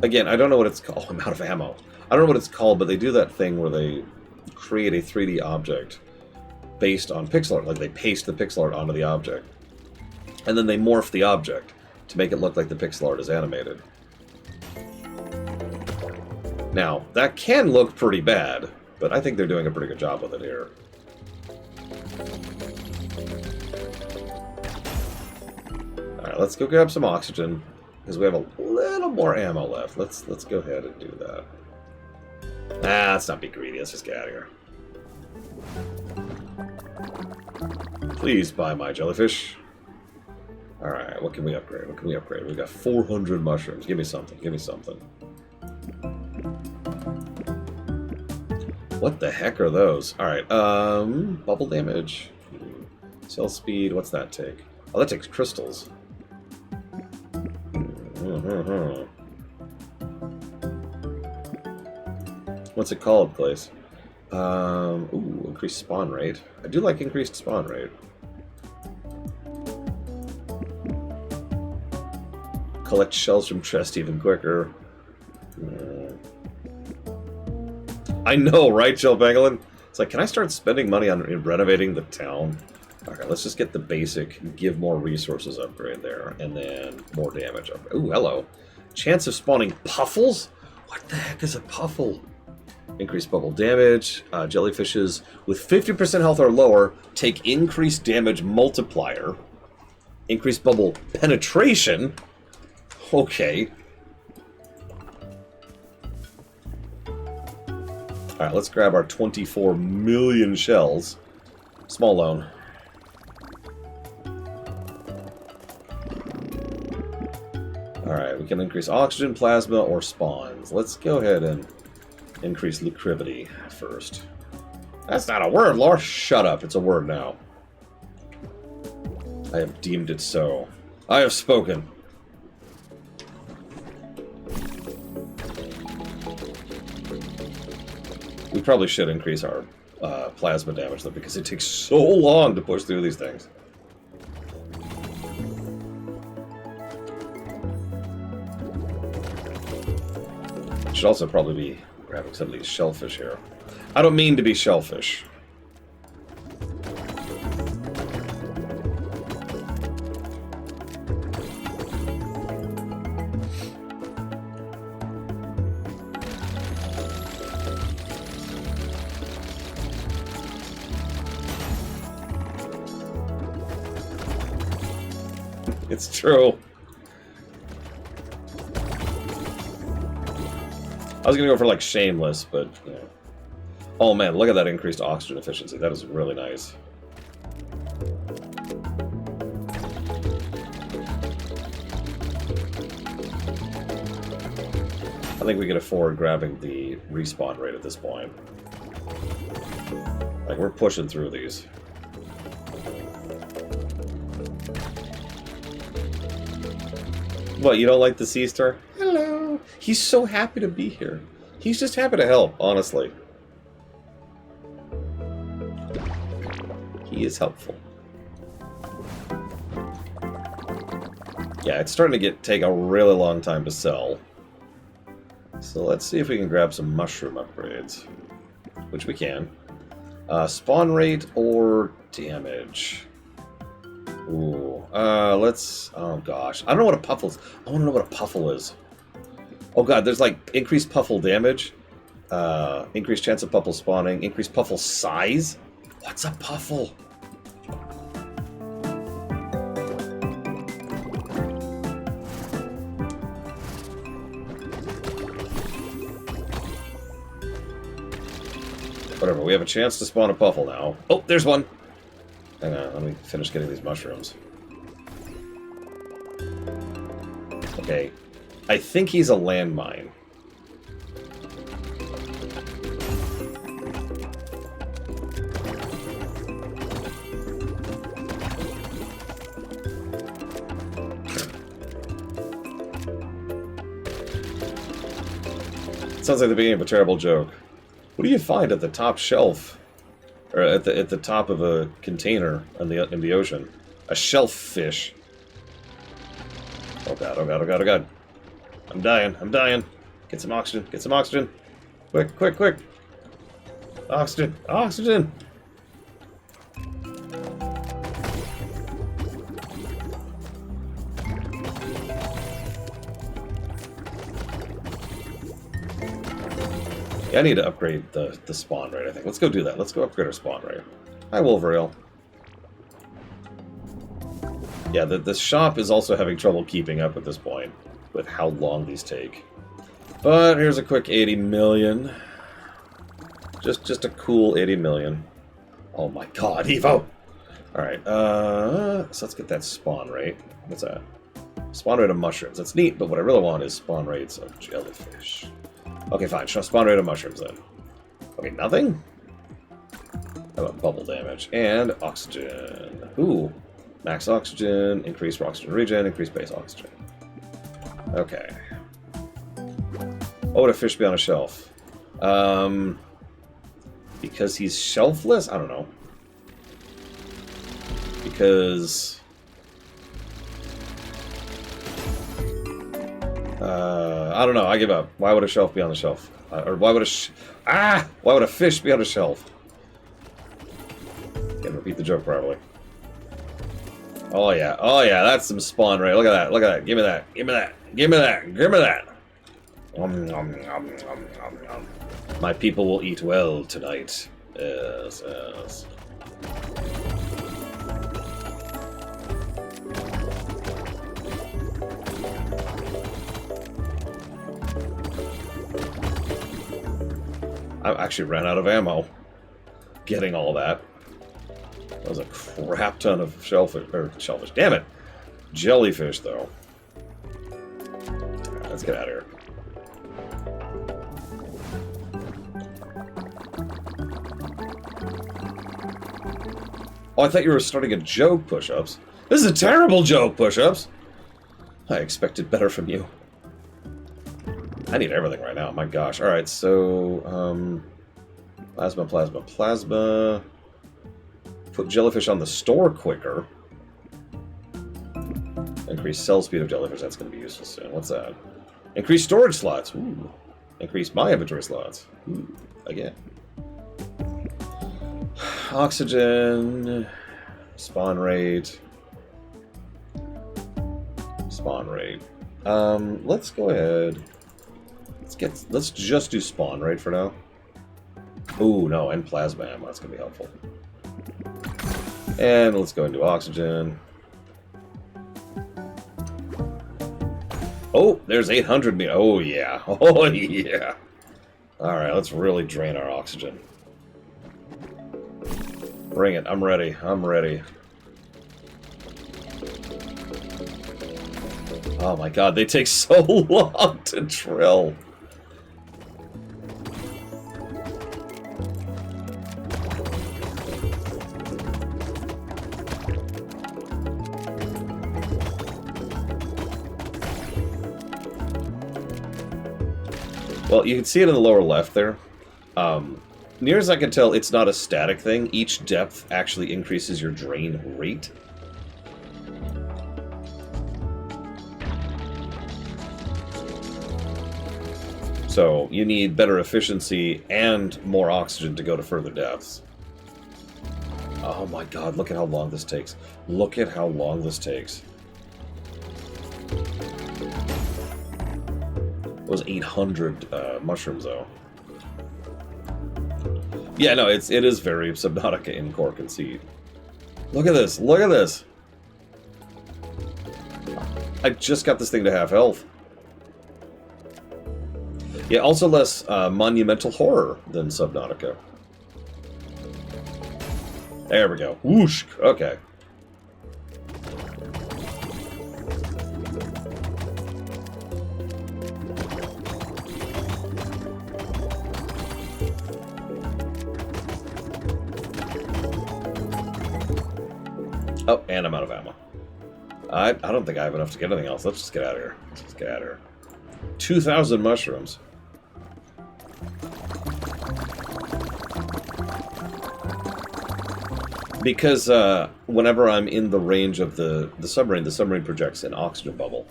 Again, I don't know what it's called. Oh, I'm out of ammo. I don't know what it's called, but they do that thing where they create a 3D object based on pixel art. Like, they paste the pixel art onto the object. And then they morph the object to make it look like the pixel art is animated. Now, that can look pretty bad, but I think they're doing a pretty good job with it here. Alright, let's go grab some oxygen, because we have a little more ammo left. Let's go ahead and do that. Ah, let's not be greedy. Let's just get out of here. Please buy my jellyfish. Alright, what can we upgrade? What can we upgrade? We've got 400 mushrooms. Give me something. Give me something. What the heck are those? Alright, bubble damage. Cell speed, what's that take? Oh, that takes crystals. What's it called, place? Ooh, increased spawn rate. I do like increased spawn rate. Collect shells from chest even quicker. I know, right, Shell Pangolin? It's like, can I start spending money on renovating the town? Alright, let's just get the basic give more resources upgrade there, and then more damage upgrade. Ooh, hello. Chance of spawning puffles? What the heck is a puffle? Increased bubble damage. Jellyfishes with 50% health or lower take increased damage multiplier. Increased bubble penetration? Okay. Alright, let's grab our 24 million shells. Small loan. Alright, we can increase oxygen, plasma, or spawns. Let's go ahead and increase lucrativity first. That's not a word, Laura. Shut up. It's a word now. I have deemed it so. I have spoken. We probably should increase our plasma damage, though, because it takes so long to push through these things. Should also probably be grabbing some of these shellfish here. I don't mean to be shellfish. It's true. I was gonna go for like shameless, but you know. Oh man, look at that increased oxygen efficiency. That is really nice. I think we can afford grabbing the respawn rate at this point. Like, we're pushing through these. What, you don't like the sea star? Hello. He's so happy to be here. He's just happy to help, honestly. He is helpful. Yeah, it's starting to take a really long time to sell. So let's see if we can grab some mushroom upgrades. Which we can. Spawn rate or damage? Ooh. Let's... Oh, gosh. I don't know what a puffle is. I want to know what a puffle is. Oh, God. There's, like, increased puffle damage. Increased chance of puffle spawning. Increased puffle size? What's a puffle? Whatever, we have a chance to spawn a puffle now. Oh, there's one! Hang on, let me finish getting these mushrooms. Okay. I think he's a landmine. Sounds like the beginning of a terrible joke. What do you find at the top shelf, or at the top of a container in the ocean? A shellfish. Oh god! Oh god! Oh god! Oh god! I'm dying! I'm dying! Get some oxygen! Get some oxygen! Quick! Quick! Quick! Oxygen! Oxygen! I need to upgrade the spawn rate, I think. Let's go do that. Let's go upgrade our spawn rate. Hi, Wolverine. Yeah, the shop is also having trouble keeping up at this point with how long these take. But here's a quick 80 million. Just a cool 80 million. Oh my god, Evo! Alright, so let's get that spawn rate. What's that? Spawn rate of mushrooms. That's neat, but what I really want is spawn rates of jellyfish. Okay, fine. Show spawn rate of mushrooms then. Okay, nothing? How about bubble damage? And oxygen. Ooh. Max oxygen, increased oxygen regen, increased base oxygen. Okay. What would a fish be on a shelf? Because he's shelfless? I don't know. Because... I don't know. I give up. Why would a shelf be on the shelf? Or why would why would a fish be on a shelf? Can't repeat the joke properly. Oh yeah. Oh yeah. That's some spawn rate. Look at that. Look at that. Give me that. Give me that. Give me that. Give me that. My people will eat well tonight. Yes. Yes. I actually ran out of ammo getting all that. That was a crap ton of shellfish. Damn it! Jellyfish, though. Alright, let's get out of here. Oh, I thought you were starting a joke, push-ups. This is a terrible joke, push-ups! I expected better from you. I need everything right now, my gosh. Alright, so, plasma. Put jellyfish on the store quicker. Increase cell speed of jellyfish, that's going to be useful soon. What's that? Increase storage slots. Ooh. Increase my inventory slots. Ooh, again. Oxygen. Spawn rate. Let's go ahead. Let's just do spawn rate for now. Ooh, no, and plasma ammo, that's gonna be helpful. And let's go into oxygen. Oh, there's 800 meters. Oh yeah. Oh yeah. Alright, let's really drain our oxygen. Bring it. I'm ready. Oh my god, they take so long to drill. Well, you can see it in the lower left there. Near as I can tell, it's not a static thing. Each depth actually increases your drain rate. So you need better efficiency and more oxygen to go to further depths. Oh my god, look at how long this takes. Look at how long this takes. It was 800 mushrooms, though. Yeah, no, it is very Subnautica in core conceit. Look at this, look at this! I just got this thing to half health. Yeah, also less monumental horror than Subnautica. There we go. Whoosh! Okay. Oh, and I'm out of ammo. I don't think I have enough to get anything else. Let's just get out of here. 2,000 mushrooms. Because whenever I'm in the range of the submarine projects an oxygen bubble.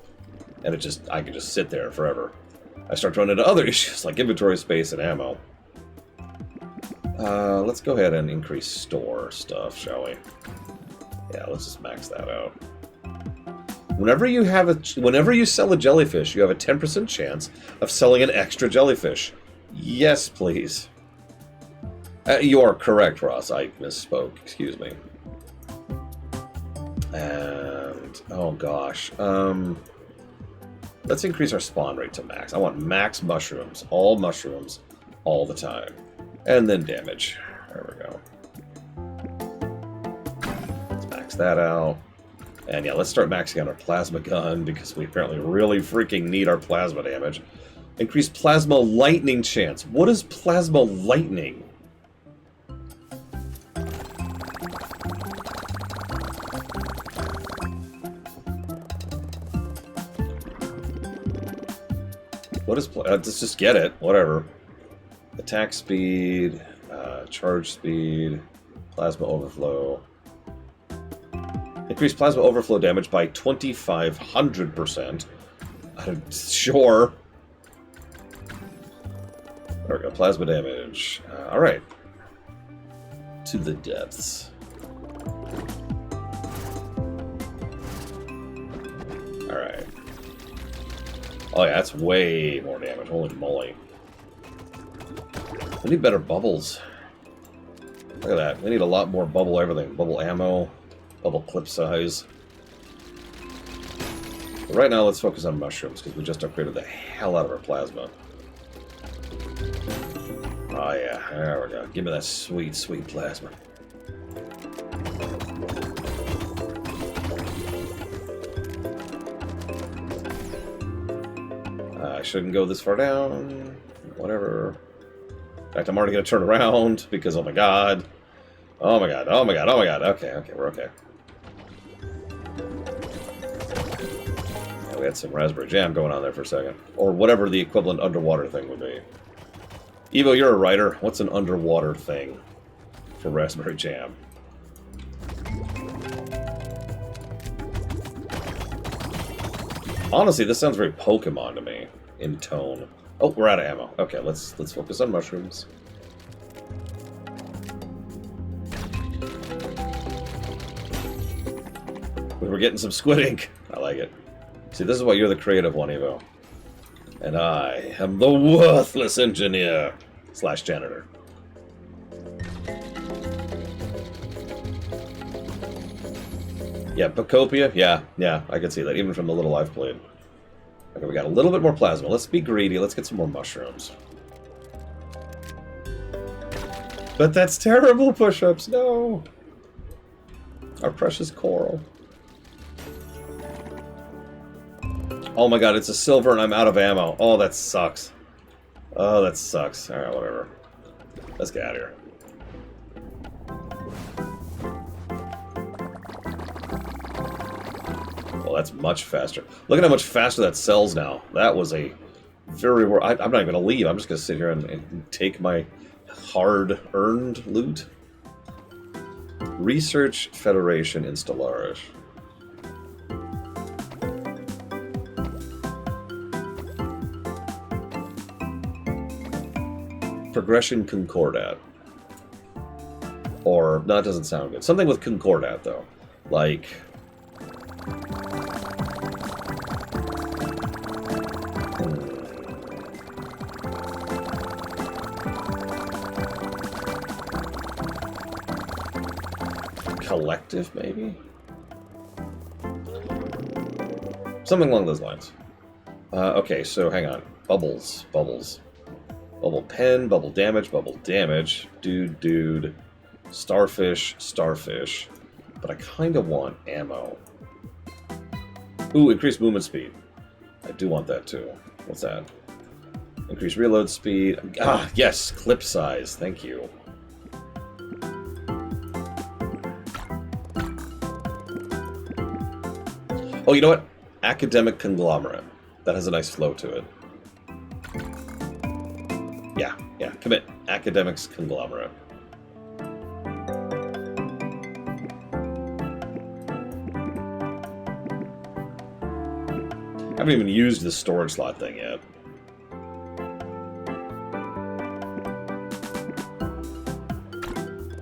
And I can just sit there forever. I start to run into other issues like inventory space and ammo. Let's go ahead and increase store stuff, shall we? Yeah, let's just max that out. Whenever you sell a jellyfish, you have a 10% chance of selling an extra jellyfish. Yes, please. You are correct, Ross. I misspoke. Excuse me. And oh gosh, let's increase our spawn rate to max. I want max mushrooms, all the time, and then damage. There we go. That out. And yeah, let's start maxing out our plasma gun because we apparently really freaking need our plasma damage. Increase plasma lightning chance. What is plasma lightning? What is let's just get it. Whatever. Attack speed, charge speed, plasma overflow. Increase plasma overflow damage by 2,500%. Sure. There we go. Plasma damage. Alright. To the depths. Alright. Oh yeah, that's way more damage. Holy moly. We need better bubbles. Look at that. We need a lot more bubble everything. Bubble ammo. Bubble clip size. But right now, let's focus on mushrooms because we just upgraded the hell out of our plasma. Oh yeah, there we go. Give me that sweet, sweet plasma. I shouldn't go this far down. Whatever. In fact, I'm already going to turn around because, oh my god. Oh my god, oh my god, oh my god. Okay, okay, we're okay. Yeah, we had some raspberry jam going on there for a second. Or whatever the equivalent underwater thing would be. Evo, you're a writer. What's an underwater thing for raspberry jam? Honestly, this sounds very Pokemon to me in tone. Oh, we're out of ammo. Okay, let's focus on mushrooms. We're getting some squid ink. I like it. See, this is why you're the creative one, Evo. And I am the worthless engineer / janitor. Yeah, Pocopia? Yeah, I can see that, even from the little I've played. Okay, we got a little bit more plasma. Let's be greedy. Let's get some more mushrooms. But that's terrible push-ups. No! Our precious coral. Oh my god, it's a silver and I'm out of ammo. Oh, that sucks. Oh, that sucks. Alright, whatever. Let's get out of here. Well, that's much faster. Look at how much faster that sells now. That was a very... I'm not even going to leave. I'm just going to sit here and take my hard-earned loot. Research Federation Installarish. Progression Concordat. Or, no, that doesn't sound good. Something with Concordat, though. Like... Collective, maybe? Something along those lines. Okay, so hang on. Bubbles. Bubble pen, bubble damage, dude, starfish. But I kind of want ammo. Ooh, increased movement speed. I do want that too. What's that? Increased reload speed. Ah, yes, clip size. Thank you. Oh, you know what? Academic conglomerate. That has a nice flow to it. Yeah, commit. Academics conglomerate. I haven't even used the storage slot thing yet.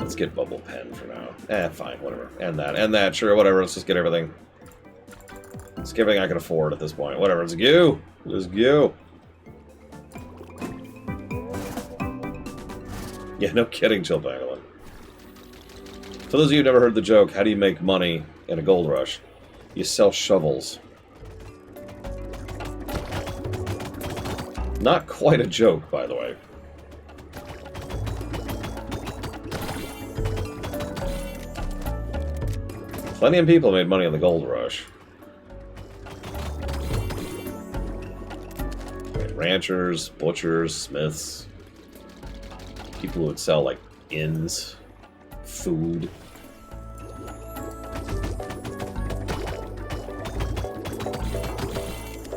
Let's get bubble pen for now. Fine, whatever. And that, sure, whatever. Let's just get everything. Let's get everything I can afford at this point. Whatever, let's go. Let's go. Yeah, no kidding, Chill Pangolin. For those of you who've never heard the joke, how do you make money in a gold rush? You sell shovels. Not quite a joke, by the way. Plenty of people made money on the gold rush. Ranchers, butchers, smiths. People who would sell, like, inns, food.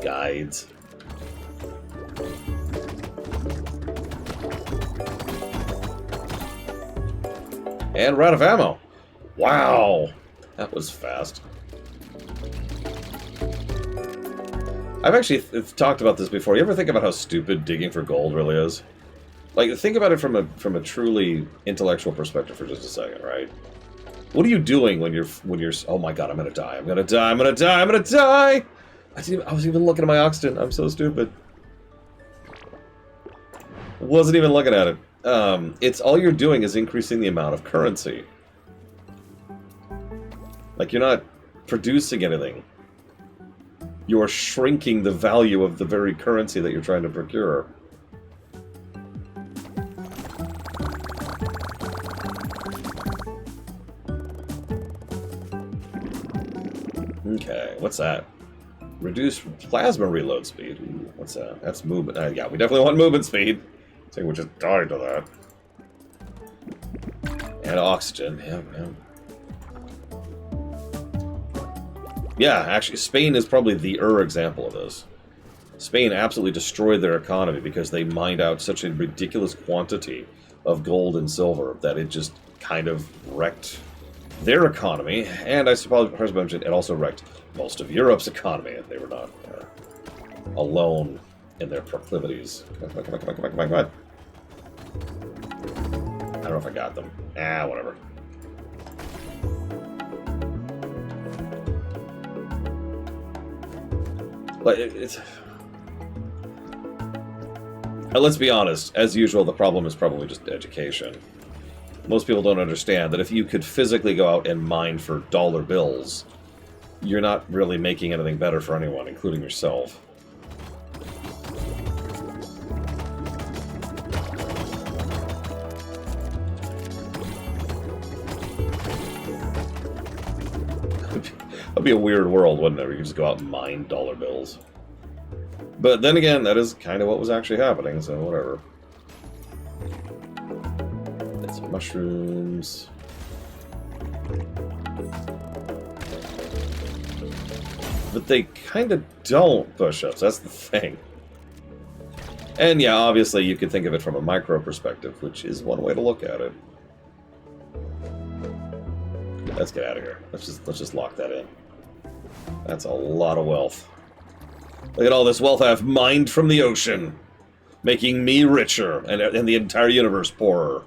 Guides. And we're out of ammo. Wow. That was fast. I've actually talked about this before. You ever think about how stupid digging for gold really is? Like, think about it from a truly intellectual perspective for just a second, right? What are you doing when you're oh my god, I'm gonna die, I'm gonna die! I was even looking at my oxygen. I'm so stupid. Wasn't even looking at it. It's all you're doing is increasing the amount of currency. Like, you're not producing anything. You're shrinking the value of the very currency that you're trying to procure. Okay, what's that? Reduce plasma reload speed. Ooh, what's that? That's movement. Yeah, we definitely want movement speed. I think we just died to that. And oxygen. Yeah, actually, Spain is probably the example of this. Spain absolutely destroyed their economy because they mined out such a ridiculous quantity of gold and silver that it just kind of wrecked their economy. And I suppose it also wrecked most of Europe's economy. They were not alone in their proclivities. Come on. I don't know if I got them. Whatever. But it's... let's be honest, as usual, the problem is probably just education. Most people don't understand that if you could physically go out and mine for dollar bills, you're not really making anything better for anyone, including yourself. That'd be a weird world, wouldn't it? Where you just go out and mine dollar bills. But then again, that is kind of what was actually happening, so whatever. Get some mushrooms. But they kind of don't push us, that's the thing. And yeah, obviously you could think of it from a micro perspective, which is one way to look at it. Let's get out of here. Let's just lock that in. That's a lot of wealth. Look at all this wealth I've mined from the ocean, making me richer and the entire universe poorer.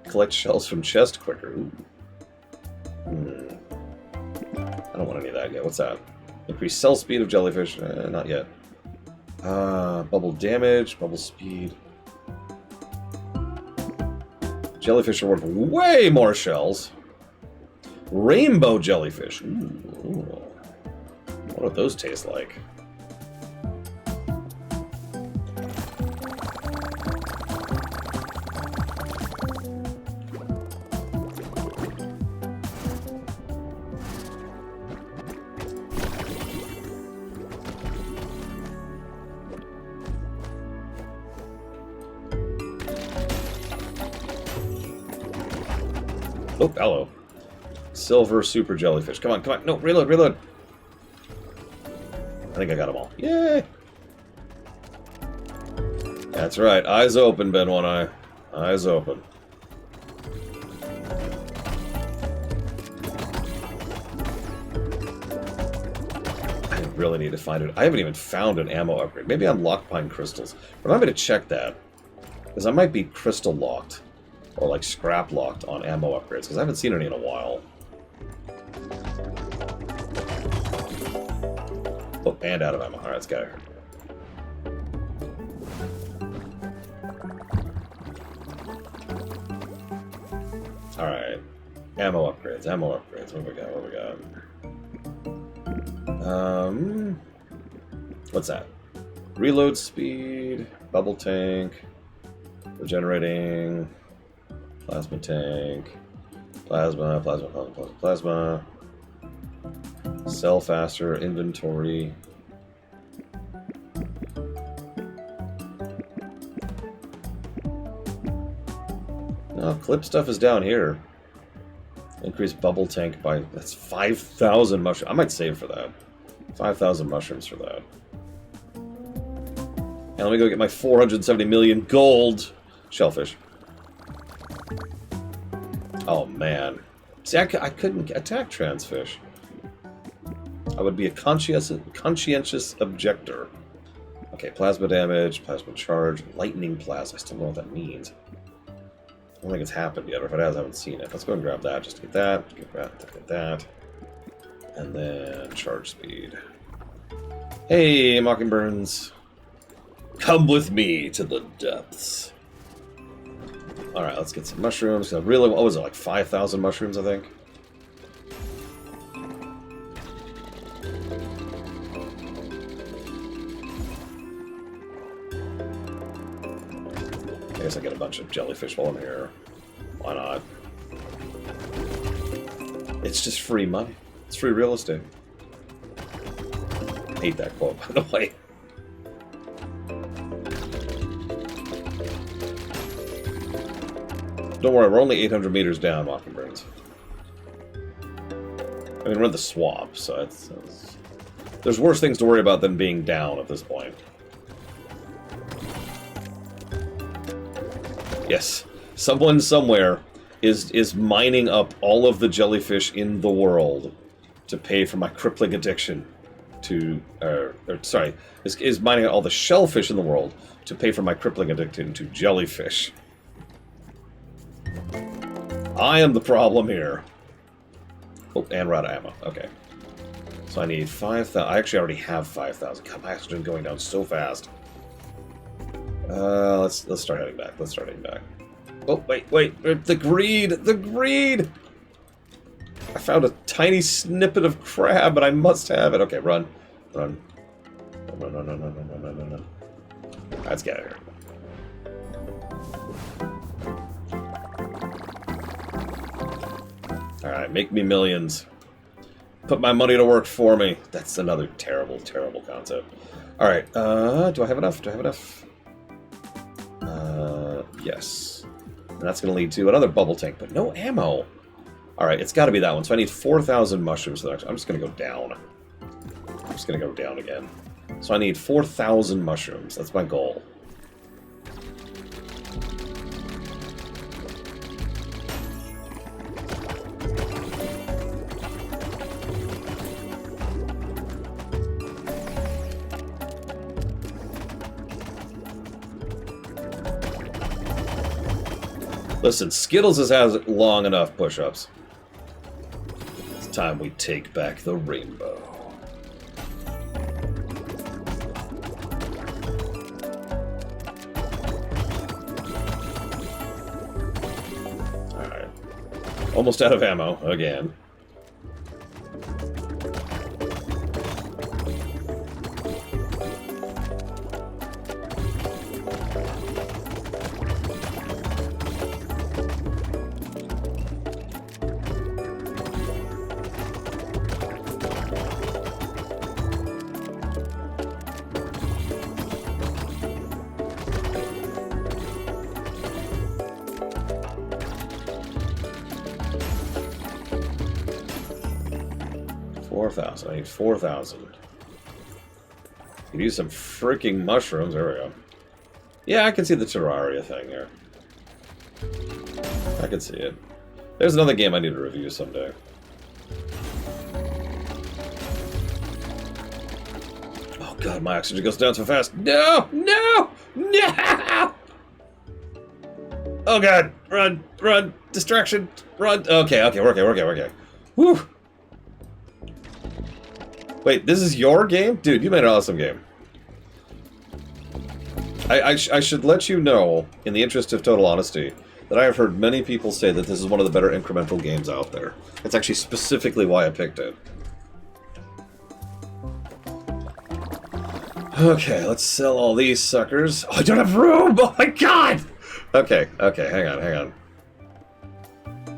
Collect shells from chest quicker. Ooh. I don't want any of that yet. What's that? Increase cell speed of jellyfish. Not yet. Bubble damage, bubble speed. Jellyfish are worth way more shells. Rainbow jellyfish. Ooh. What do those taste like? Oh, hello. Silver super jellyfish. Come on, come on. No, reload, reload. I think I got them all. Yay! That's right. Eyes open, Ben One Eye. Eyes open. I really need to find it. I haven't even found an ammo upgrade. Maybe I'm locked behind crystals. But I'm going to check that. Because I might be crystal locked. Or like scrap locked on ammo upgrades. Because I haven't seen any in a while. Oh, and out of ammo. Alright, let's get her. Alright. Ammo upgrades, ammo upgrades. What do we got? What do we got? What's that? Reload speed, bubble tank, regenerating, plasma tank, plasma. Sell faster, inventory. No, clip stuff is down here. Increase bubble tank by... That's 5,000 mushrooms. I might save for that. 5,000 mushrooms for that. And let me go get my 470 million gold shellfish. Oh, man. See, I couldn't attack transfish. I would be a conscientious objector. Okay, plasma damage, plasma charge, lightning plasma. I still don't know what that means. I don't think it's happened yet, or if it has, I haven't seen it. Let's go and grab that, just to get that, get that. And then charge speed. Hey, Mockingburns. Come with me to the depths. Alright, let's get some mushrooms. Really, what was it, like 5,000 mushrooms, I think? I guess I get a bunch of jellyfish while I'm here. Why not? It's just free money. It's free real estate. I hate that quote, by the way. Don't worry, we're only 800 meters down, Mockingbirds. I mean, we're in the swamp, so it's... There's worse things to worry about than being down at this point. Yes, someone somewhere is mining up all of the jellyfish in the world to pay for my crippling addiction to... is mining all the shellfish in the world to pay for my crippling addiction to jellyfish. I am the problem here. Oh, and we're out of ammo. Okay. So I need 5,000. I actually already have 5,000. God, my oxygen going down so fast. Let's start heading back. Let's start heading back. Oh, wait. The greed! The greed! I found a tiny snippet of crab, but I must have it. Okay, run. Run. Run. Let's get out of here. Alright, make me millions. Put my money to work for me. That's another terrible, terrible concept. Alright, do I have enough? Yes. And that's going to lead to another bubble tank, but no ammo. Alright, it's got to be that one. So I need 4,000 mushrooms. I'm just going to go down. I'm just going to go down again. So I need 4,000 mushrooms. That's my goal. Listen, Skittles has had long enough push-ups. It's time we take back the rainbow. Alright. Almost out of ammo, again. I need 4,000. Could use some freaking mushrooms. There we go. Yeah, I can see the Terraria thing there. I can see it. There's another game I need to review someday. Oh god, my oxygen goes down so fast. No! No! No! Oh god! Run! Run! Distraction! Run! Okay, we're okay. Whew! Wait, this is your game? Dude, you made an awesome game. I should let you know, in the interest of total honesty, that I have heard many people say that this is one of the better incremental games out there. That's actually specifically why I picked it. Okay, let's sell all these suckers. Oh, I don't have room! Oh my god! Okay, hang on.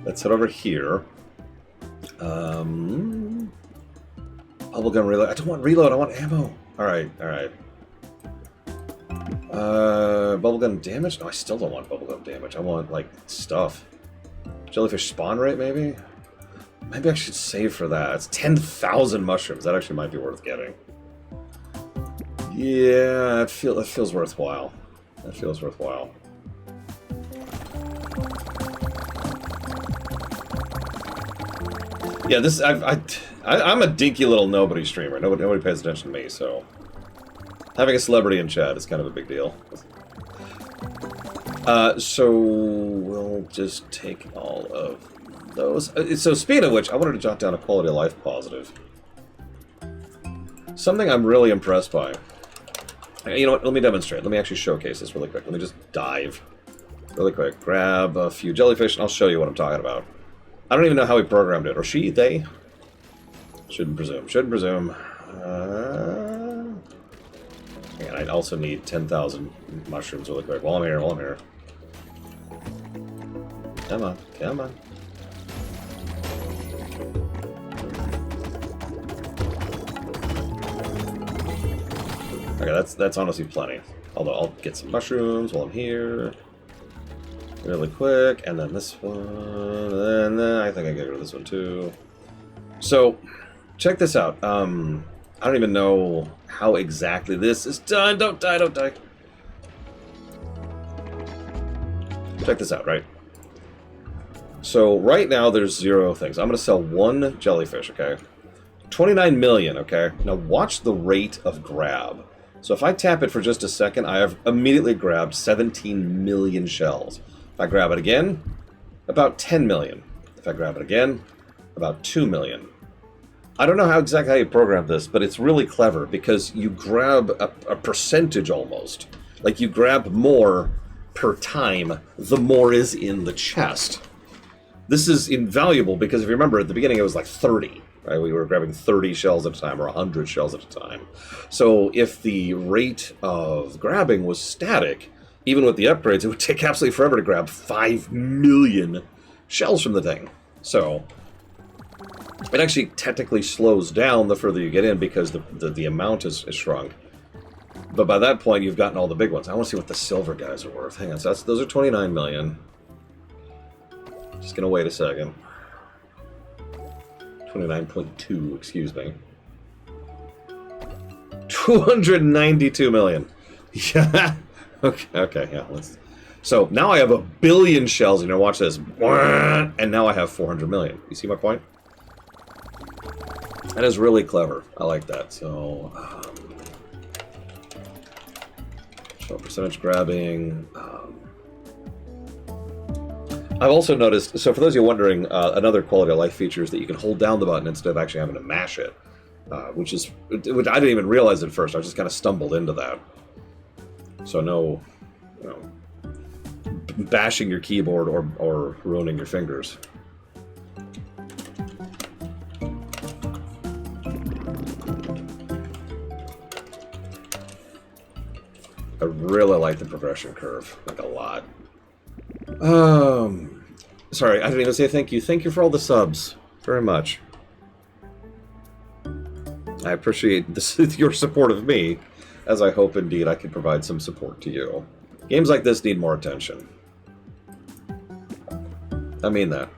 Let's head over here. Bubblegum reload. I don't want reload, I want ammo. Alright. Bubblegum damage? No, I still don't want bubblegum damage. I want, like, stuff. Jellyfish spawn rate, maybe? Maybe I should save for that. It's 10,000 mushrooms. That actually might be worth getting. Yeah, that feels worthwhile. That feels worthwhile. Yeah, this I'm a dinky little nobody streamer. Nobody pays attention to me, so having a celebrity in chat is kind of a big deal. So we'll just take all of those. So speaking of which, I wanted to jot down a quality of life positive. Something I'm really impressed by. You know what? Let me demonstrate. Let me actually showcase this really quick. Let me just dive really quick. Grab a few jellyfish, and I'll show you what I'm talking about. I don't even know how he programmed it. Or she, they? Shouldn't presume. And I also need 10,000 mushrooms really quick. While I'm here. Come on. Okay, that's honestly plenty. Although I'll get some mushrooms while I'm here. Really quick, and then this one, and then I think I get rid of this one too. So, check this out. I don't even know how exactly this is done. Don't die, don't die. Check this out, right? So, right now there's 0 things. I'm going to sell 1 jellyfish, okay? 29 million, okay? Now watch the rate of grab. So if I tap it for just a second, I have immediately grabbed 17 million shells. If I grab it again, about 10 million. If I grab it again, about 2 million. I don't know exactly how you program this, but it's really clever because you grab a percentage almost. Like you grab more per time, the more is in the chest. This is invaluable because if you remember at the beginning it was like 30. Right, we were grabbing 30 shells at a time or 100 shells at a time. So if the rate of grabbing was static, even with the upgrades, it would take absolutely forever to grab 5 million shells from the thing. So it actually technically slows down the further you get in because the amount is shrunk. But by that point, you've gotten all the big ones. I want to see what the silver guys are worth. Hang on, so those are 29 million. Just going to wait a second. 29.2, excuse me. 292 million. Yeah. Okay, yeah, let's... So, now I have 1 billion shells, and now watch this. And now I have 400 million. You see my point? That is really clever. I like that. So, show percentage grabbing. I've also noticed, so for those of you wondering, another quality of life feature is that you can hold down the button instead of actually having to mash it, which I didn't even realize at first. I just kind of stumbled into that. So no, bashing your keyboard or ruining your fingers. I really like the progression curve, like a lot. Sorry, I didn't even say thank you. Thank you for all the subs. Very much. I appreciate this, your support of me, as I hope indeed I can provide some support to you. Games like this need more attention. I mean that.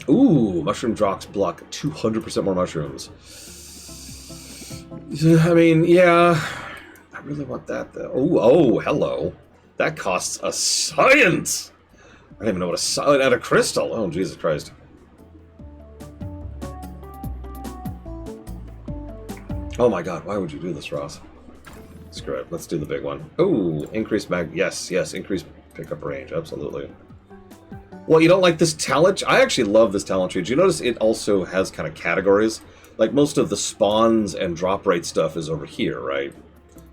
Ooh, mushroom drops block 200% more mushrooms. I mean, yeah. I really want that, though. Oh, hello. That costs a science! I don't even know what a solid out of crystal. Oh, Jesus Christ. Oh my god, why would you do this, Ross? Screw it, let's do the big one. Oh, increased mag... Yes, increased pickup range, absolutely. Well, you don't like this talent? I actually love this talent tree. Do you notice it also has kind of categories? Like, most of the spawns and drop rate stuff is over here, right?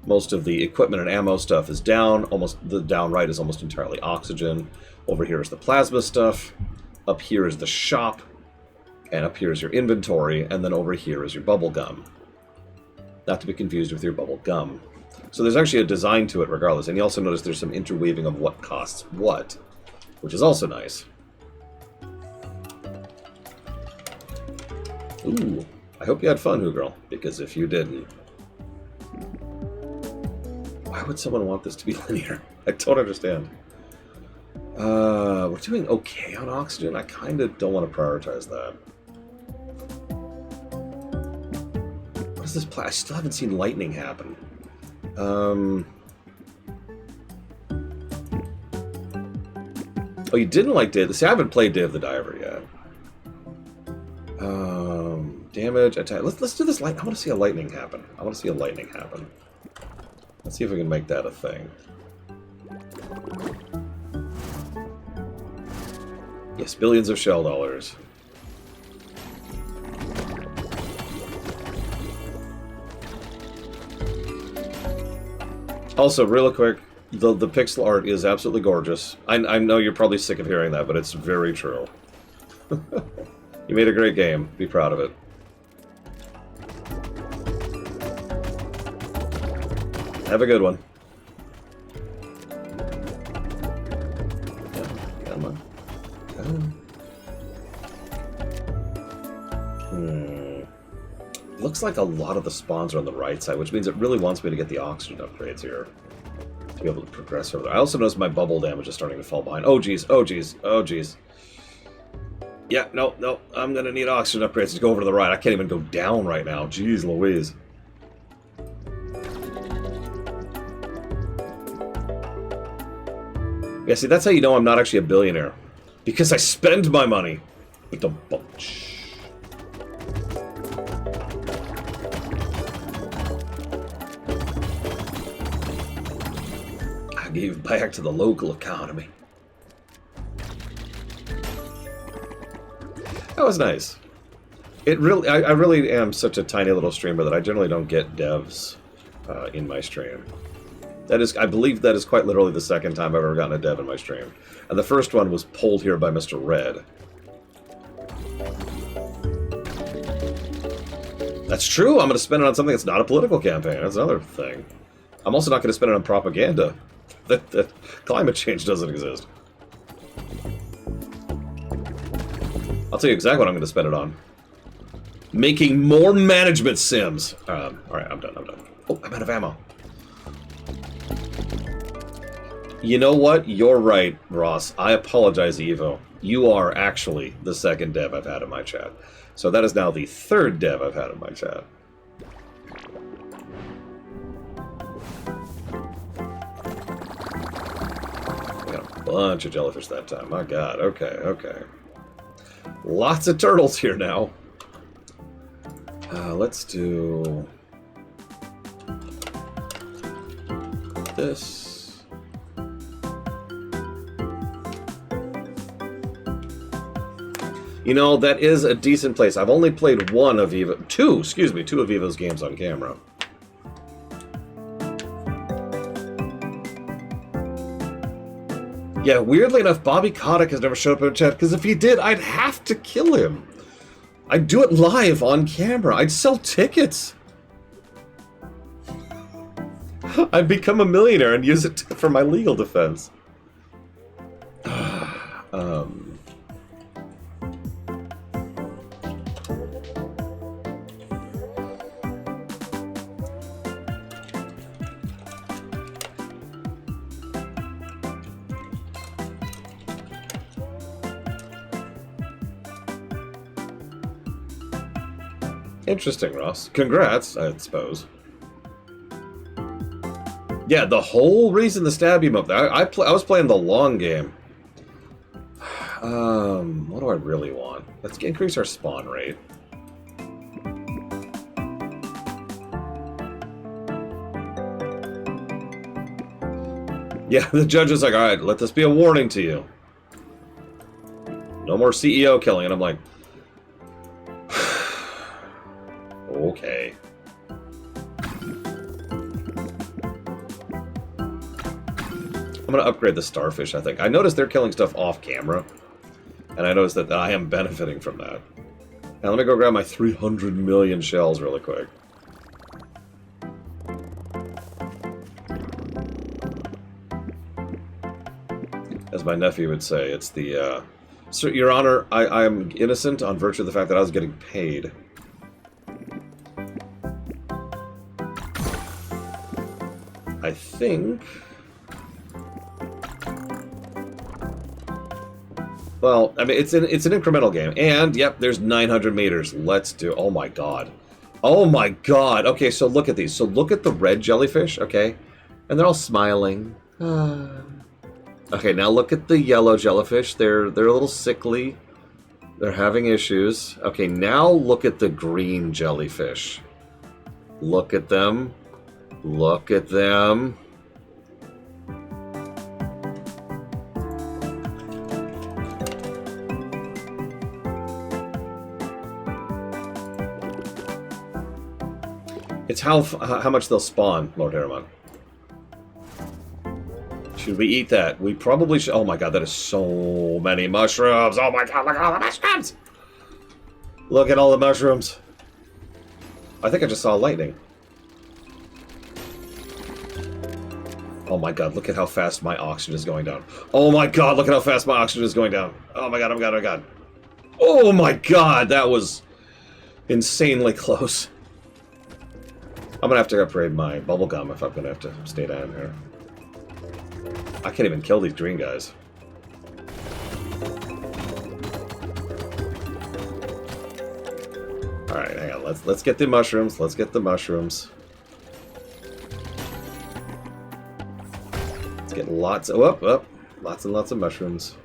Most of the equipment and ammo stuff is down. Almost the down right is almost entirely oxygen. Over here is the plasma stuff. Up here is the shop. And up here is your inventory. And then over here is your bubble gum. Not to be confused with your bubble gum. So there's actually a design to it regardless. And you also notice there's some interweaving of what costs what, which is also nice. Ooh, I hope you had fun, Who Girl, because if you didn't... Why would someone want this to be linear? I don't understand. We're doing okay on oxygen. I kind of don't want to prioritize that. What is this I still haven't seen lightning happen. Oh, you didn't like Day of the... See, I haven't played Day of the Diver yet. Damage, attack. Let's do this light. I want to see a lightning happen. I want to see a lightning happen. Let's see if we can make that a thing. Yes, billions of shell dollars. Also, real quick, the pixel art is absolutely gorgeous. I know you're probably sick of hearing that, but it's very true. You made a great game. Be proud of it. Have a good one. Come on. Come on. looks like a lot of the spawns are on the right side, which means it really wants me to get the oxygen upgrades here to be able to progress further. I also noticed my bubble damage is starting to fall behind. Oh, geez. Oh, geez. Oh, geez. Yeah, no. I'm going to need oxygen upgrades to go over to the right. I can't even go down right now. Jeez Louise. Yeah, see, that's how you know I'm not actually a billionaire. Because I spend my money. With a bunch. I gave back to the local economy. That was nice. It really, I really am such a tiny little streamer that I generally don't get devs in my stream. That is, I believe that is quite literally the second time I've ever gotten a dev in my stream. And the first one was pulled here by Mr. Red. That's true, I'm going to spend it on something that's not a political campaign. That's another thing. I'm also not going to spend it on propaganda. That climate change doesn't exist. I'll tell you exactly what I'm going to spend it on. Making more management sims. Alright, I'm done. Oh, I'm out of ammo. You know what? You're right, Ross. I apologize, Evo. You are actually the second dev I've had in my chat. So that is now the third dev I've had in my chat. I got a bunch of jellyfish that time. My god. Okay. Lots of turtles here now. Let's do this. You know, that is a decent place. I've only played two of Evo's games on camera. Yeah, weirdly enough, Bobby Kotick has never showed up in chat, because if he did, I'd have to kill him. I'd do it live on camera. I'd sell tickets. I'd become a millionaire and use it for my legal defense. Interesting, Ross. Congrats, I suppose. Yeah, the whole reason the stab emote. I was playing the long game. What do I really want? Let's increase our spawn rate. Yeah, the judge is like, all right, let this be a warning to you. No more CEO killing. And I'm like, okay. I'm going to upgrade the starfish, I think. I noticed they're killing stuff off camera. And I noticed that I am benefiting from that. Now let me go grab my 300 million shells really quick. As my nephew would say, it's the, Sir, Your Honor, I am innocent on virtue of the fact that I was getting paid. I think... Well, I mean, it's an incremental game. And, yep, there's 900 meters. Let's do... Oh, my God. Oh, my God. Okay, so look at these. So look at the red jellyfish, okay? And they're all smiling. Okay, now look at the yellow jellyfish. They're a little sickly. They're having issues. Okay, now look at the green jellyfish. Look at them. Look at them. It's how much they'll spawn, Lord Harriman. Should we eat that? We probably should. Oh my god, that is so many mushrooms. Oh my god, look at all the mushrooms. Look at all the mushrooms. I think I just saw lightning. Oh my god, look at how fast my oxygen is going down. Oh my god, look at how fast my oxygen is going down. Oh my god, oh my god, oh my god. Oh my god, that was insanely close. I'm gonna have to upgrade my bubblegum if I'm gonna have to stay down here. I can't even kill these green guys. Alright, hang on. Let's get the mushrooms. Let's get the mushrooms. Let's get lots lots and lots of mushrooms.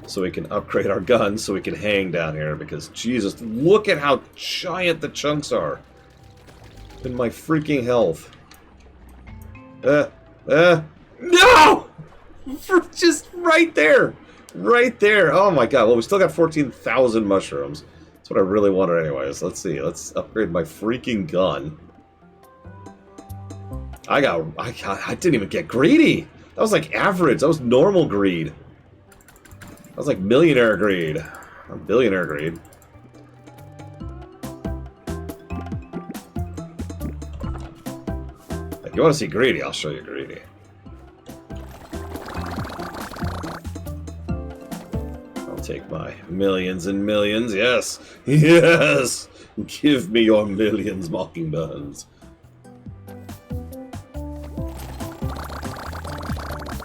So we can upgrade our guns so we can hang down here because Jesus, look at how giant the chunks are. In my freaking health. No! Just right there! Right there! Oh my god, well we still got 14,000 mushrooms. That's what I really wanted anyways. Let's see, let's upgrade my freaking gun. I didn't even get greedy! That was like average, that was normal greed. That was like millionaire greed. Or billionaire greed. If you want to see greedy, I'll show you greedy. I'll take my millions and millions. Yes! Yes! Give me your millions, mockingbirds.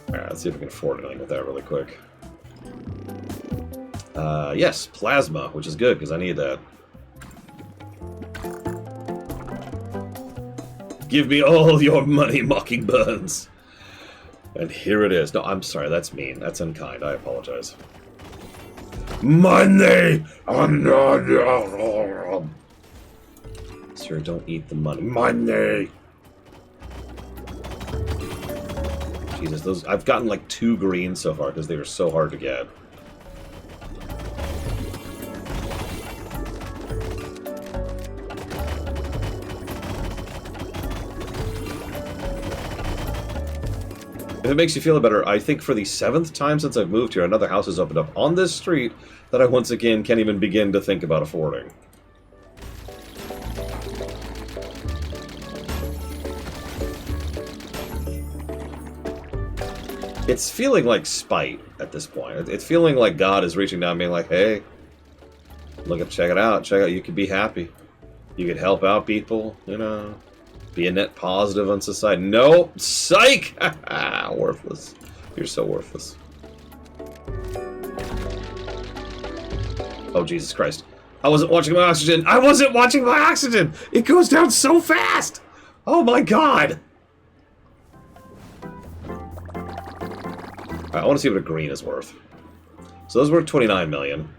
Alright, let's see if we can afford anything with that really quick. Yes, plasma, which is good, because I need that. Give me all your money, mockingbirds. And here it is. No, I'm sorry, that's mean. That's unkind. I apologize. Money! Sir, don't eat the money. Money! Jesus, those I've gotten like 2 greens so far because they were so hard to get. If it makes you feel better, I think for the 7th time since I've moved here, another house has opened up on this street that I once again can't even begin to think about affording. It's feeling like spite at this point. It's feeling like God is reaching down being like, hey, look, check it out, you could be happy. You could help out people, you know. Be a net positive on society. No! Psych! Worthless. You're so worthless. Oh, Jesus Christ. I wasn't watching my oxygen! I wasn't watching my oxygen! It goes down so fast! Oh my god! Alright, I want to see what a green is worth. So those were 29 million.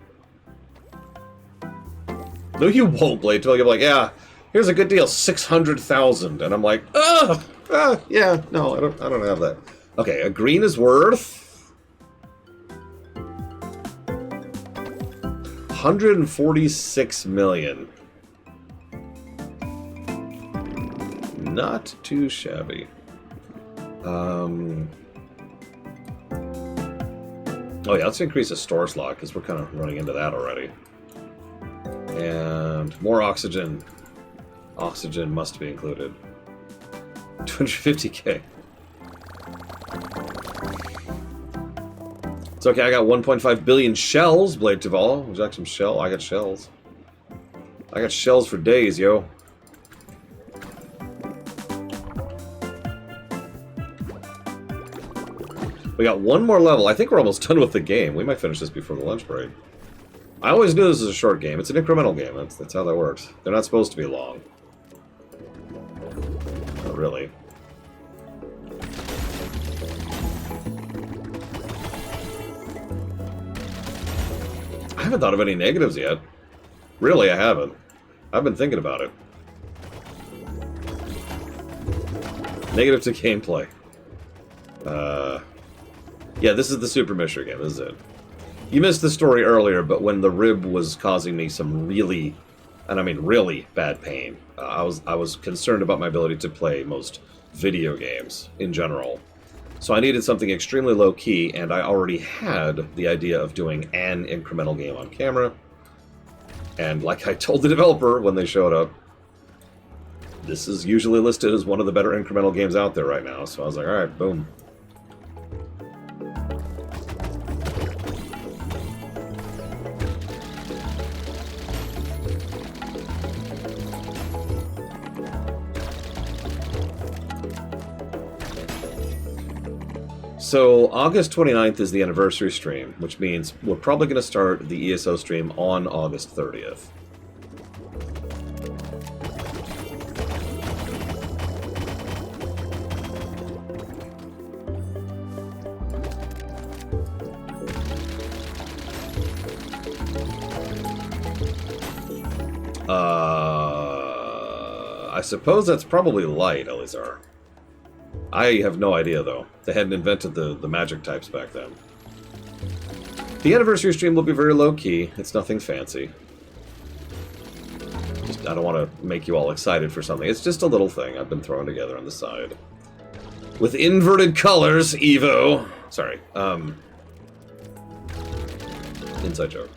No, you won't, Blade. You'll be like, yeah, here's a good deal, 600,000, and I'm like, yeah, no, I don't have that. Okay, a green is worth 146 million. Not too shabby. Oh yeah, let's increase the store slot because we're kind of running into that already. And more oxygen. Oxygen must be included. 250k. It's okay, I got 1.5 billion shells, Blade Tavala. Would you like some shell? I got shells. I got shells for days, yo. We got one more level. I think we're almost done with the game. We might finish this before the lunch break. I always knew this was a short game. It's an incremental game. That's how that works. They're not supposed to be long. Not really. I haven't thought of any negatives yet. Really, I haven't. I've been thinking about it. Negative to gameplay. Yeah, this is the Super Misher game, this is it. You missed the story earlier, but when the rib was causing me some really, and I mean really, bad pain, I was concerned about my ability to play most video games in general. So I needed something extremely low-key, and I already had the idea of doing an incremental game on camera. And like I told the developer when they showed up, this is usually listed as one of the better incremental games out there right now. So I was like, alright, boom. So August 29th is the anniversary stream, which means we're probably going to start the ESO stream on August 30th. I suppose that's probably light, Elizar. I have no idea, though. They hadn't invented the magic types back then. The anniversary stream will be very low-key. It's nothing fancy. Just, I don't want to make you all excited for something. It's just a little thing I've been throwing together on the side. With inverted colors, Evo! Sorry, inside joke.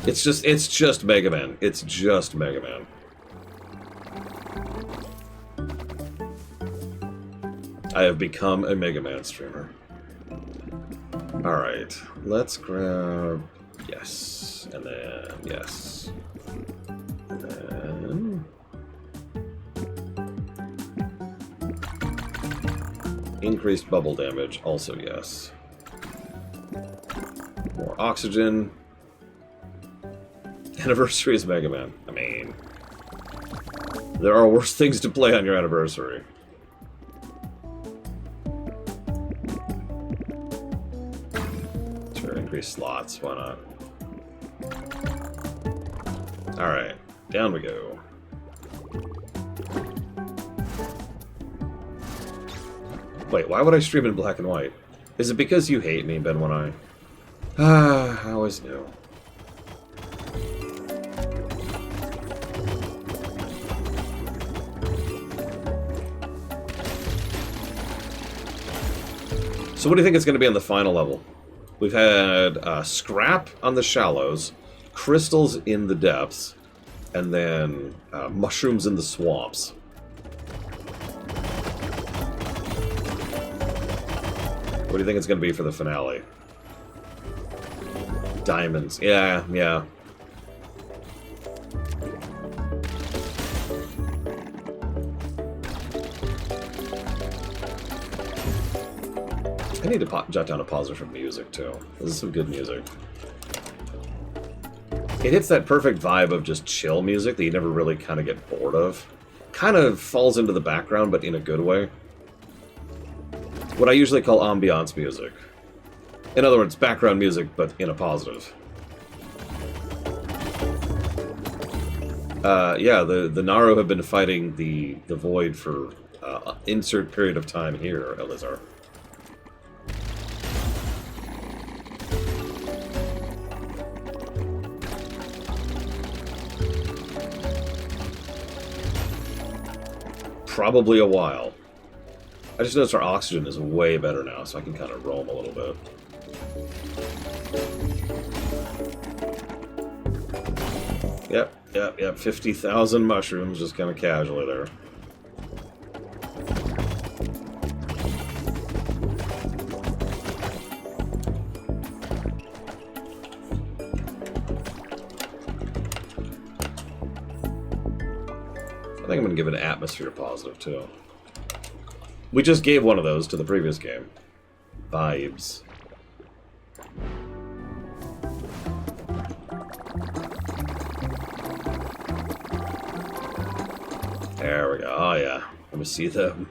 It's just Mega Man. It's just Mega Man. I have become a Mega Man streamer. Alright, let's grab... Yes. And then... Yes. And then... Increased bubble damage, also yes. More oxygen. Anniversary is Mega Man. I mean... There are worse things to play on your anniversary. Sure, increase slots, why not? Alright, down we go. Wait, why would I stream in black and white? Is it because you hate me, Ben One Eye? Ah, I always knew. So what do you think it's going to be on the final level? We've had scrap on the shallows, crystals in the depths, and then mushrooms in the swamps. What do you think it's going to be for the finale? Diamonds. Yeah, yeah. I need to jot down a pauser for music, too. This is some good music. It hits that perfect vibe of just chill music that you never really kind of get bored of. Kind of falls into the background, but in a good way. What I usually call ambiance music. In other words, background music, but in a positive. Yeah, the Naru have been fighting the Void for insert period of time here, Elizar. Probably a while. I just noticed our oxygen is way better now, so I can kind of roam a little bit. Yep. 50,000 mushrooms, just kind of casually there. I think I'm going to give it an atmosphere positive, too. We just gave one of those to the previous game. Vibes. There we go. Oh, yeah. Let me see them.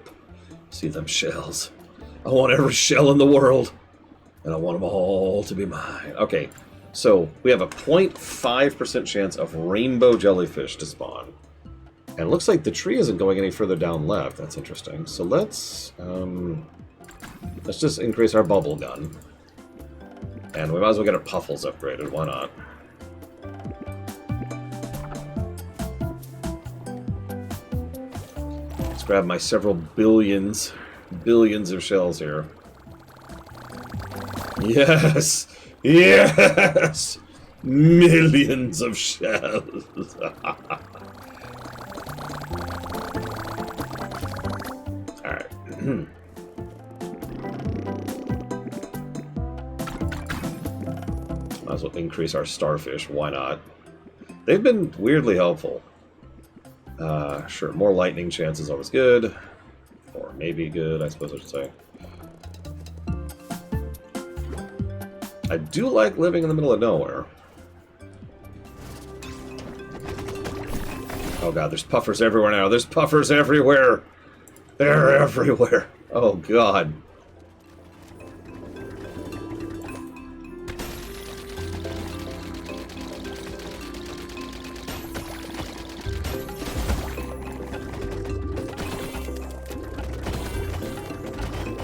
See them shells. I want every shell in the world. And I want them all to be mine. Okay. So, we have a 0.5% chance of rainbow jellyfish to spawn. And it looks like the tree isn't going any further down left. That's interesting. So let's just increase our bubble gun. And we might as well get our puffles upgraded. Why not? Let's grab my several billions of shells here. Yes! Yes! Millions of shells! Might as well increase our starfish. Why not? They've been weirdly helpful. Sure, more lightning chance is always good. Or maybe good, I suppose I should say. I do like living in the middle of nowhere. Oh god, there's puffers everywhere now. There's puffers everywhere! They're everywhere! Oh god.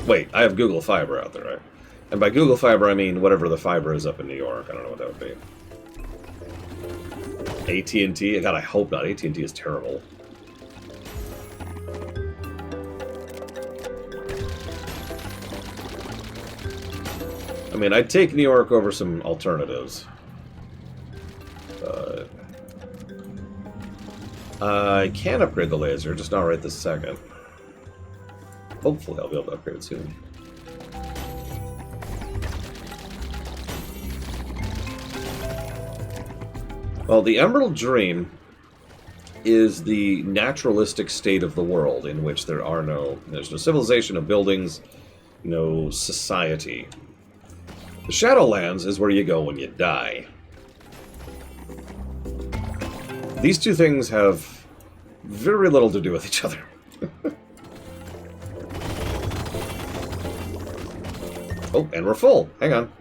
Wait, I have Google Fiber out there, right? And by Google Fiber, I mean whatever the fiber is up in New York. I don't know what that would be. AT&T? God, I hope not. AT&T is terrible. I mean, I'd take New York over some alternatives. But I can upgrade the laser, just not right this second. Hopefully I'll be able to upgrade it soon. Well, the Emerald Dream is the naturalistic state of the world in which there's no civilization, no buildings, no society. The Shadowlands is where you go when you die. These two things have very little to do with each other. Oh, and we're full. Hang on.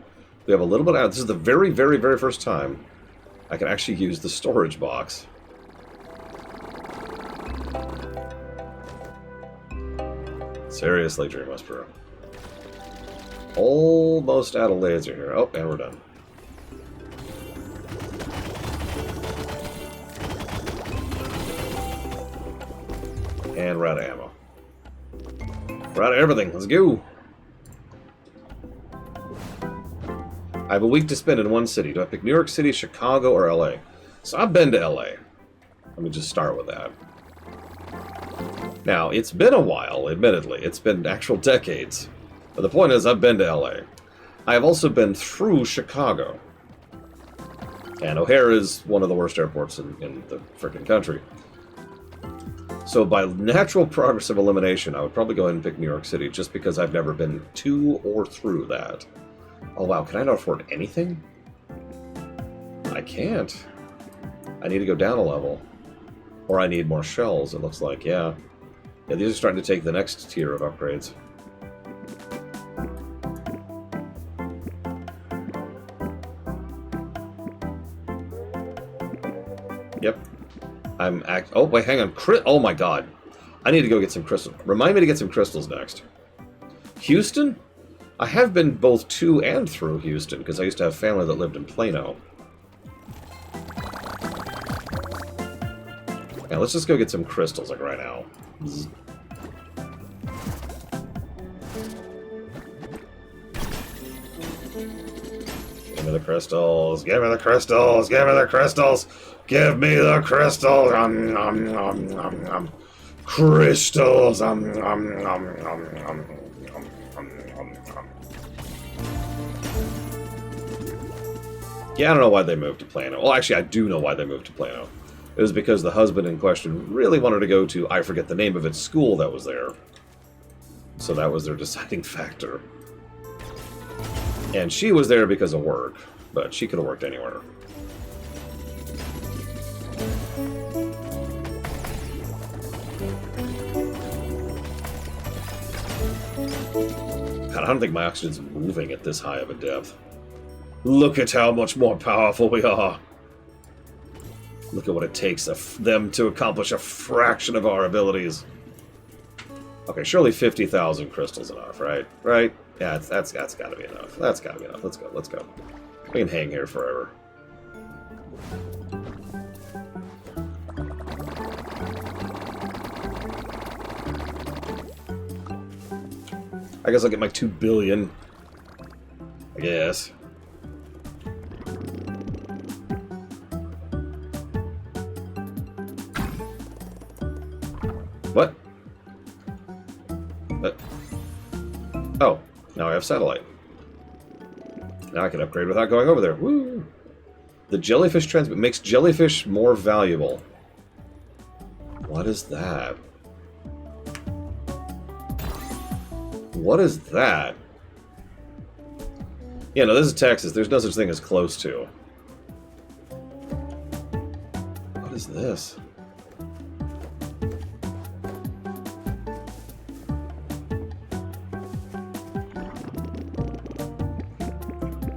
We have a little bit out. This is the very, very, very first time I can actually use the storage box. Seriously, Dream Whisperer. Almost out of laser here. Oh, and we're done. And we're out of ammo. We're out of everything. Let's go. I have a week to spend in one city. Do I pick New York City, Chicago, or LA? So I've been to LA. Let me just start with that. Now, it's been a while, admittedly. It's been actual decades. But the point is, I've been to LA. I have also been through Chicago. And O'Hare is one of the worst airports in the frickin' country. So by natural progress of elimination, I would probably go ahead and pick New York City, just because I've never been to or through that. Oh wow, can I not afford anything? I can't. I need to go down a level. Or I need more shells, it looks like, yeah. Yeah, these are starting to take the next tier of upgrades. Yep. Oh, wait, hang on. Oh my god. I need to go get some crystals. Remind me to get some crystals next. Houston? I have been both to and through Houston, because I used to have family that lived in Plano. Now, let's just go get some crystals, like, right now. Zzz. Give me the crystals! Give me the crystals! Give me the crystals! Give me the crystals! Crystals! Yeah, I don't know why they moved to Plano. Well, actually, I do know why they moved to Plano. It was because the husband in question really wanted to go to, I forget the name of it, school that was there. So that was their deciding factor. And she was there because of work, but she could have worked anywhere. God, I don't think my oxygen's moving at this high of a depth. Look at how much more powerful we are. Look at what it takes them to accomplish a fraction of our abilities. Okay, surely 50,000 crystals enough, right? Right? Yeah, that's got to be enough. That's got to be enough. Let's go. Let's go. We can hang here forever. I guess I'll get my 2 billion. I guess. What? Oh, now I have satellite. Now I can upgrade without going over there. Woo! The jellyfish transmit makes jellyfish more valuable. What is that? What is that? Yeah, no, this is Texas. There's no such thing as close to. What is this?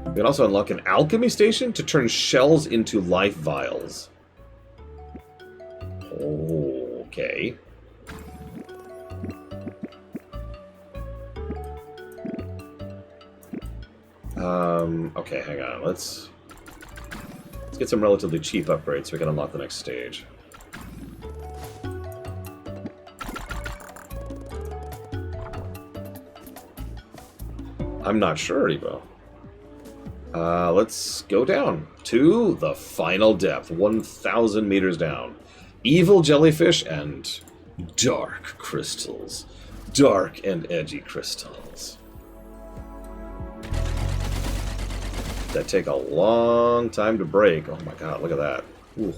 You can also unlock an alchemy station to turn shells into life vials. Okay. Okay, hang on. Let's get some relatively cheap upgrades so we can unlock the next stage. I'm not sure, Evo. Let's go down to the final depth, 1,000 meters down. Evil jellyfish and dark crystals. Dark and edgy crystals. That take a long time to break. Oh my god, look at that. Ooh.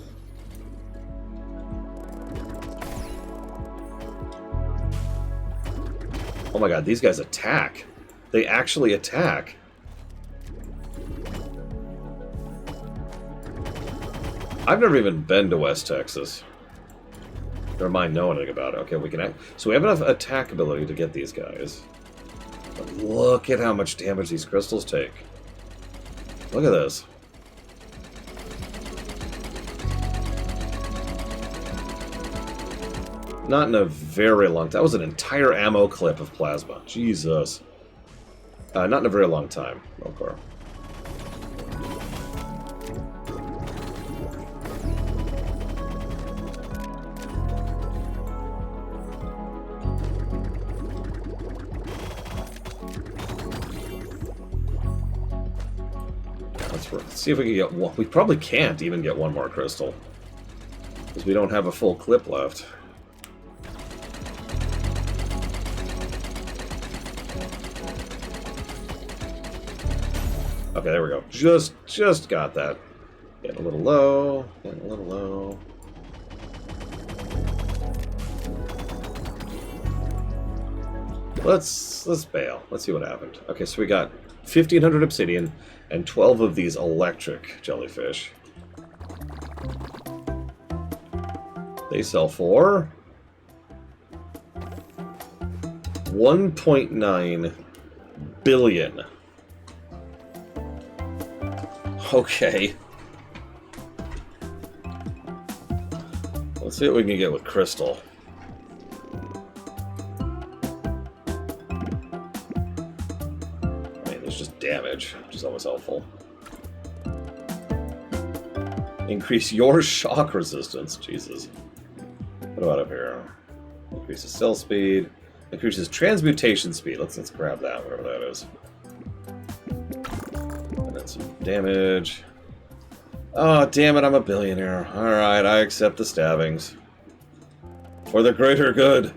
Oh my god, these guys attack. They actually attack. I've never even been to West Texas. Never mind knowing anything about it. Okay, we can so we have enough attack ability to get these guys. But look at how much damage these crystals take. Look at this. Not in a very long time. That was an entire ammo clip of plasma. Jesus. Not in a very long time. Okay. Let's see if we can get one. We probably can't even get one more crystal. Because we don't have a full clip left. Okay, there we go. Just got that. Getting a little low. Getting a little low. Let's bail. Let's see what happened. Okay, so we got 1,500 obsidian and 12 of these electric jellyfish. They sell for 1.9 billion. Okay. Let's see what we can get with crystal. Damage, which is always helpful. Increase your shock resistance. Jesus. What about up here? Increases cell speed. Increases transmutation speed. Let's grab that, whatever that is. And then some damage. Oh, damn it, I'm a billionaire. Alright, I accept the stabbings. For the greater good.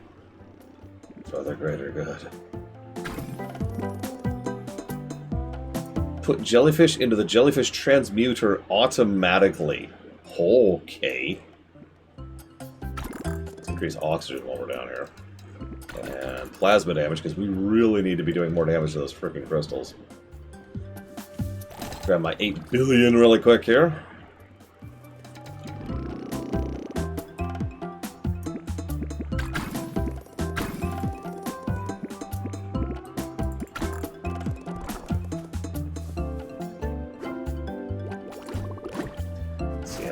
For the greater good. Put jellyfish into the jellyfish transmuter automatically. Okay. Let's increase oxygen while we're down here. And plasma damage, because we really need to be doing more damage to those freaking crystals. Grab my 8 billion really quick here.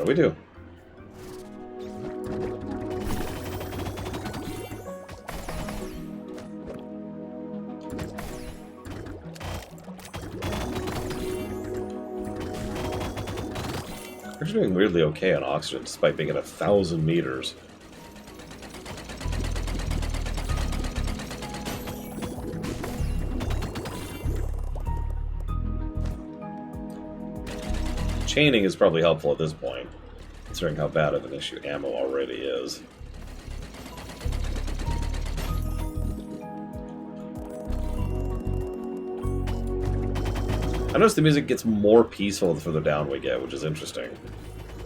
We do. We're doing weirdly okay on oxygen despite being at 1,000 meters. Chaining is probably helpful at this point, considering how bad of an issue ammo already is. I noticed the music gets more peaceful the further down we get, which is interesting.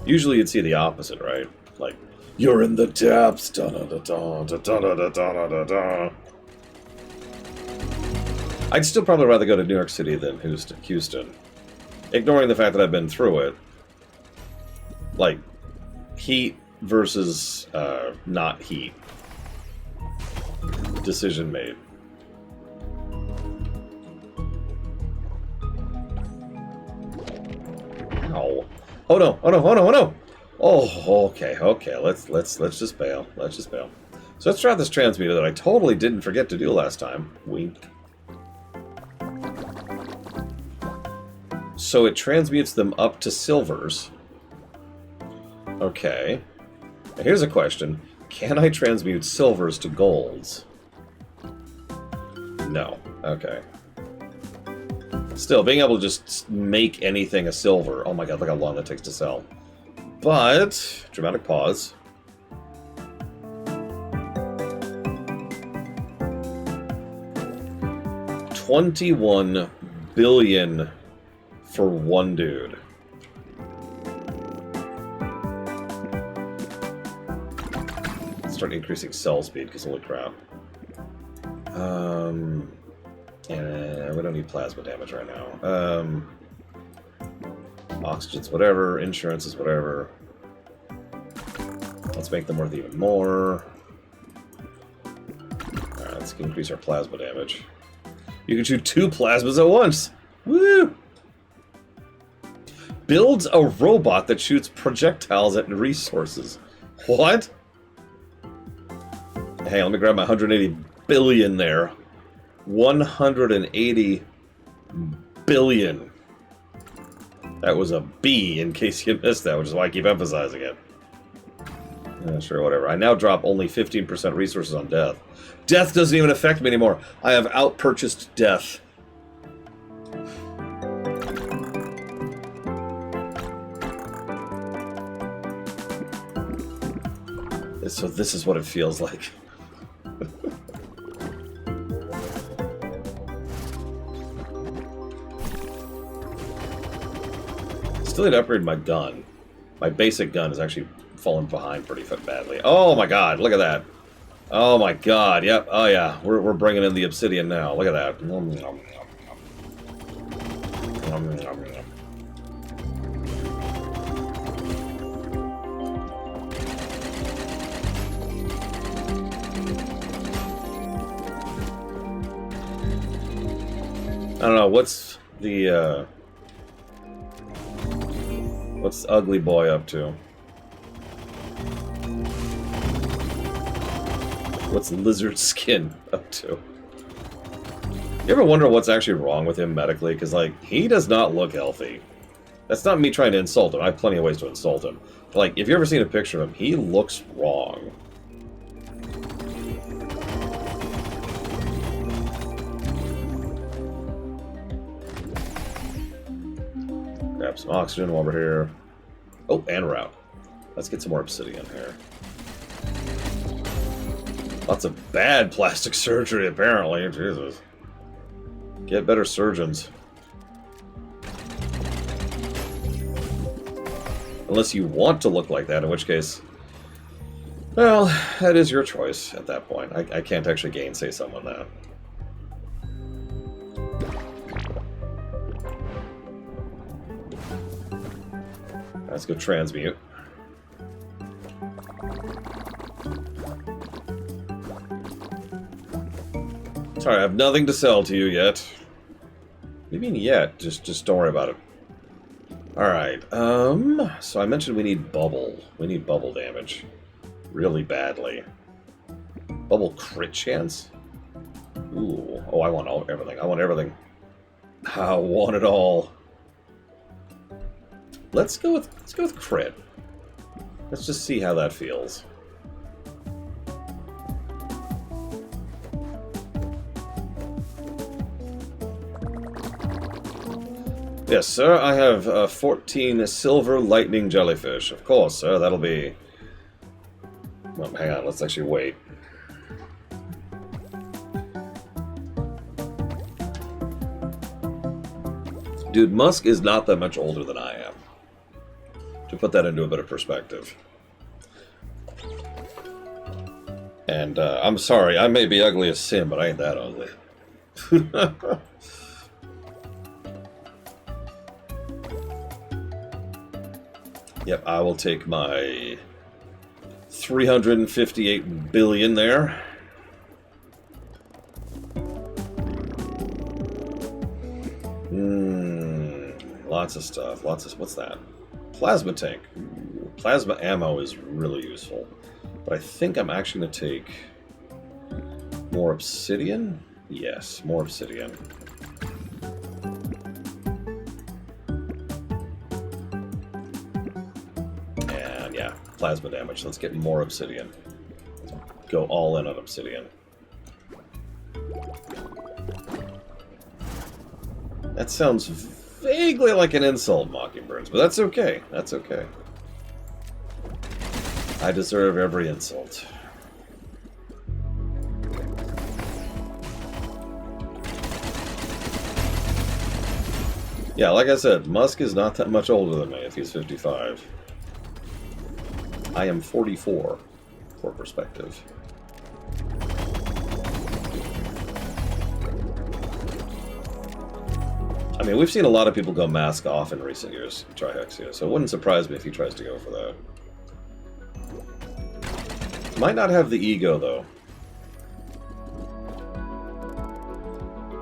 Usually you'd see the opposite, right? Like, you're in the depths. Da da da da da da da da da da. I'd still probably rather go to New York City than Houston. Ignoring the fact that I've been through it. Like, heat versus not heat. Decision made. Ow. Oh no, oh no, oh no, oh no! Oh, okay, okay, let's just bail. Let's just bail. So let's try this transmuter that I totally didn't forget to do last time. Wink. So it transmutes them up to silvers. Okay. Now here's a question. Can I transmute silvers to golds? No. Okay. Still, being able to just make anything a silver. Oh my god, look how long that takes to sell. But, dramatic pause. $21 billion for one dude. Let's start increasing cell speed, because holy crap. And we don't need plasma damage right now. Oxygen's whatever, insurance is whatever. Let's make them worth even more. Alright, let's increase our plasma damage. You can shoot 2 plasmas at once! Woo! Builds a robot that shoots projectiles at resources. What? Hey, let me grab my 180 billion there. 180 billion. That was a B, in case you missed that, which is why I keep emphasizing it. Yeah, sure, whatever. I now drop only 15% resources on death. Death doesn't even affect me anymore. I have out-purchased death. So this is what it feels like. Still need to upgrade my gun. My basic gun is actually falling behind pretty badly. Oh my god, look at that. Oh my god, yep, oh yeah. We're bringing in the obsidian now. Look at that. Nom, nom, nom, nom. Nom, nom, nom. I don't know, what's the ugly boy up to? What's Lizard Skin up to? You ever wonder what's actually wrong with him medically? Because, like, he does not look healthy. That's not me trying to insult him. I have plenty of ways to insult him. But, like, if you've ever seen a picture of him, he looks wrong. Grab some oxygen while we're here. Oh, and route. Let's get some more obsidian here. Lots of bad plastic surgery, apparently. Jesus. Get better surgeons. Unless you want to look like that, in which case... Well, that is your choice at that point. I can't actually gainsay someone that. Let's go transmute. Sorry, I have nothing to sell to you yet. What do you mean yet? Just don't worry about it. Alright, so I mentioned we need bubble. We need bubble damage. Really badly. Bubble crit chance? Ooh. Oh, I want everything. I want everything. I want it all. Let's go with crit. Let's just see how that feels. Yes, sir, I have 14 silver lightning jellyfish. Of course, sir, that'll be... Well, hang on, let's actually wait. Dude, Musk is not that much older than I am. To put that into a bit of perspective. And I'm sorry, I may be ugly as sin, but I ain't that ugly. Yep, I will take my 358 billion there. Lots of stuff. Lots of... What's that? Plasma tank. Ooh, plasma ammo is really useful. But I think I'm actually going to take more obsidian? Yes, more obsidian. And yeah, plasma damage. Let's get more obsidian. Let's go all in on obsidian. That sounds vaguely like an insult, Mockingbirds, but that's okay. That's okay. I deserve every insult. Yeah, like I said, Musk is not that much older than me if he's 55. I am 44, for perspective. I mean, we've seen a lot of people go mask off in recent years, try Hexia, so it wouldn't surprise me if he tries to go for that. Might not have the ego, though.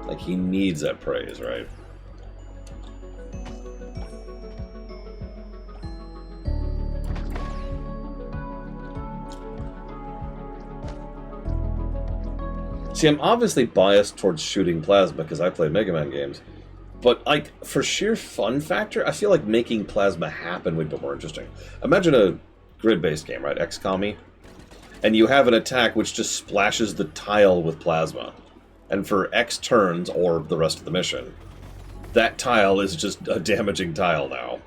Like, he needs that praise, right? See, I'm obviously biased towards shooting plasma because I play Mega Man games. But, like, for sheer fun factor, I feel like making plasma happen would be more interesting. Imagine a grid-based game, right? XCOM-y. And you have an attack which just splashes the tile with plasma. And for X turns, or the rest of the mission, that tile is just a damaging tile now.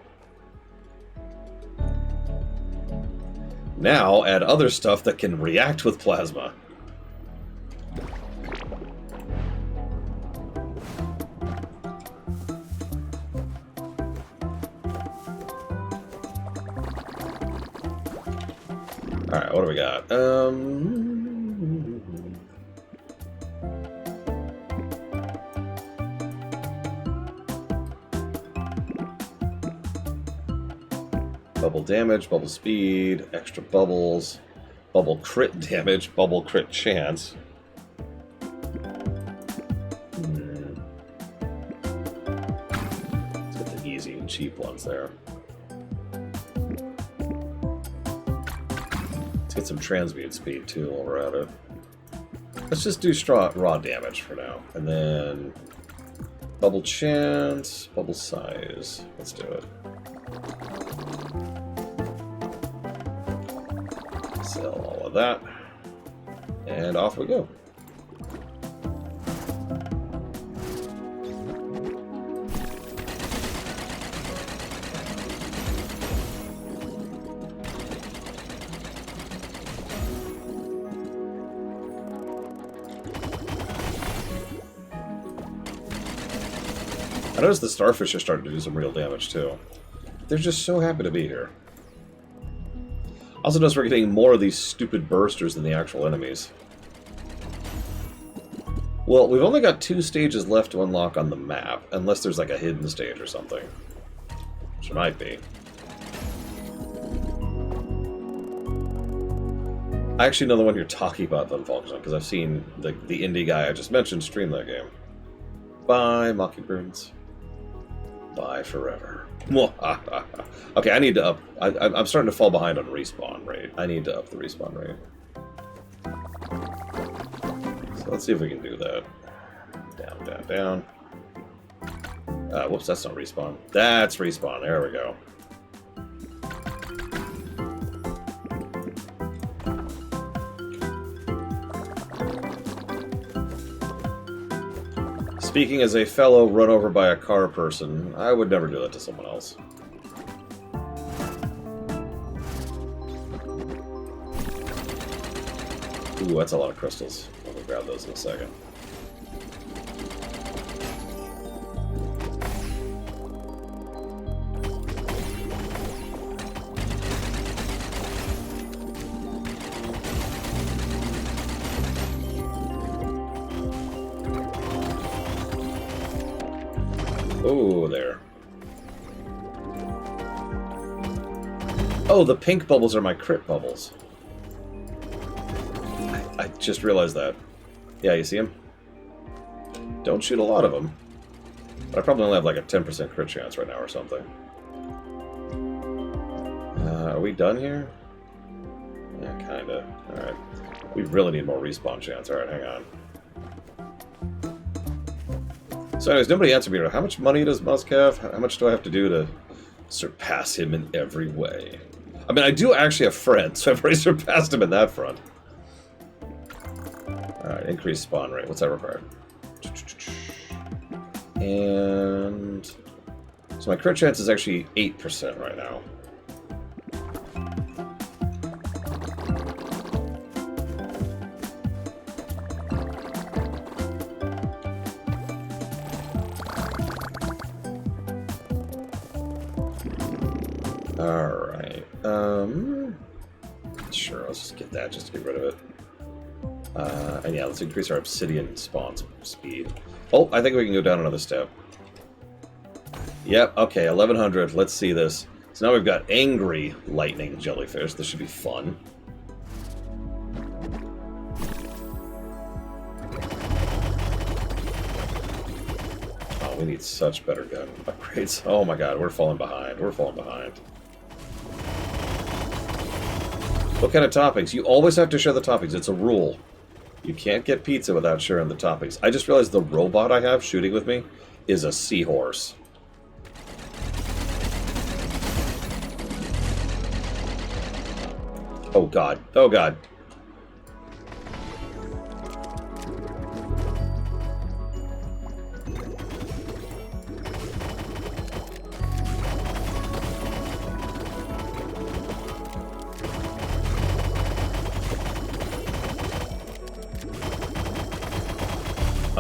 Now, add other stuff that can react with plasma. Alright, what do we got? Bubble damage, bubble speed, extra bubbles, bubble crit damage, bubble crit chance. Let's get the easy and cheap ones there. Get some transmute speed too while we're at it. Let's just do raw damage for now. And then bubble chance, bubble size. Let's do it. Sell all of that. And off we go. I noticed the starfish are starting to do some real damage, too. They're just so happy to be here. Also notice we're getting more of these stupid bursters than the actual enemies. Well, we've only got 2 stages left to unlock on the map, unless there's like a hidden stage or something. Which there might be. I actually know the one you're talking about, then, Falcon, because I've seen the indie guy I just mentioned stream that game. Bye, Mockingbirds. Bye forever. Okay, I need to up... I'm starting to fall behind on respawn rate. I need to up the respawn rate. So let's see if we can do that. Down, down, down. Whoops, that's not respawn. That's respawn. There we go. Speaking as a fellow run over by a car person, I would never do that to someone else. Ooh, that's a lot of crystals. I'll go grab those in a second. Oh, there. Oh, the pink bubbles are my crit bubbles. I just realized that. Yeah, you see them? Don't shoot a lot of them. But I probably only have like a 10% crit chance right now or something. Are we done here? Yeah, kinda. Alright. We really need more respawn chance. Alright, hang on. So anyways, nobody answered me. How much money does Musk have? How much do I have to do to surpass him in every way? I mean, I do actually have friends, so I've already surpassed him in that front. Alright, increase spawn rate. What's that required? And... so my crit chance is actually 8% right now. Alright, sure, let's just get that just to get rid of it. And yeah, let's increase our obsidian spawn speed. Oh, I think we can go down another step. Yep, okay, 1100, let's see this. So now we've got angry lightning jellyfish, this should be fun. Oh, we need such better gun upgrades. Oh my god, we're falling behind, we're falling behind. What kind of toppings? You always have to share the toppings. It's a rule. You can't get pizza without sharing the toppings. I just realized the robot I have shooting with me is a seahorse. Oh god. Oh god.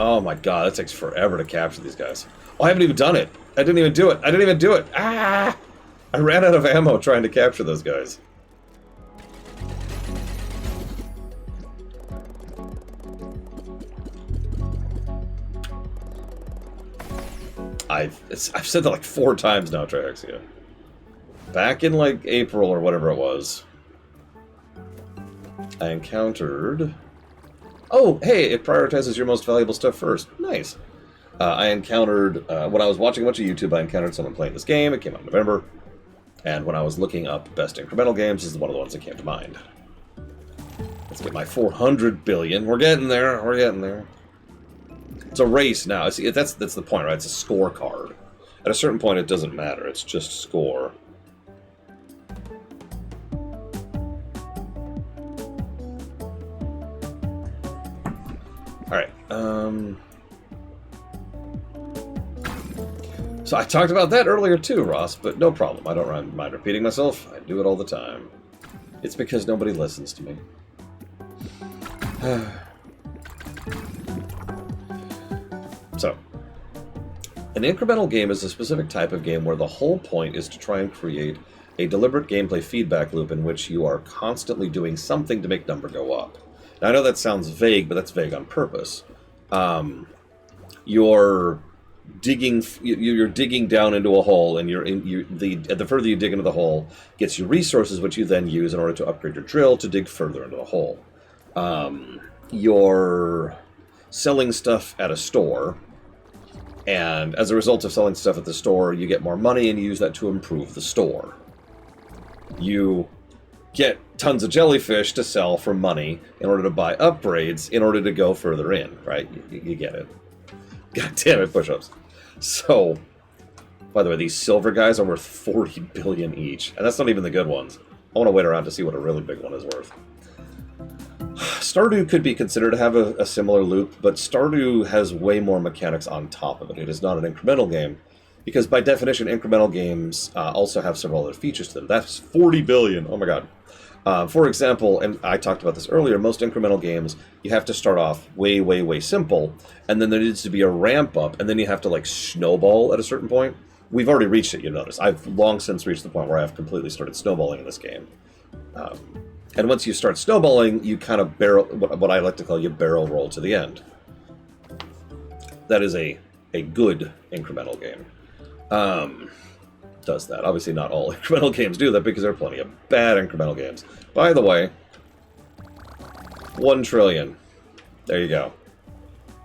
Oh my god, that takes forever to capture these guys. Oh, I haven't even done it. I didn't even do it. I didn't even do it. Ah! I ran out of ammo trying to capture those guys. I've said that like 4 times now, Trihexia. Back in like April or whatever it was, I encountered... oh, hey, it prioritizes your most valuable stuff first. Nice. I encountered, when I was watching a bunch of YouTube, I encountered someone playing this game. It came out in November. And when I was looking up best incremental games, this is one of the ones that came to mind. Let's get my 400 billion. We're getting there. We're getting there. It's a race now. See, that's the point, right? It's a scorecard. At a certain point, it doesn't matter. It's just score. Alright, so I talked about that earlier too, Ross, but no problem. I don't mind repeating myself. I do it all the time. It's because nobody listens to me. So, an incremental game is a specific type of game where the whole point is to try and create a deliberate gameplay feedback loop in which you are constantly doing something to make number go up. Now, I know that sounds vague, but that's vague on purpose. You're digging down into a hole, and the further you dig into the hole gets you resources, which you then use in order to upgrade your drill to dig further into the hole. You're selling stuff at a store, and as a result of selling stuff at the store, you get more money, and you use that to improve the store. You get tons of jellyfish to sell for money in order to buy upgrades in order to go further in, right? You get it. God damn it, push-ups. So, by the way, these silver guys are worth 40 billion each, and that's not even the good ones. I want to wait around to see what a really big one is worth. Stardew could be considered to have a similar loop, but Stardew has way more mechanics on top of it. It is not an incremental game, because by definition, incremental games also have several other features to them. That's 40 billion. Oh my god. For example, and I talked about this earlier, most incremental games, you have to start off way, way, way simple, and then there needs to be a ramp up, and then you have to, like, snowball at a certain point. We've already reached it, you notice. I've long since reached the point where I've completely started snowballing in this game. And once you start snowballing, you kind of barrel, what I like to call you barrel roll to the end. That is a good incremental game. Does that. Obviously not all incremental games do that because there are plenty of bad incremental games. By the way, 1 trillion. There you go.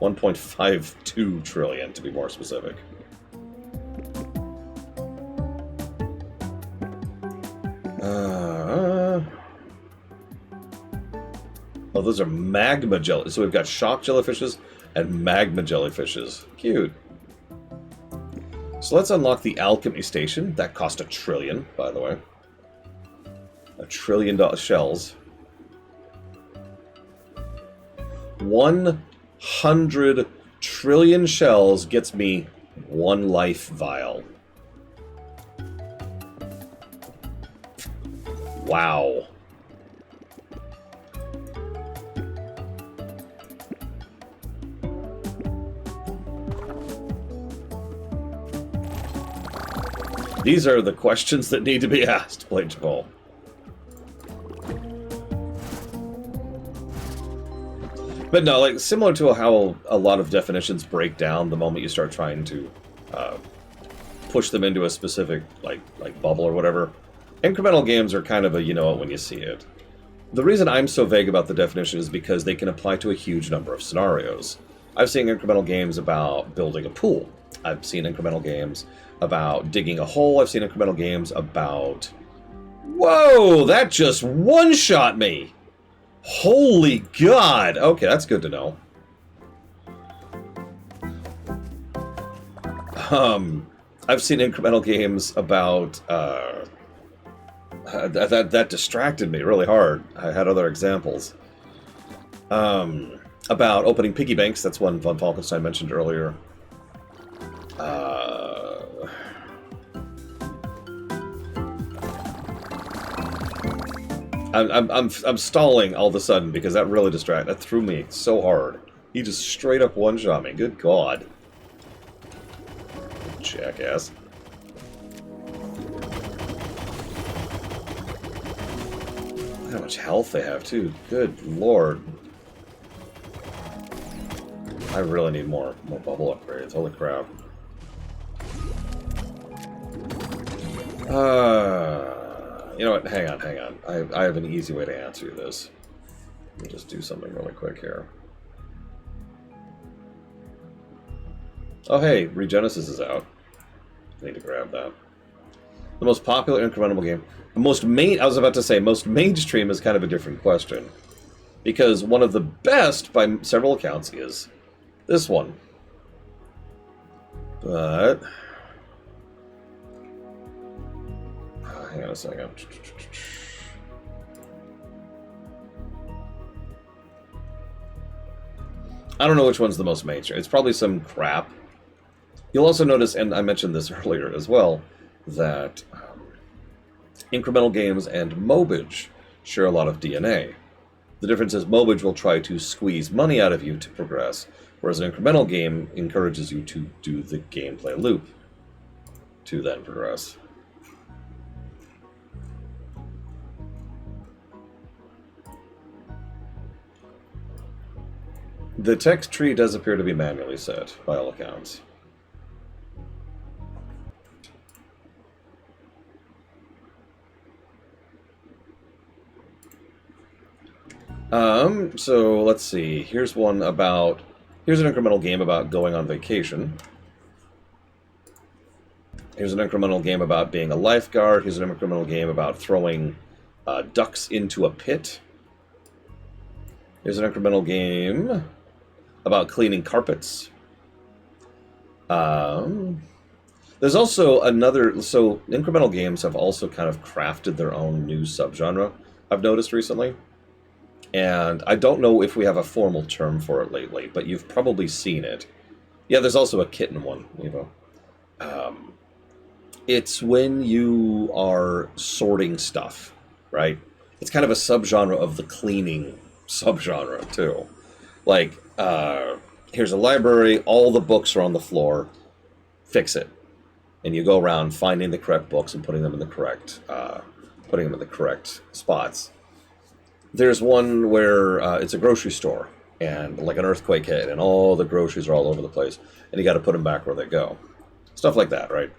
1.52 trillion to be more specific. Oh, those are magma jelly. So we've got shock jellyfishes and magma jellyfishes. Cute. So let's unlock the alchemy station. That cost $1 trillion, by the way. $1 trillion shells. 100 trillion shells gets me 1 life vial. Wow. These are the questions that need to be asked, Blade Cole. But no, like, similar to how a lot of definitions break down the moment you start trying to push them into a specific, like bubble or whatever, incremental games are kind of a you-know-it when you see it. The reason I'm so vague about the definition is because they can apply to a huge number of scenarios. I've seen incremental games about building a pool. I've seen incremental games about digging a hole. I've seen incremental games about... Whoa! That just one-shot me! Holy God! Okay, that's good to know. I've seen incremental games about... that distracted me really hard. I had other examples. About opening piggy banks. That's one Von Falkenstein mentioned earlier. I'm stalling all of a sudden because that really distracted. That threw me so hard. He just straight up one-shot me. Good God. Jackass. Look how much health they have, too. Good Lord. I really need more bubble upgrades. Holy crap. You know what? Hang on. I have an easy way to answer this. Let me just do something really quick here. Oh, hey, Regenesis is out. I need to grab that. The most popular incremental game. I was about to say, most mainstream is kind of a different question. Because one of the best, by several accounts, is this one. But... hang on a second. I don't know which one's the most mainstream. It's probably some crap. You'll also notice, and I mentioned this earlier as well, that incremental games and Mobage share a lot of DNA. The difference is Mobage will try to squeeze money out of you to progress, whereas an incremental game encourages you to do the gameplay loop to then progress. The text tree does appear to be manually set, by all accounts. So let's see. Here's an incremental game about going on vacation. Here's an incremental game about being a lifeguard. Here's an incremental game about throwing ducks into a pit. Here's an incremental game about cleaning carpets. There's also another... So, incremental games have also kind of crafted their own new subgenre, I've noticed recently. And I don't know if we have a formal term for it lately, but you've probably seen it. Yeah, there's also a kitten one, Evo. It's when you are sorting stuff, right? It's kind of a subgenre of the cleaning subgenre, too. Like, here's a library, all the books are on the floor, fix it. And you go around finding the correct books and putting them in the correct spots. There's one where it's a grocery store, and like an earthquake hit, and all the groceries are all over the place, and you got to put them back where they go. Stuff like that, right?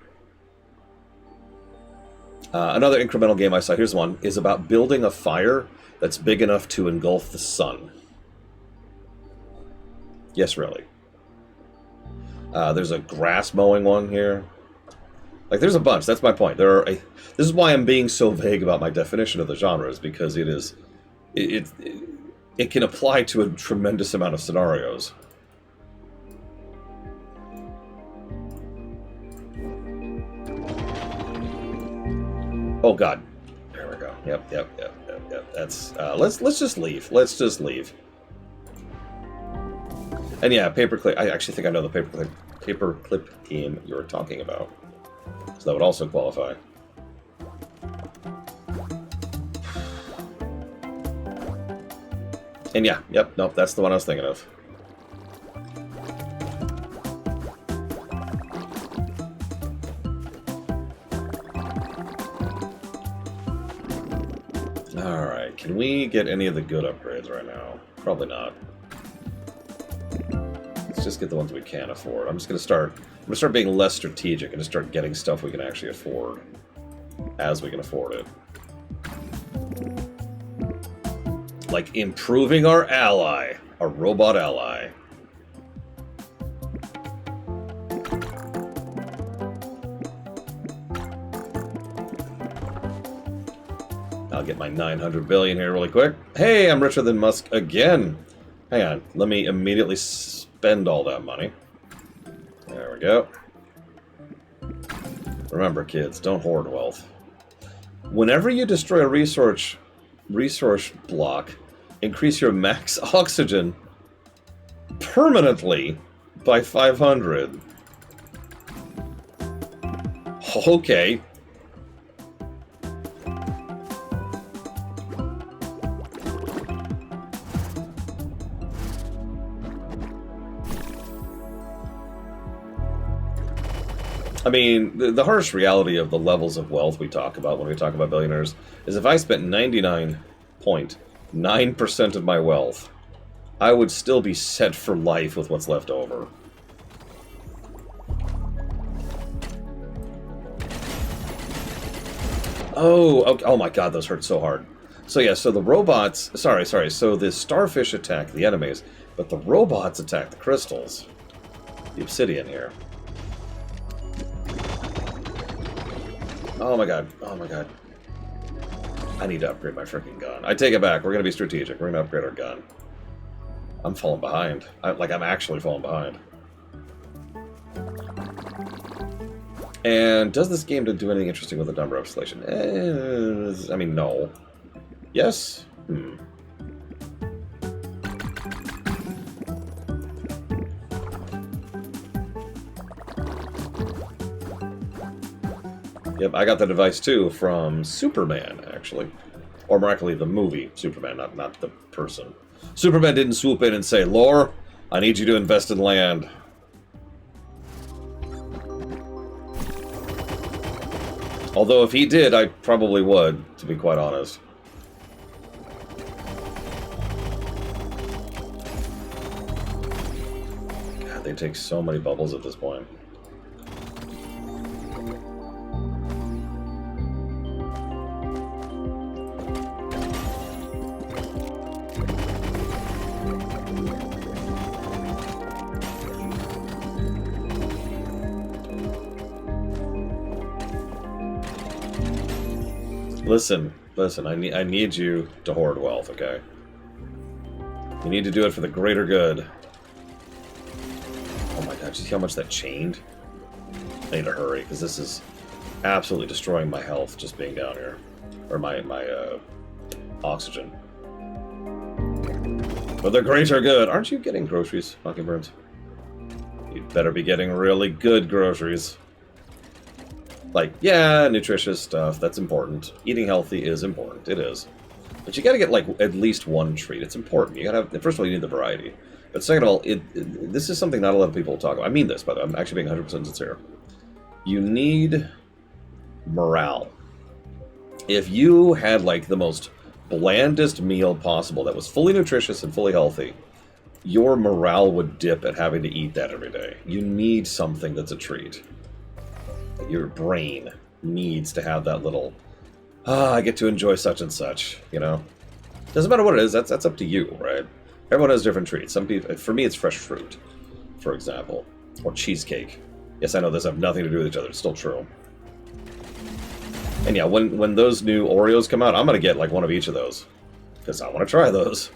Another incremental game I saw, here's one, is about building a fire that's big enough to engulf the sun. Yes, really. There's a grass mowing one here. Like, there's a bunch. That's my point. This is why I'm being so vague about my definition of the genres, because it can apply to a tremendous amount of scenarios. Oh God, there we go. Yep. That's let's just leave. Let's just leave. And yeah, paperclip. I actually think I know the paperclip game you're talking about. So that would also qualify. And yeah, nope, that's the one I was thinking of. Alright, can we get any of the good upgrades right now? Probably not. Let's just get the ones we can afford. I'm gonna start being less strategic and just start getting stuff we can actually afford as we can afford it. Like improving our ally, our robot ally. I'll get my 900 billion here really quick. Hey, I'm richer than Musk again. Hang on, let me immediately spend all that money. There we go. Remember, kids, don't hoard wealth. Whenever you destroy a resource block, increase your max oxygen permanently by 500. Okay. I mean, the harsh reality of the levels of wealth we talk about when we talk about billionaires is if I spent 99.9% of my wealth, I would still be set for life with what's left over. Oh, okay. Oh my god, those hurt so hard. So yeah, so the robots... Sorry. So the starfish attack the enemies, but the robots attack the crystals. The obsidian here. Oh my god. I need to upgrade my freaking gun. I take it back. We're going to be strategic. We're going to upgrade our gun. I'm falling behind. I'm actually falling behind. And does this game do anything interesting with the number escalation? I mean, no. Yes? Yep, I got the device too from Superman, actually. Or more accurately, the movie Superman, not the person. Superman didn't swoop in and say, "Lore, I need you to invest in land." Although if he did, I probably would, to be quite honest. God, they take so many bubbles at this point. Listen, I need you to hoard wealth, okay? You need to do it for the greater good. Oh my god, did you see how much that chained? I need to hurry, because this is absolutely destroying my health just being down here. Or my oxygen. For the greater good. Aren't you getting groceries, Mockingbirds? You'd better be getting really good groceries. Like, yeah, nutritious stuff, that's important. Eating healthy is important, it is. But you gotta get, like, at least one treat. It's important. You gotta have, first of all, you need the variety. But second of all, this is something not a lot of people talk about. I mean this, by the way. I'm actually being 100% sincere. You need morale. If you had, like, the most blandest meal possible that was fully nutritious and fully healthy, your morale would dip at having to eat that every day. You need something that's a treat. Your brain needs to have that little I get to enjoy such and such, you know? Doesn't matter what it is, that's up to you, right? Everyone has different treats. Some people, for me, it's fresh fruit, for example. Or cheesecake. Yes, I know those have nothing to do with each other, it's still true. And yeah, when those new Oreos come out, I'm gonna get like one of each of those. Because I want to try those.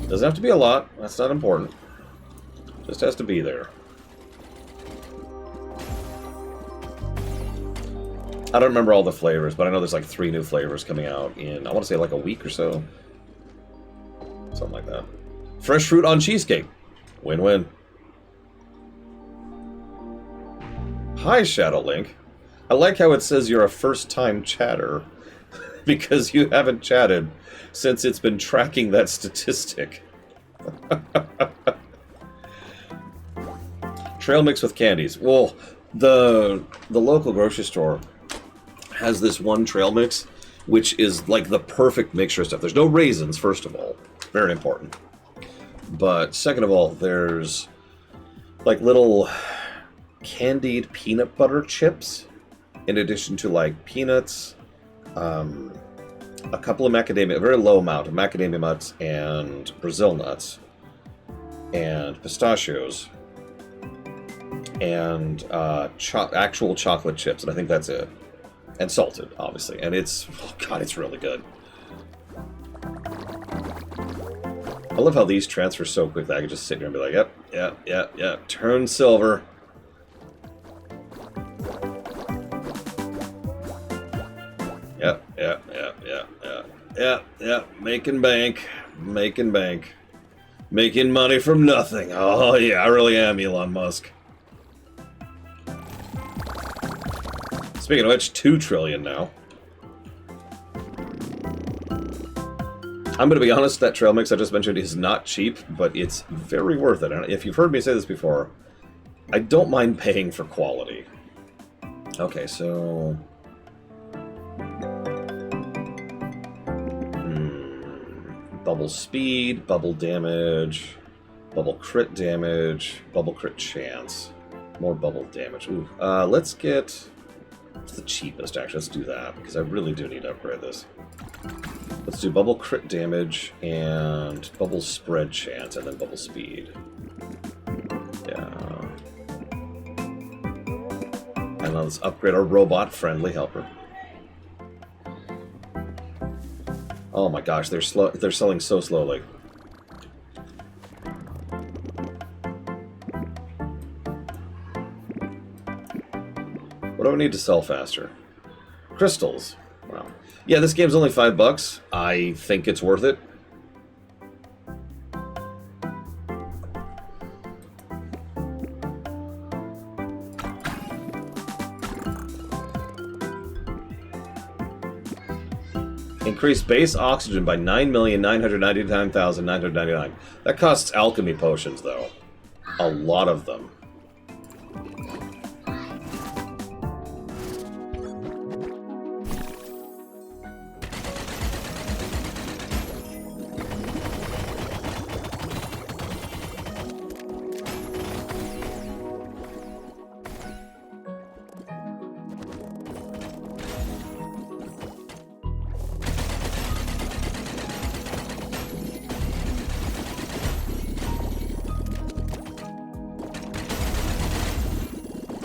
Doesn't have to be a lot, that's not important. Just has to be there. I don't remember all the flavors, but I know there's like 3 new flavors coming out in, I want to say like a week or so. Something like that. Fresh fruit on cheesecake. Win-win. Hi, Shadow Link. I like how it says you're a first-time chatter, because you haven't chatted since it's been tracking that statistic. Trail mix with candies. Well, the local grocery store has this one trail mix, which is like the perfect mixture of stuff. There's no raisins, first of all. Very important. But second of all, there's like little candied peanut butter chips, in addition to like peanuts, a couple of macadamia, a very low amount of macadamia nuts and Brazil nuts, and pistachios, and actual chocolate chips, and I think that's it. And salted, obviously. And it's, oh god, it's really good. I love how these transfer so quickly. I can just sit here and be like, yep, turn silver. Yep, making bank. Making money from nothing. Oh yeah, I really am Elon Musk. Speaking of which, 2 trillion now. I'm going to be honest, that trail mix I just mentioned is not cheap, but it's very worth it. And if you've heard me say this before, I don't mind paying for quality. Okay, so... Bubble speed, bubble damage, bubble crit damage, bubble crit chance. More bubble damage. Ooh, let's get... What's the cheapest, actually? Let's do that, because I really do need to upgrade this. Let's do bubble crit damage, and bubble spread chance, and then bubble speed. Yeah. And then let's upgrade our robot-friendly helper. Oh my gosh, they're selling so slowly. What do I need to sell faster? Crystals. Wow. Yeah, this game's only $5. I think it's worth it. Increase base oxygen by 9,999,999. That costs alchemy potions, though. A lot of them.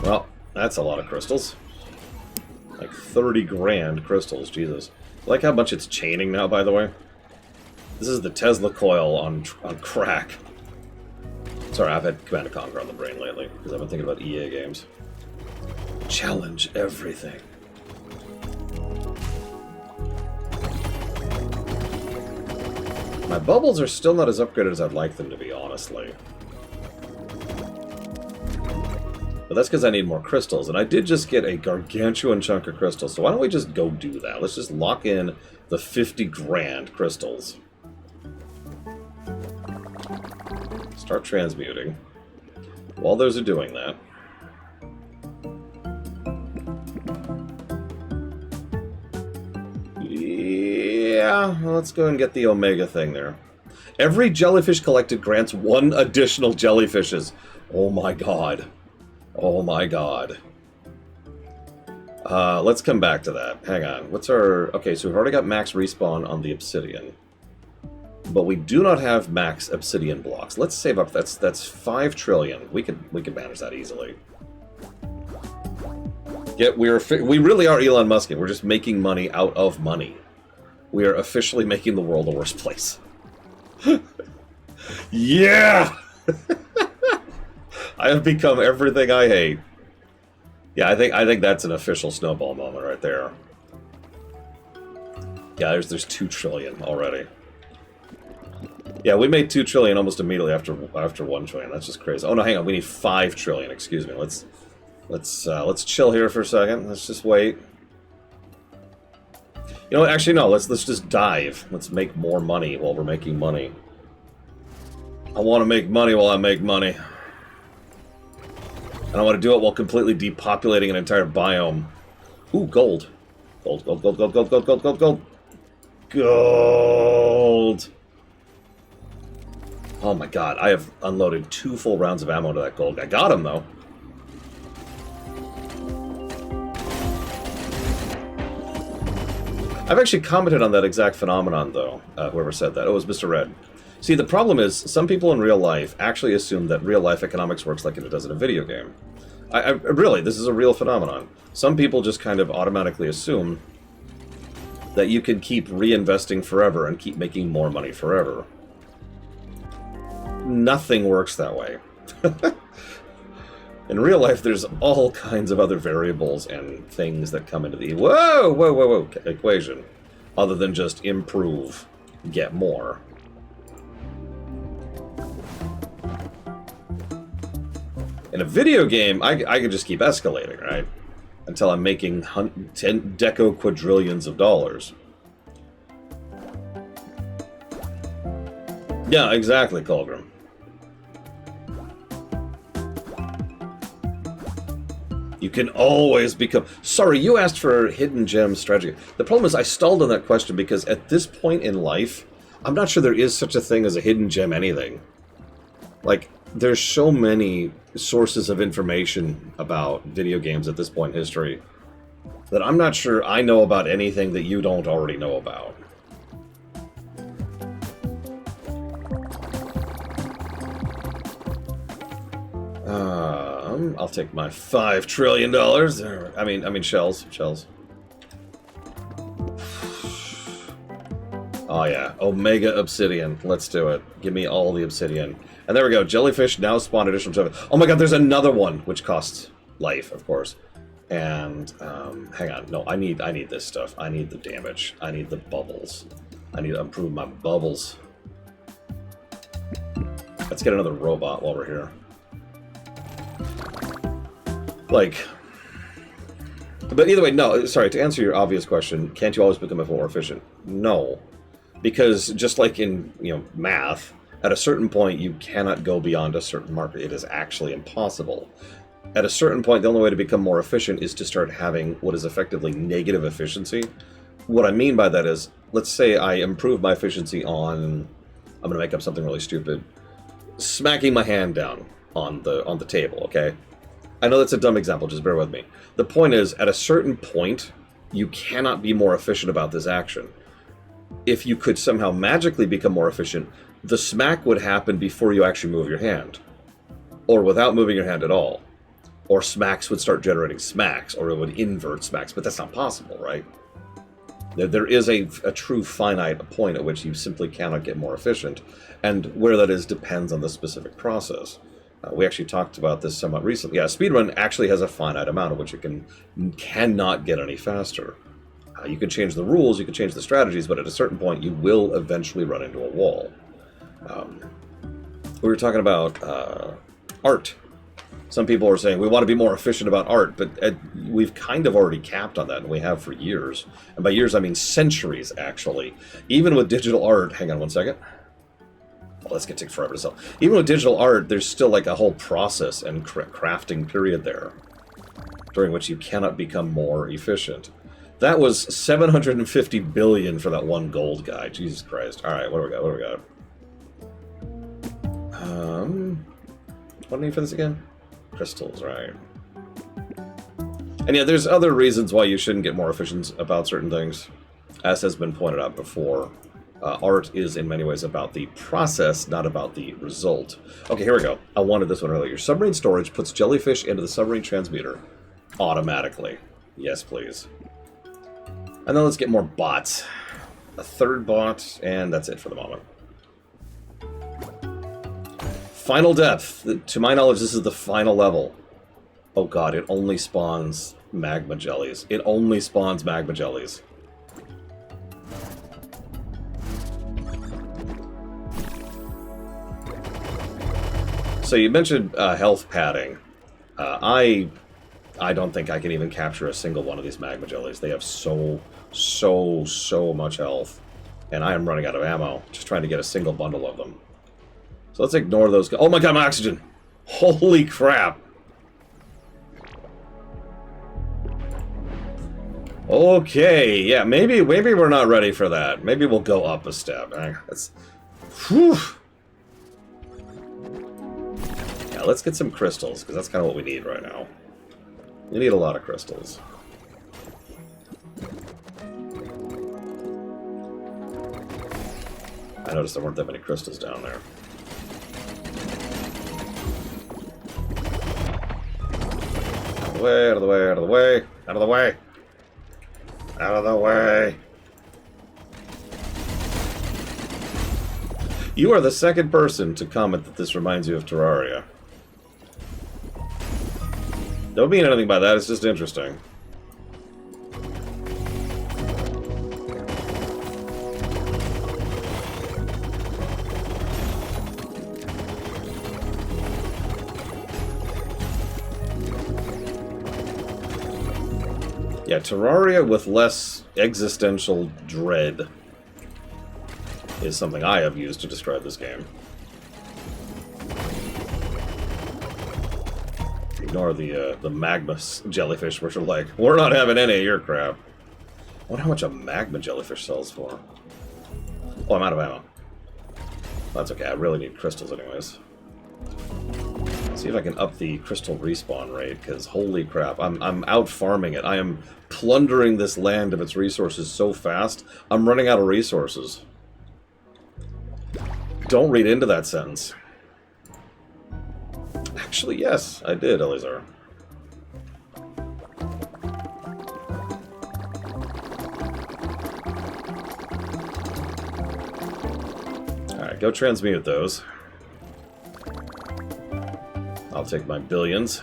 Well, that's a lot of crystals. Like 30 grand crystals, Jesus. I like how much it's chaining now, by the way. This is the Tesla coil on crack. Sorry, I've had Command & Conquer on the brain lately, because I've been thinking about EA games. Challenge everything. My bubbles are still not as upgraded as I'd like them to be, honestly. But that's because I need more crystals, and I did just get a gargantuan chunk of crystals, so why don't we just go do that? Let's just lock in the 50 grand crystals. Start transmuting. While those are doing that... Yeah, let's go and get the Omega thing there. Every jellyfish collected grants 1 additional jellyfishes. Oh my god. Oh my god. Let's come back to that. Hang on. What's our... Okay, so we've already got max respawn on the obsidian. But we do not have max obsidian blocks. Let's save up. That's 5 trillion. We could manage that easily. Yet we really are Elon Musk. We're just making money out of money. We are officially making the world a worse place. Yeah! I have become everything I hate. Yeah, I think that's an official snowball moment right there. Yeah, there's 2 trillion already. Yeah, we made 2 trillion almost immediately after 1 trillion. That's just crazy. Oh no, hang on. We need 5 trillion. Excuse me. Let's chill here for a second. Let's just wait. You know what? Actually, no. Let's just dive. Let's make more money while we're making money. I want to make money while I make money. And I want to do it while completely depopulating an entire biome. Ooh, gold. Gold, gold, gold, gold, gold, gold, gold, gold, gold. Gold! Oh my god, I have unloaded 2 full rounds of ammo to that gold. I got him, though. I've actually commented on that exact phenomenon, though. Whoever said that. Oh, it was Mr. Red. See, the problem is, some people in real life actually assume that real-life economics works like it does in a video game. Really, this is a real phenomenon. Some people just kind of automatically assume that you can keep reinvesting forever and keep making more money forever. Nothing works that way. In real life, there's all kinds of other variables and things that come into the whoa equation, other than just improve, get more. In a video game, I can just keep escalating, right? Until I'm making 10 deco quadrillions of dollars. Yeah, exactly, Colgrim. You can always become... Sorry, you asked for hidden gem strategy. The problem is I stalled on that question because at this point in life, I'm not sure there is such a thing as a hidden gem anything. Like, there's so many sources of information about video games at this point in history that I'm not sure I know about anything that you don't already know about. I'll take my $5 trillion. I mean shells. Oh yeah, Omega Obsidian. Let's do it. Give me all the obsidian. And there we go. Jellyfish now spawn additional jellyfish. Oh my god, there's another one which costs life, of course. And hang on. No, I need this stuff. I need the damage. I need the bubbles. I need to improve my bubbles. Let's get another robot while we're here. Like, but either way, no, sorry, to answer your obvious question, can't you always become more efficient? No. Because just like in, math, at a certain point you cannot go beyond a certain marker. It is actually impossible. At a certain point, the only way to become more efficient is to start having what is effectively negative efficiency. What I mean by that is, let's say I improve my efficiency on, I'm going to make up something really stupid, smacking my hand down on the table, okay? I know that's a dumb example, just bear with me. The point is, at a certain point, you cannot be more efficient about this action. If you could somehow magically become more efficient, the smack would happen before you actually move your hand. Or without moving your hand at all. Or smacks would start generating smacks, or it would invert smacks, but that's not possible, right? There is a true finite point at which you simply cannot get more efficient, and where that is depends on the specific process. We actually talked about this somewhat recently. Yeah, speedrun actually has a finite amount of which it cannot get any faster. You can change the rules, you can change the strategies, but at a certain point you will eventually run into a wall. We were talking about art. Some people are saying we want to be more efficient about art, but we've kind of already capped on that, and we have for years. And by years, I mean centuries, actually. Even with digital art... Hang on one second. Well, this could take forever to sell. Even with digital art, there's still like a whole process and crafting period there, during which you cannot become more efficient. That was 750 billion for that one gold guy. Jesus Christ. Alright, what do we got? What do I need for this again? Crystals, right. And yeah, there's other reasons why you shouldn't get more efficient about certain things. As has been pointed out before, art is in many ways about the process, not about the result. Okay, here we go. I wanted this one earlier. Your submarine storage puts jellyfish into the submarine transmuter automatically. Yes, please. And then let's get more bots. A third bot, and that's it for the moment. Final depth. To my knowledge, this is the final level. Oh god, it only spawns magma jellies. It only spawns magma jellies. So you mentioned health padding. I don't think I can even capture a single one of these magma jellies. They have so much health. And I am running out of ammo, just trying to get a single bundle of them. So let's ignore those. Oh my god, my oxygen! Holy crap! Okay, yeah, maybe we're not ready for that. Maybe we'll go up a step. That's, whew. Yeah, let's get some crystals, because that's kind of what we need right now. We need a lot of crystals. I noticed there weren't that many crystals down there. Out of the way, out of the way, out of the way, out of the way, out of the way. You are the second person to comment that this reminds you of Terraria. Don't mean anything by that, it's just interesting. Yeah, Terraria with less existential dread is something I have used to describe this game. Ignore the magma jellyfish, which are like, we're not having any of your crap. I wonder how much a magma jellyfish sells for. Oh, I'm out of ammo. That's okay, I really need crystals anyways. See if I can up the crystal respawn rate, because holy crap, I'm out farming it. I am plundering this land of its resources so fast, I'm running out of resources. Don't read into that sentence. Actually, yes, I did, Elizar. Alright, go transmute those. I'll take my billions.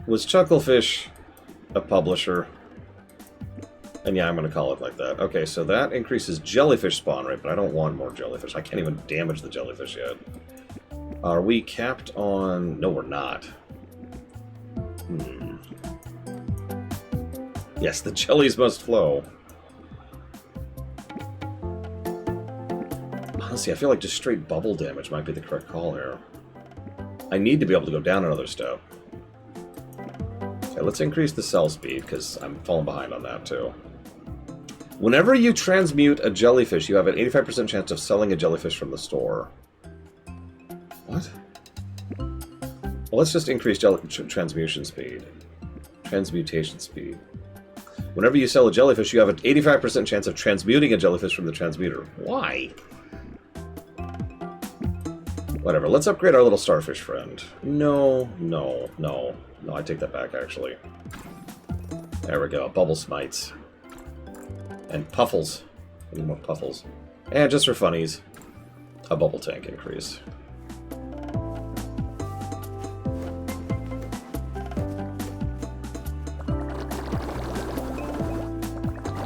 Was Chucklefish a publisher? And yeah, I'm going to call it like that. Okay, so that increases jellyfish spawn rate, but I don't want more jellyfish. I can't even damage the jellyfish yet. Are we capped on... No, we're not. Yes, the jellies must flow. Honestly, I feel like just straight bubble damage might be the correct call here. I need to be able to go down another step. Okay, let's increase the cell speed, because I'm falling behind on that, too. Whenever you transmute a jellyfish, you have an 85% chance of selling a jellyfish from the store. What? Well, let's just increase transmutation speed. Transmutation speed. Whenever you sell a jellyfish, you have an 85% chance of transmuting a jellyfish from the transmuter. Why? Whatever, let's upgrade our little starfish friend. No, I take that back, actually. There we go, bubble smites. And puffles. I need more puffles. And just for funnies, a bubble tank increase.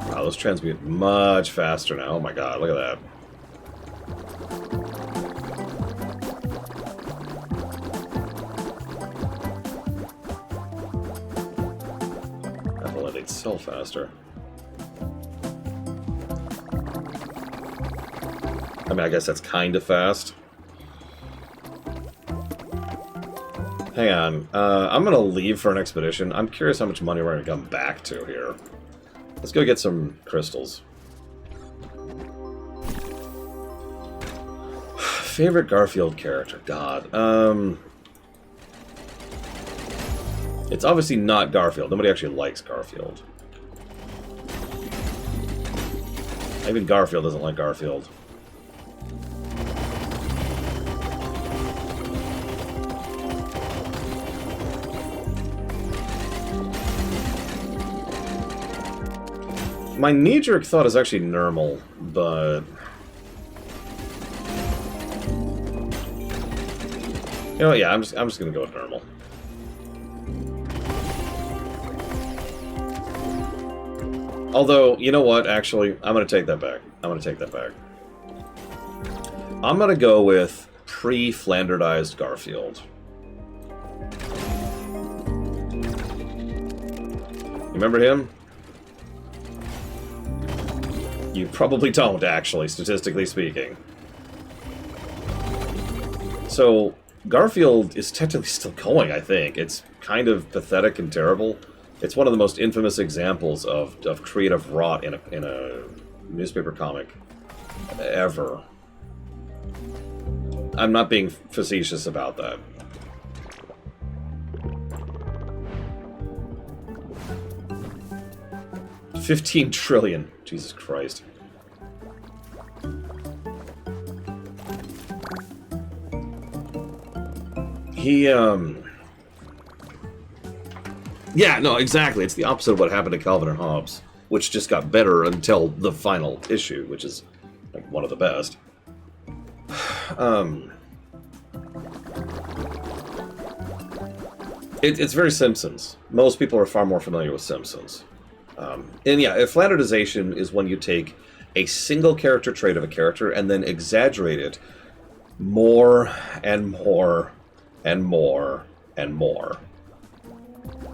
Wow, those transmute much faster now. Oh my god, look at that. They'd sell faster. I mean, I guess that's kind of fast. Hang on. I'm going to leave for an expedition. I'm curious how much money we're going to come back to here. Let's go get some crystals. favorite Garfield character? God. It's obviously not Garfield. Nobody actually likes Garfield. Even Garfield doesn't like Garfield. My knee-jerk thought is actually Nermal, but... You know, yeah, I'm just gonna go with Nermal. Although, you know what, actually, I'm gonna take that back. I'm gonna go with pre-Flanderized Garfield. Remember him? You probably don't, actually, statistically speaking. So, Garfield is technically still going, I think. It's kind of pathetic and terrible. It's one of the most infamous examples of creative rot in a newspaper comic ever. I'm not being facetious about that. $15 trillion. Jesus Christ. Yeah, no, exactly. It's the opposite of what happened to Calvin and Hobbes, which just got better until the final issue, which is like one of the best. It's very Simpsons. Most people are far more familiar with Simpsons. And yeah, flanderization is when you take a single character trait of a character and then exaggerate it more and more and more and more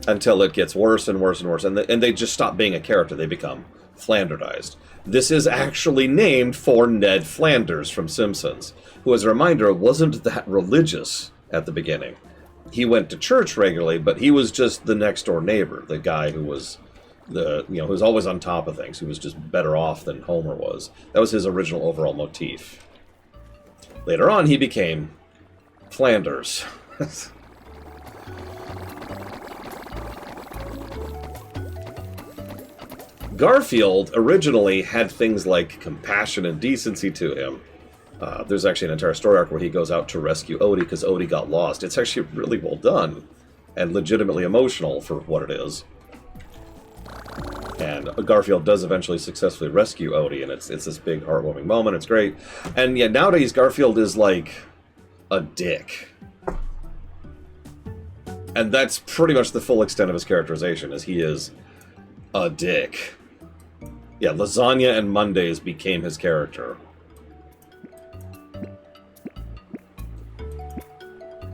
until it gets worse and worse and worse, and they just stop being a character. They become Flanderized. This is actually named for Ned Flanders from Simpsons, who, as a reminder, wasn't that religious at the beginning. He went to church regularly, but he was just the next door neighbor, the guy who was who was always on top of things, who was just better off than Homer was. That was his original overall motif. Later on, he became Flanders. Garfield originally had things like compassion and decency to him. There's actually an entire story arc where he goes out to rescue Odie because Odie got lost. It's actually really well done and legitimately emotional for what it is. And Garfield does eventually successfully rescue Odie, and it's this big heartwarming moment. It's great. And yeah, nowadays Garfield is like a dick. And that's pretty much the full extent of his characterization, is he is a dick. Yeah, Lasagna and Mondays became his character.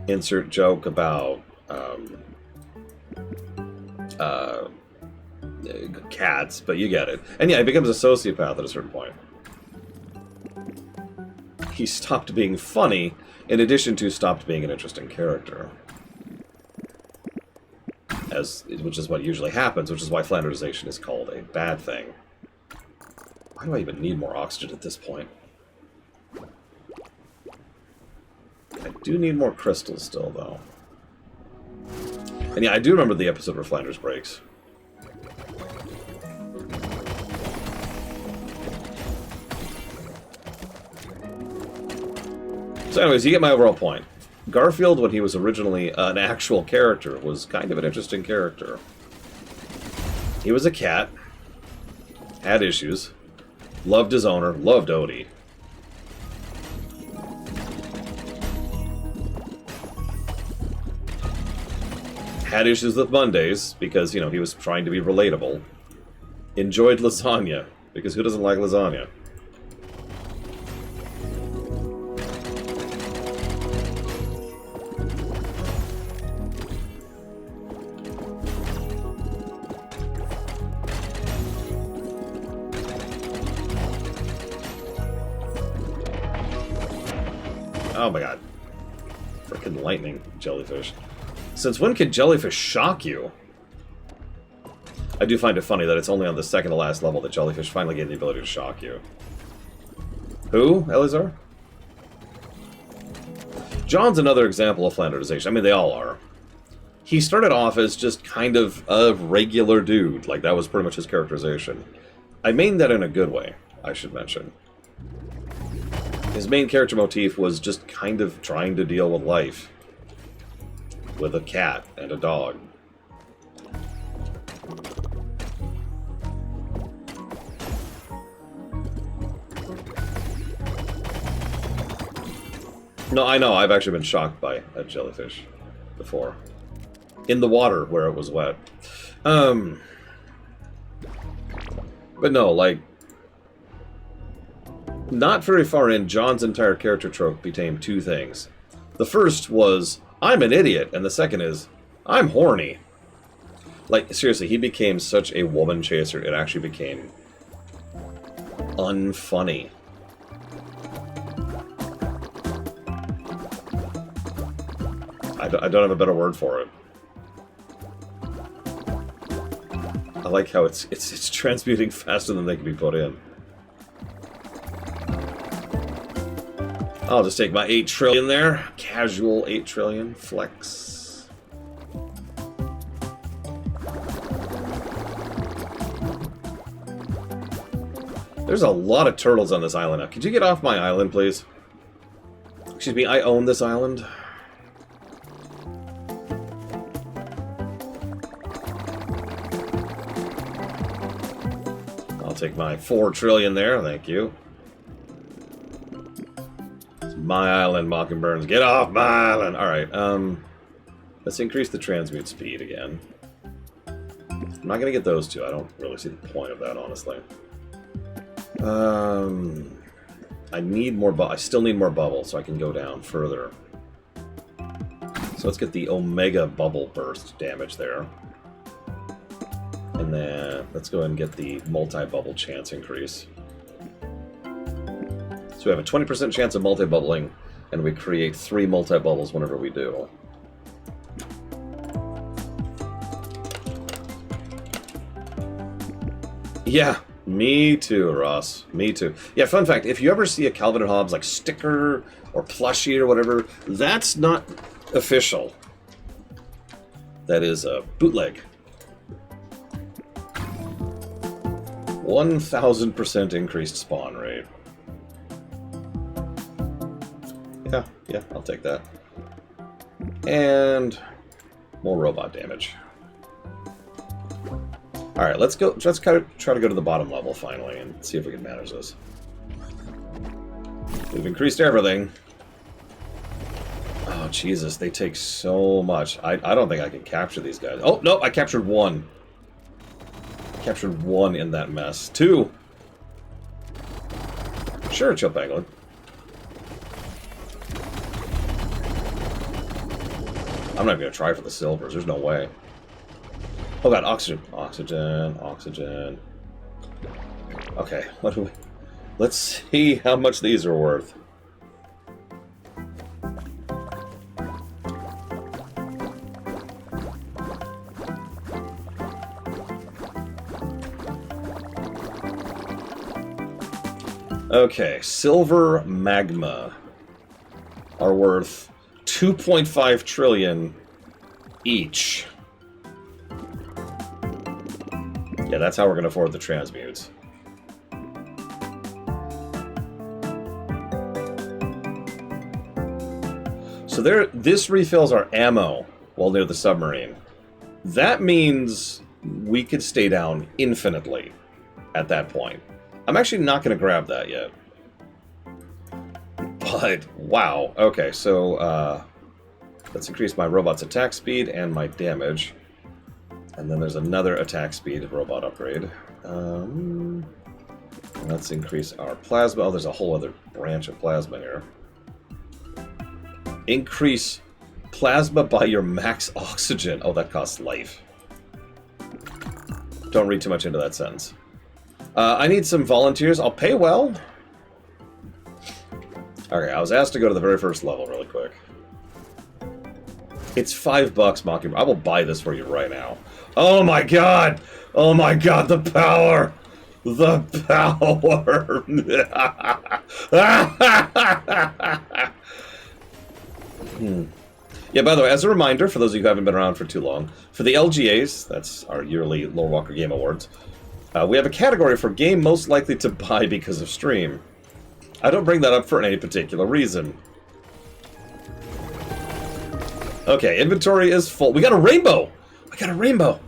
Insert joke about cats, but you get it. And yeah, he becomes a sociopath at a certain point. He stopped being funny, in addition to stopped being an interesting character. Which is what usually happens, which is why Flanderization is called a bad thing. Why do I even need more oxygen at this point? I do need more crystals still, though. And yeah, I do remember the episode where Flanders breaks. So anyways, you get my overall point. Garfield, when he was originally an actual character, was kind of an interesting character. He was a cat, had issues, loved his owner, loved Odie. Had issues with Mondays, because, he was trying to be relatable. Enjoyed lasagna, because who doesn't like lasagna? Oh my god. Frickin' lightning jellyfish. Since when can jellyfish shock you? I do find it funny that it's only on the second to last level that jellyfish finally get the ability to shock you. Who, Elizar? John's another example of flanderization. I mean, they all are. He started off as just kind of a regular dude. Like, that was pretty much his characterization. I mean that in a good way, I should mention. His main character motif was just kind of trying to deal with life. With a cat and a dog. No, I know. I've actually been shocked by a jellyfish before. In the water where it was wet. But no, like... Not very far in, John's entire character trope became two things. The first was, I'm an idiot, and the second is, I'm horny. Like, seriously, he became such a woman chaser, it actually became unfunny. I don't have a better word for it. I like how it's transmuting faster than they can be put in. I'll just take my 8 trillion there. Casual 8 trillion. Flex. There's a lot of turtles on this island now. Could you get off my island, please? Excuse me, I own this island. I'll take my 4 trillion there, thank you. It's my island, Mockingburns. Get off my island! Alright, let's increase the transmute speed again. I'm not gonna get those two. I don't really see the point of that, honestly. I need more I still need more bubble, so I can go down further. So let's get the Omega Bubble Burst damage there. And then let's go ahead and get the multi-bubble chance increase. So we have a 20% chance of multi-bubbling, and we create 3 multi-bubbles whenever we do. Yeah, me too, Ross. Me too. Yeah, fun fact, if you ever see a Calvin and Hobbes like sticker or plushie or whatever, that's not official. That is a bootleg. 1000% increased spawn rate. Yeah, I'll take that. And more robot damage. Alright, let's try to go to the bottom level finally and see if we can manage this. We've increased everything. Oh, Jesus, they take so much. I don't think I can capture these guys. Oh, no, I captured 1. Captured 1 in that mess. 2. Sure, Chill Pangolin. I'm not even gonna try for the silvers. There's no way. Oh god, oxygen. Oxygen, oxygen. Okay, what do we... Let's see how much these are worth. Okay, silver magma are worth 2.5 trillion each. Yeah, that's how we're going to afford the transmutes. So this refills our ammo while near the submarine. That means we could stay down infinitely at that point. I'm actually not going to grab that yet. But, wow. Okay, so, let's increase my robot's attack speed and my damage. And then there's another attack speed robot upgrade. Let's increase our plasma. Oh, there's a whole other branch of plasma here. Increase plasma by your max oxygen. Oh, that costs life. Don't read too much into that sentence. I need some volunteers. I'll pay well. Okay, I was asked to go to the very first level really quick. It's $5, Mockingbird. I will buy this for you right now. Oh my god! Oh my god, the power! The power! Yeah, by the way, as a reminder, for those of you who haven't been around for too long, for the LGAs, that's our yearly Lore Walker Game Awards, we have a category for game most likely to buy because of stream. I don't bring that up for any particular reason. Okay, inventory is full. We got a rainbow! We got a rainbow!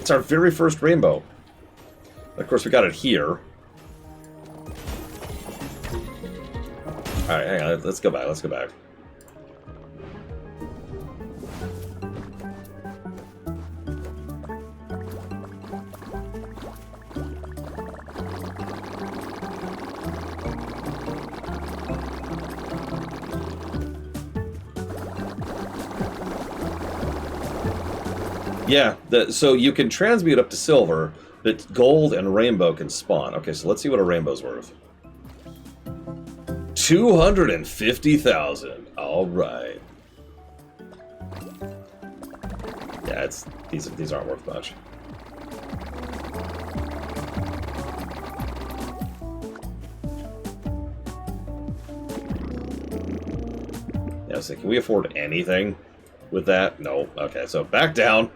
It's our very first rainbow. Of course, we got it here. Alright, hang on. Let's go back. Let's go back. Yeah, so you can transmute up to silver, but gold and rainbow can spawn. Okay, so let's see what a rainbow's worth. 250,000. All right. Yeah, these aren't worth much. Yeah, so can we afford anything with that? No. Okay, so back down.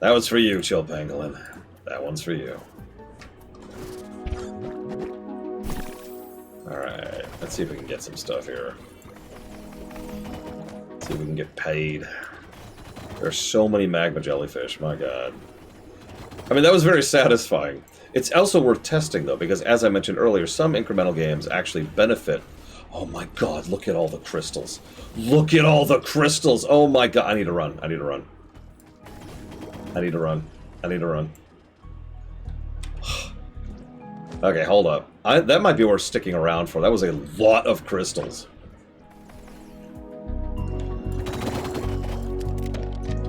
That was for you, Chill Pangolin. That one's for you. Alright, let's see if we can get some stuff here. Let's see if we can get paid. There's so many magma jellyfish, my god. I mean, that was very satisfying. It's also worth testing, though, because as I mentioned earlier, some incremental games actually benefit. Oh my god, look at all the crystals. Look at all the crystals! Oh my god, I need to run. I need to run. I need to run. I need to run. Okay, hold up. That might be worth sticking around for. That was a lot of crystals.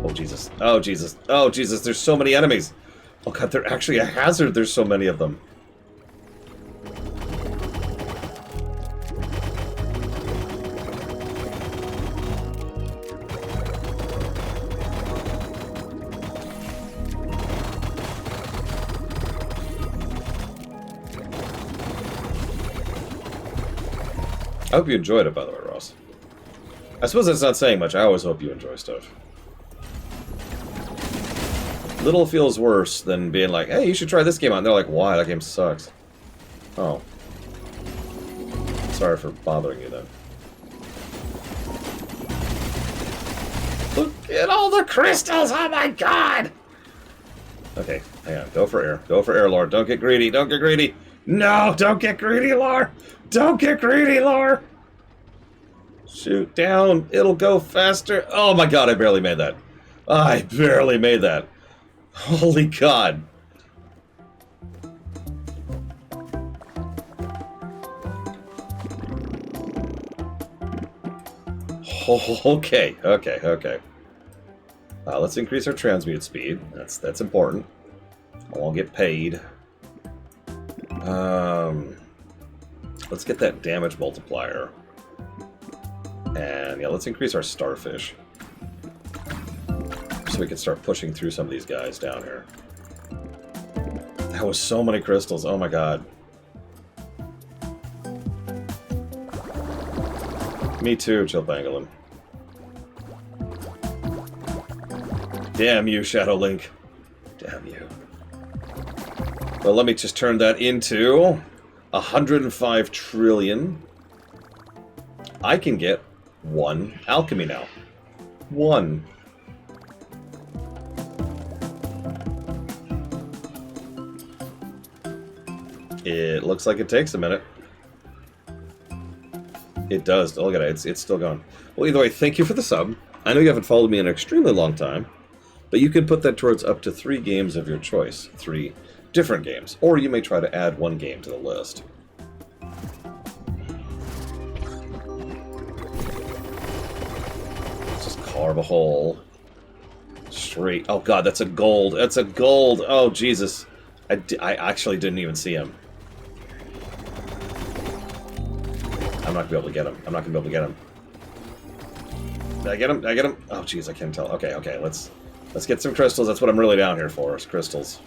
Oh, Jesus. Oh, Jesus. Oh, Jesus. There's so many enemies. Oh, God. They're actually a hazard. There's so many of them. I hope you enjoyed it, by the way, Ross. I suppose that's not saying much. I always hope you enjoy stuff. Little feels worse than being like, hey, you should try this game out. And they're like, why? That game sucks. Oh. Sorry for bothering you, then. Look at all the crystals! Oh my god! Okay, hang on. Go for air. Go for air, Lord. Don't get greedy. Don't get greedy. No! Don't get greedy, Lord! Don't get greedy, Lore! Shoot down. It'll go faster. Oh my god, I barely made that. I barely made that. Holy god. Okay, okay, okay. Let's increase our transmute speed. That's important. I won't get paid. Let's get that damage multiplier. And yeah, let's increase our starfish. So we can start pushing through some of these guys down here. That was so many crystals, oh my god. Me too, Chill Pangolin. Damn you, Shadow Link. Damn you. Well, let me just turn that into 105 trillion. I can get 1 alchemy now. 1. It looks like it takes a minute. It does. Look at it. It's still going. Well, either way, thank you for the sub. I know you haven't followed me in an extremely long time, but you can put that towards up to 3 games of your choice. 3 different games. Or you may try to add 1 game to the list. Let's just carve a hole. Straight. Oh god, that's a gold. That's a gold. Oh, Jesus. I actually didn't even see him. I'm not going to be able to get him. I'm not going to be able to get him. Did I get him? Did I get him? Oh, jeez, I can't tell. Okay, okay, let's get some crystals. That's what I'm really down here for, is crystals.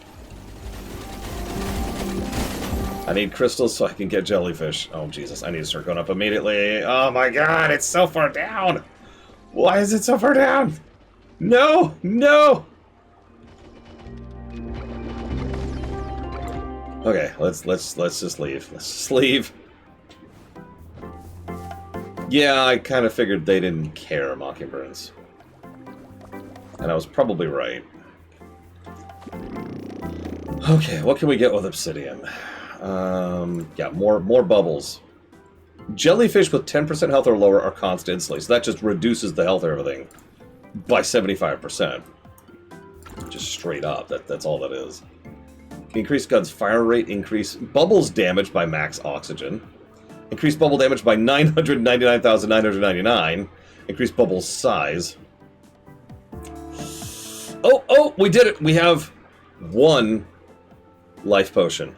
I need crystals so I can get jellyfish. Oh, Jesus. I need to start going up immediately. Oh, my God. It's so far down. Why is it so far down? No. No. Okay, let's just leave. Let's just leave. Yeah, I kind of figured they didn't care, Mockingbirds. And I was probably right. Okay, what can we get with obsidian? Yeah, more bubbles. Jellyfish with 10% health or lower are constant instantly, so that just reduces the health of everything by 75%. Just straight up, that's all that is. Increase gun's fire rate, increase bubbles damage by max oxygen. Increase bubble damage by 999,999. Increase bubbles size. Oh, we did it! We have one life potion.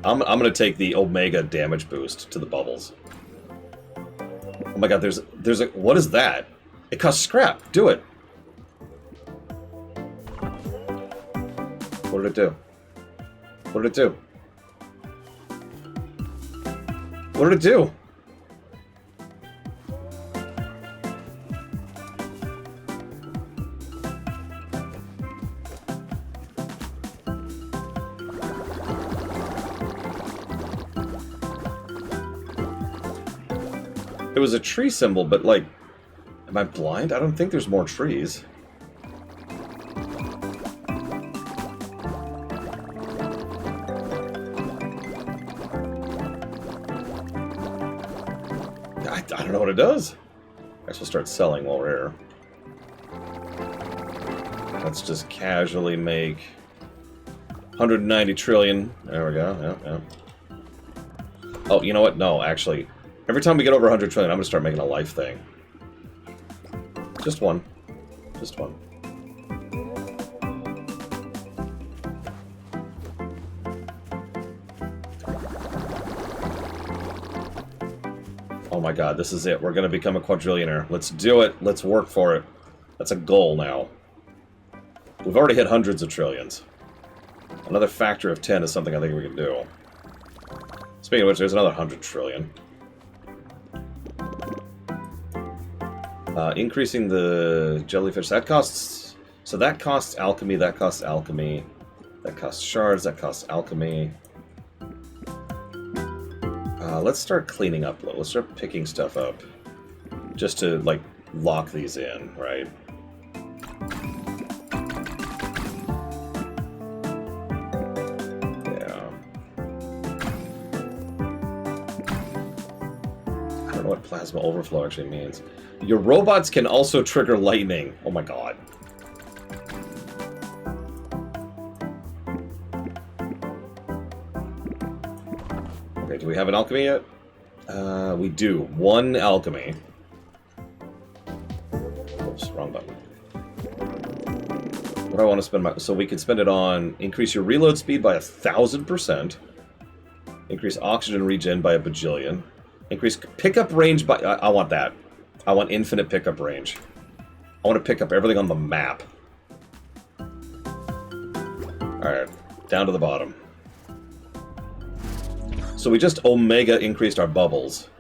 I'm gonna take the Omega damage boost to the bubbles. Oh my god, there's a... What is that? It costs scrap. Do it. What did it do? What did it do? What did it do? It was a tree symbol, but like... Am I blind? I don't think there's more trees. I don't know what it does. I guess we'll start selling while we're here. Let's just casually make 190 trillion. There we go. Yeah. Oh, you know what? No, actually. Every time we get over 100 trillion, I'm going to start making a life thing. Just one. Just one. Oh my god, this is it. We're going to become a quadrillionaire. Let's do it. Let's work for it. That's a goal now. We've already hit hundreds of trillions. Another factor of 10 is something I think we can do. Speaking of which, there's another 100 trillion. Increasing the jellyfish, that costs... So that costs alchemy, that costs alchemy. That costs shards, that costs alchemy. Let's start cleaning up. Let's start picking stuff up. Just to, like, lock these in, right? Yeah. I don't know what plasma overflow actually means. Your robots can also trigger lightning. Oh my god. Okay, do we have an alchemy yet? We do. One alchemy. Oops, wrong button. What do I want to spend my... So we can spend it on... Increase your reload speed by 1,000%. Increase oxygen regen by a bajillion. Increase pickup range by... I want that. I want infinite pickup range. I want to pick up everything on the map. Alright, down to the bottom. So we just Omega increased our bubbles.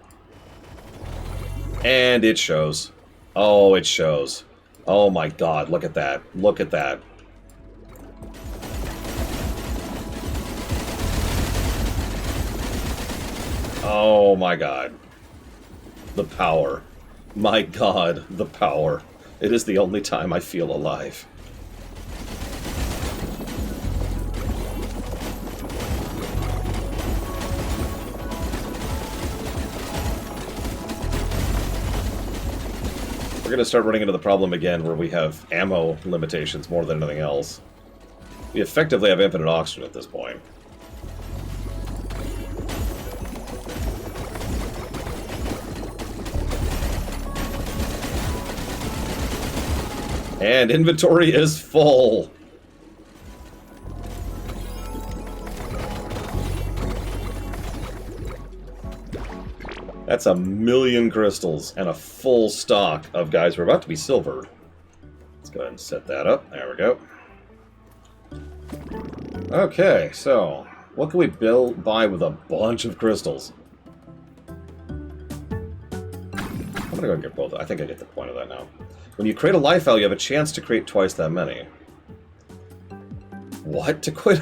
And it shows. Oh, it shows. Oh my god, look at that. Look at that. Oh my god. The power. My god, the power. It is the only time I feel alive. We're going to start running into the problem again where we have ammo limitations more than anything else. We effectively have infinite oxygen at this point. And inventory is full. That's 1,000,000 crystals and a full stock of guys who are about to be silvered. Let's go ahead and set that up. There we go. Okay, so what can we buy with a bunch of crystals? I'm gonna go and get both. I think I get the point of that now. When you create a life value, you have a chance to create twice that many. What? To quit?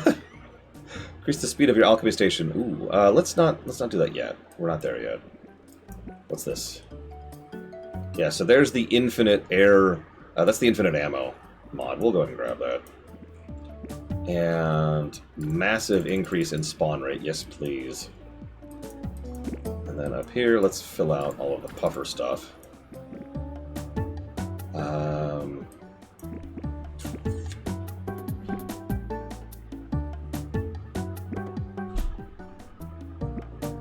Increase the speed of your alchemy station. Ooh, let's not do that yet. We're not there yet. What's this? Yeah, so there's the infinite air. That's the infinite ammo mod. We'll go ahead and grab that. And massive increase in spawn rate. Yes, please. And then up here, let's fill out all of the puffer stuff.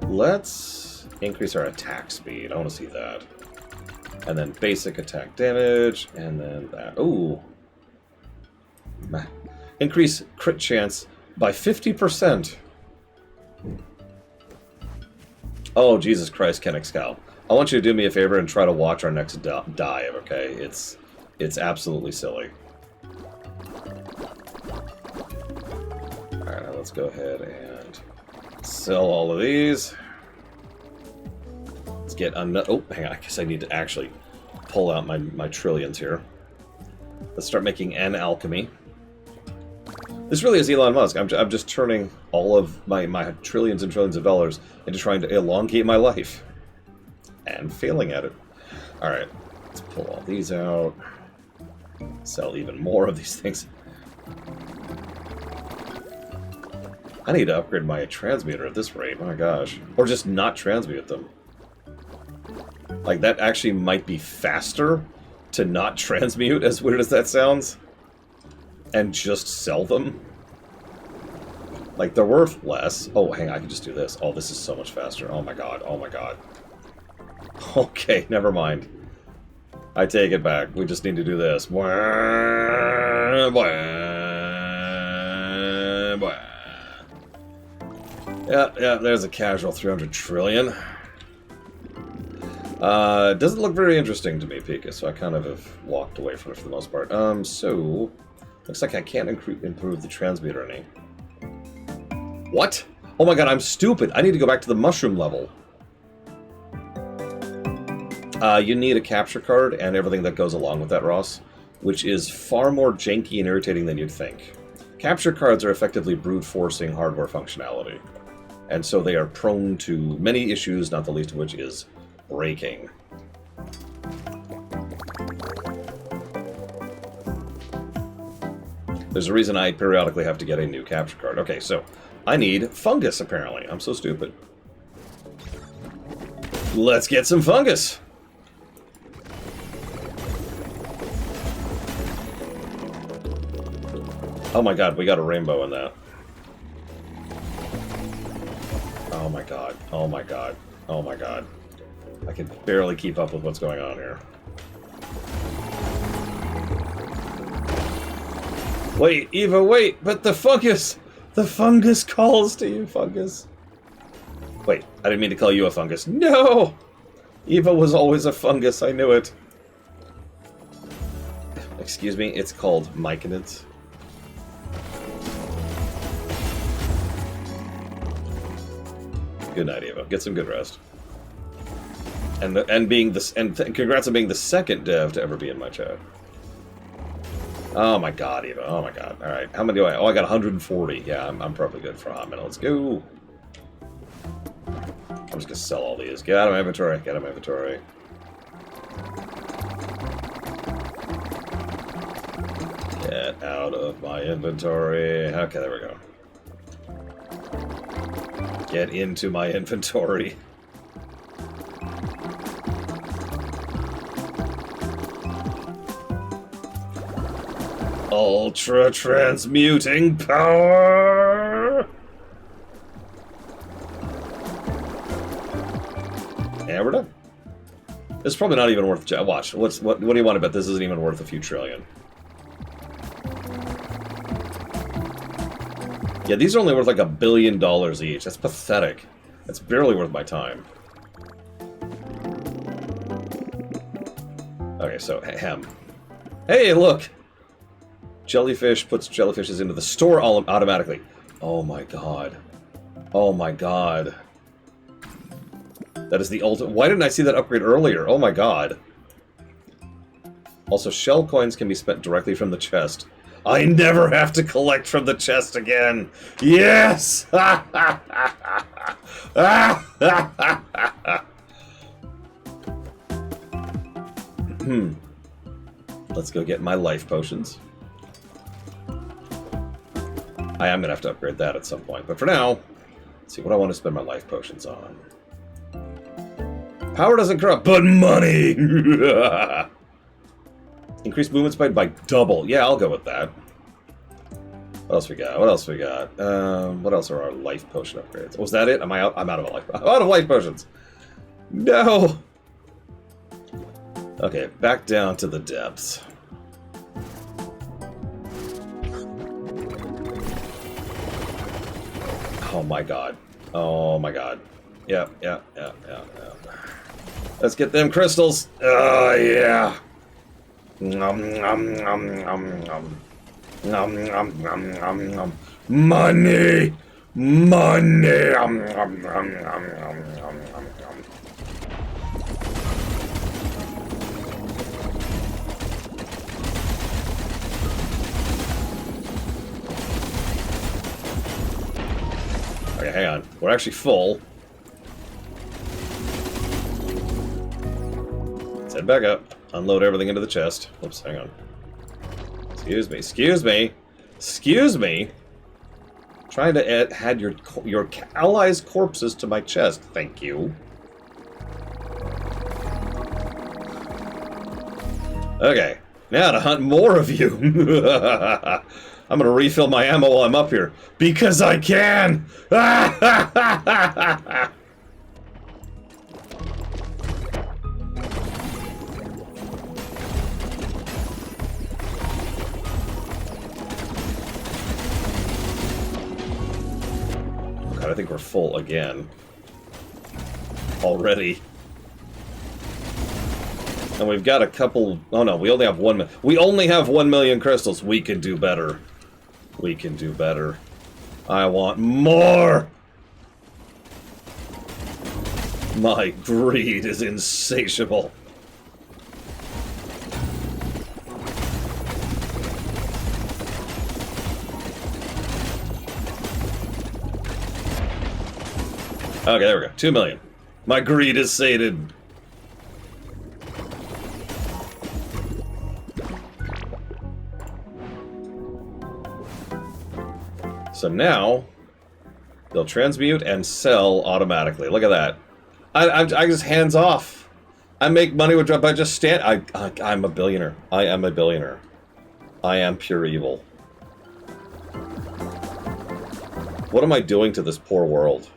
Let's increase our attack speed. I want to see that. And then basic attack damage, and then that. Ooh. Increase crit chance by 50%. Oh, Jesus Christ, Kenix I want you to do me a favor and try to watch our next dive, okay? It's absolutely silly. Alright, now let's go ahead and sell all of these. Let's get oh, hang on, I guess I need to actually pull out my trillions here. Let's start making an alchemy. This really is Elon Musk. I'm just turning all of my trillions and trillions of dollars into trying to elongate my life. And failing at it. Alright, let's pull all these out. Sell even more of these things. I need to upgrade my transmuter at this rate, my gosh. Or just not transmute them. Like, that actually might be faster to not transmute, as weird as that sounds. And just sell them. Like, they're worth less. Oh, hang on, I can just do this. Oh, this is so much faster. Oh my god, oh my god. Okay, never mind. I take it back. We just need to do this. Yeah, there's a casual 300 trillion. It doesn't look very interesting to me, Pika, so I kind of have walked away from it for the most part. So... Looks like I can't improve the transmuter any. What? Oh my god, I'm stupid. I need to go back to the mushroom level. You need a capture card and everything that goes along with that, Ross, which is far more janky and irritating than you'd think. Capture cards are effectively brute forcing hardware functionality, and so they are prone to many issues, not the least of which is breaking. There's a reason I periodically have to get a new capture card. Okay, so I need fungus, apparently. I'm so stupid. Let's get some fungus! Oh my god, we got a rainbow in that. Oh my god, oh my god, oh my god. I can barely keep up with what's going on here. Wait, Eva, wait, but the fungus calls to you, fungus. Wait, I didn't mean to call you a fungus. No! Eva was always a fungus, I knew it. Excuse me, it's called myconids. Good night, Eva. Get some good rest. And congrats on being the second dev to ever be in my chat. Oh my god, Eva. Oh my god. Alright, how many do I... Oh, I got 140. Yeah, I'm probably good for a hot minute. Let's go. I'm just gonna sell all these. Get out of my inventory. Get out of my inventory. Get out of my inventory. Okay, there we go. Get into my inventory. Ultra transmuting power! And we're done. It's probably not even worth... Watch. What do you want to bet this isn't even worth a few trillion? Yeah, these are only worth like $1 billion each. That's pathetic. That's barely worth my time. Okay, so, Hey, look! Jellyfish puts jellyfishes into the store automatically. Oh my god. Oh my god. That is the ultimate. Why didn't I see that upgrade earlier? Oh my god. Also, shell coins can be spent directly from the chest. I never have to collect from the chest again. Yes! Let's go get my life potions. I am going to have to upgrade that at some point. But for now, let's see what I want to spend my life potions on. Power doesn't corrupt, but money! Increase movement speed by double. Yeah, I'll go with that. What else we got? What else we got? What else are our life potion upgrades? Was that it? Am I out? I'm out of life. I'm out of life potions. No. Okay, back down to the depths. Oh my god. Oh my god. Yeah. Let's get them crystals. Oh yeah. Nom nom nom nom nom. Nom nom nom nom nom. Money! Money! Nom nom nom nom nom nom nom. Okay, hang on. We're actually full. Let's head back up. Unload everything into the chest. Oops, hang on. Excuse me. Excuse me. Excuse me. Trying to add your allies' corpses to my chest. Thank you. Okay. Now to hunt more of you. I'm gonna refill my ammo while I'm up here. Because I can! God, I think we're full again. Already. And we've got a couple... Oh no, we only have 1 million. We only have 1 million crystals. We can do better. We can do better. I want more! My greed is insatiable. Okay, there we go. 2 million. My greed is sated. So now, they'll transmute and sell automatically. Look at that. I just hands off. I make money with drop. I just stand. I'm a billionaire. I am a billionaire. I am pure evil. What am I doing to this poor world?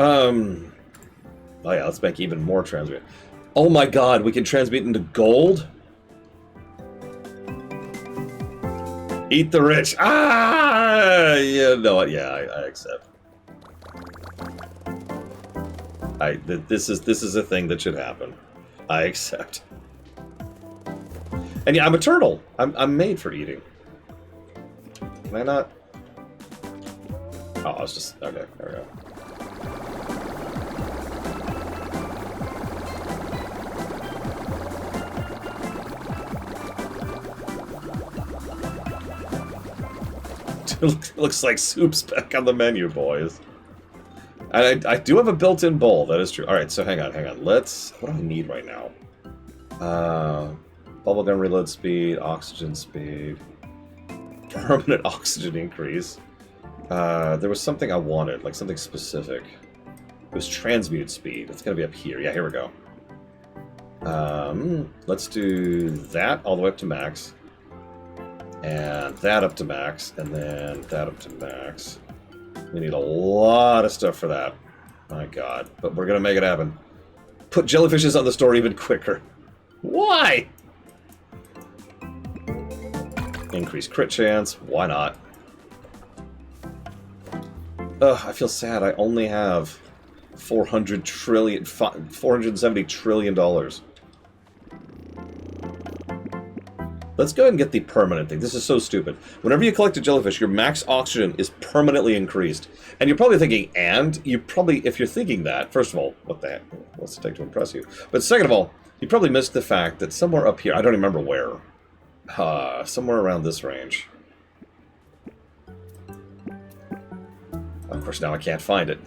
Oh yeah, let's make even more transmute. Oh my god, we can transmute into gold? Eat the rich. Ah! Yeah, no, yeah, I accept. This is a thing that should happen. I accept. And yeah, I'm a turtle. I'm made for eating. Can I not? Oh, I was just... Okay, there we go. Looks like soup's back on the menu, boys. I do have a built-in bowl, that is true. Alright, so hang on. Let's... What do I need right now? Bubblegum reload speed, oxygen speed, permanent oxygen increase. There was something I wanted, like something specific. It was transmute speed. It's gonna be up here. Yeah, here we go. Let's do that all the way up to max. And that up to max. And then that up to max. We need a lot of stuff for that. My god. But we're gonna make it happen. Put jellyfishes on the store even quicker. Why? Increase crit chance. Why not? Ugh, I feel sad. I only have 470 trillion dollars. Let's go ahead and get the permanent thing. This is so stupid. Whenever you collect a jellyfish, your max oxygen is permanently increased. And you're probably thinking, and? You probably, if you're thinking that, first of all, what the heck? What's it take to impress you? But second of all, you probably missed the fact that somewhere up here, I don't remember where, somewhere around this range. Of course, now I can't find it.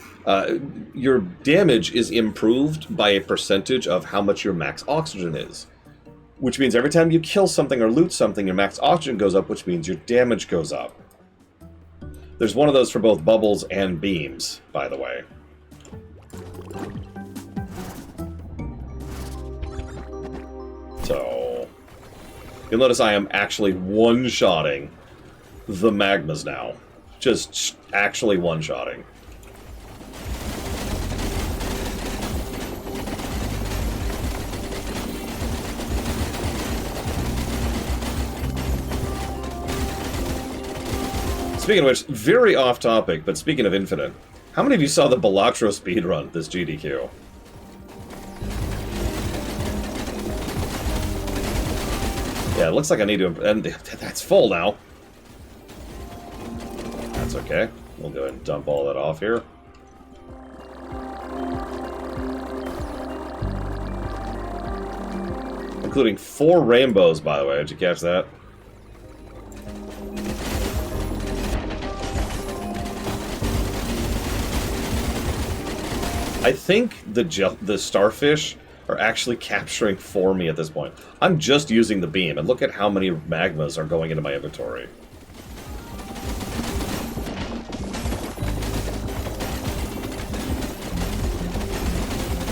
Your damage is improved by a percentage of how much your max oxygen is. Which means every time you kill something or loot something, your max oxygen goes up, which means your damage goes up. There's one of those for both bubbles and beams, by the way. So, you'll notice I am actually one-shotting the magmas now. Just actually one-shotting. Speaking of which, very off topic, but speaking of Infinite, how many of you saw the Balatro speedrun this GDQ? Yeah, it looks like I need to... And that's full now. That's okay. We'll go ahead and dump all that off here. Including 4 rainbows, by the way. Did you catch that? I think the starfish are actually capturing for me at this point. I'm just using the beam, and look at how many magmas are going into my inventory.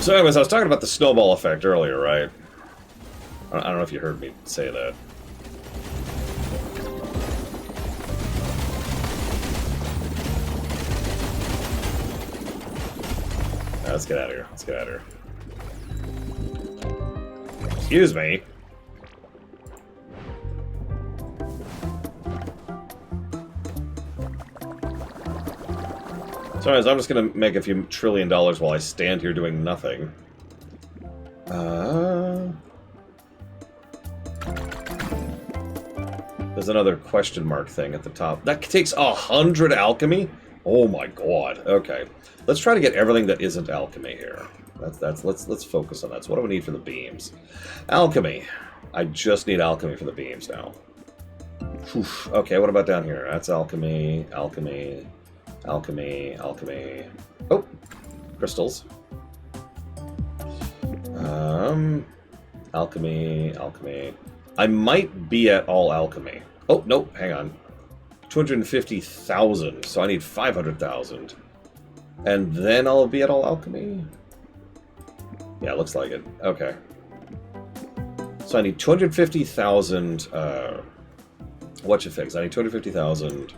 So anyways, I was talking about the snowball effect earlier, right? I don't know if you heard me say that. Let's get out of here. Let's get out of here. Excuse me. So anyways, I'm just going to make a few $1 trillion while I stand here doing nothing. There's another question mark thing at the top. That takes 100 alchemy? Oh my god. Okay. Let's try to get everything that isn't alchemy here. Let's focus on that. So what do we need for the beams? Alchemy. I just need alchemy for the beams now. Oof. Okay, what about down here? That's alchemy, alchemy, alchemy, alchemy. Oh, crystals. Alchemy, alchemy. I might be at all alchemy. Oh, nope, hang on. 250,000, so I need 500,000. And then I'll be at all alchemy? Yeah, looks like it. Okay. So I need 250,000, whatcha-fix? I need 250,000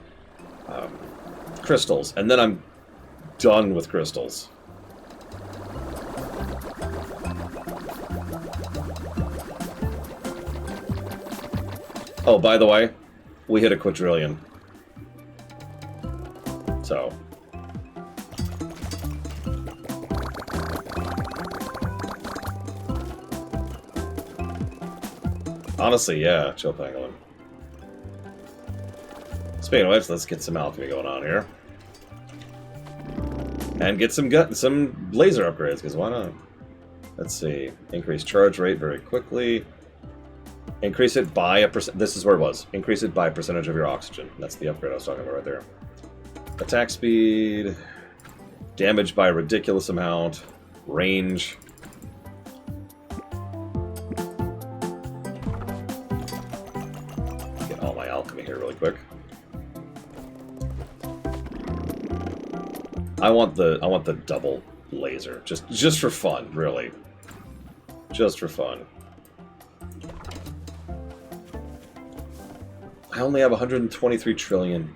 crystals, and then I'm done with crystals. Oh, by the way, we hit a quadrillion. So... honestly, yeah, chill pangolin. Speaking of which, let's get some alchemy going on here. And get some laser upgrades, because why not? Let's see. Increase charge rate very quickly. Increase it by a percent. This is where it was. Increase it by a percentage of your oxygen. That's the upgrade I was talking about right there. Attack speed. Damage by a ridiculous amount. Range. Get all my alchemy here really quick. I want the double laser. Just for fun, really. Just for fun. I only have 123 trillion.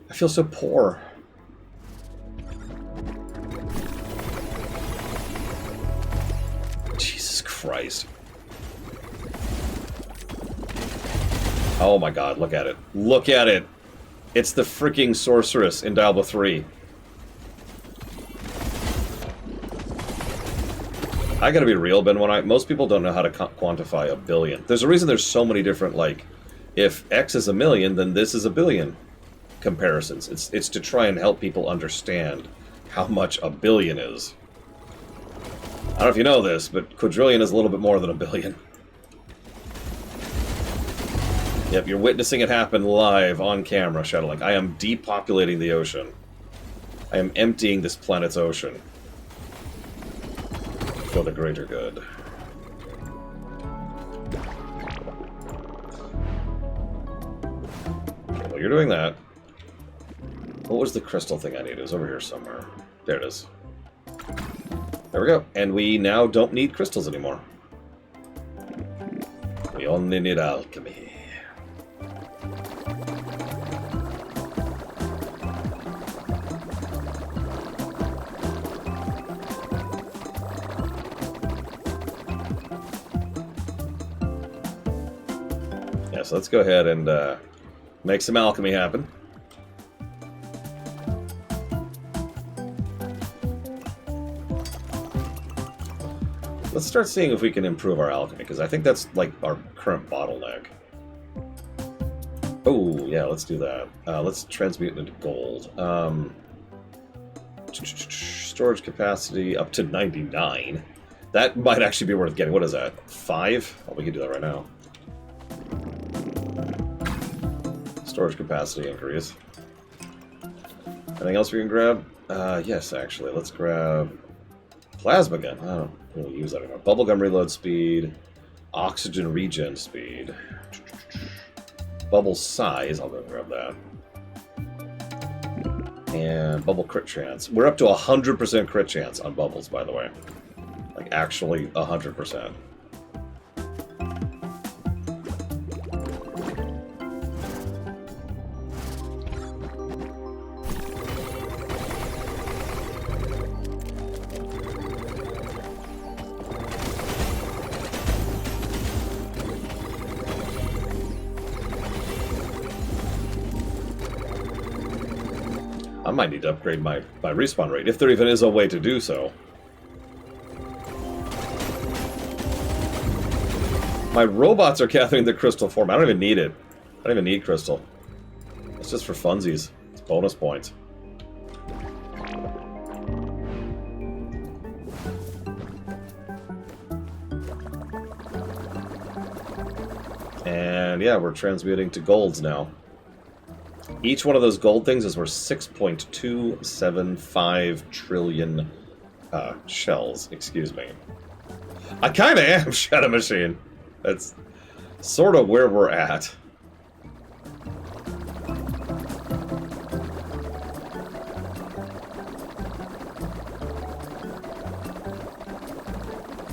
I feel so poor. Jesus Christ. Oh my god, look at it. Look at it! It's the freaking sorceress in Diablo 3. I gotta be real, Ben. Most people don't know how to quantify a billion. There's a reason there's so many different, like, if X is a million, then this is a billion comparisons. It's to try and help people understand how much a billion is. I don't know if you know this, but quadrillion is a little bit more than a billion. Yep, you're witnessing it happen live on camera, Shadowlink. I am depopulating the ocean. I am emptying this planet's ocean. For the greater good. Okay, well, you're doing that. What was the crystal thing I needed? It was over here somewhere. There it is. There we go. And we now don't need crystals anymore. We only need alchemy. Yeah, so let's go ahead and make some alchemy happen. Let's start seeing if we can improve our alchemy, because I think that's like our current bottleneck. Oh, yeah, let's do that. Let's transmute it into gold. Storage capacity up to 99. That might actually be worth getting. What is that? 5? Oh, we can do that right now. Storage capacity increase. Anything else we can grab? Yes, actually. Let's grab plasma gun. I don't really use that anymore. Bubblegum reload speed. Oxygen regen speed. Bubble size. I'll go grab that. And bubble crit chance. We're up to 100% crit chance on bubbles, by the way. Like, actually 100%. I might need to upgrade my respawn rate, if there even is a way to do so. My robots are gathering the crystal form. I don't even need it. I don't even need crystal. It's just for funsies. It's bonus points. And yeah, we're transmuting to golds now. Each one of those gold things is worth 6.275 trillion shells. Excuse me. I kind of am Shadow Machine. That's sort of where we're at.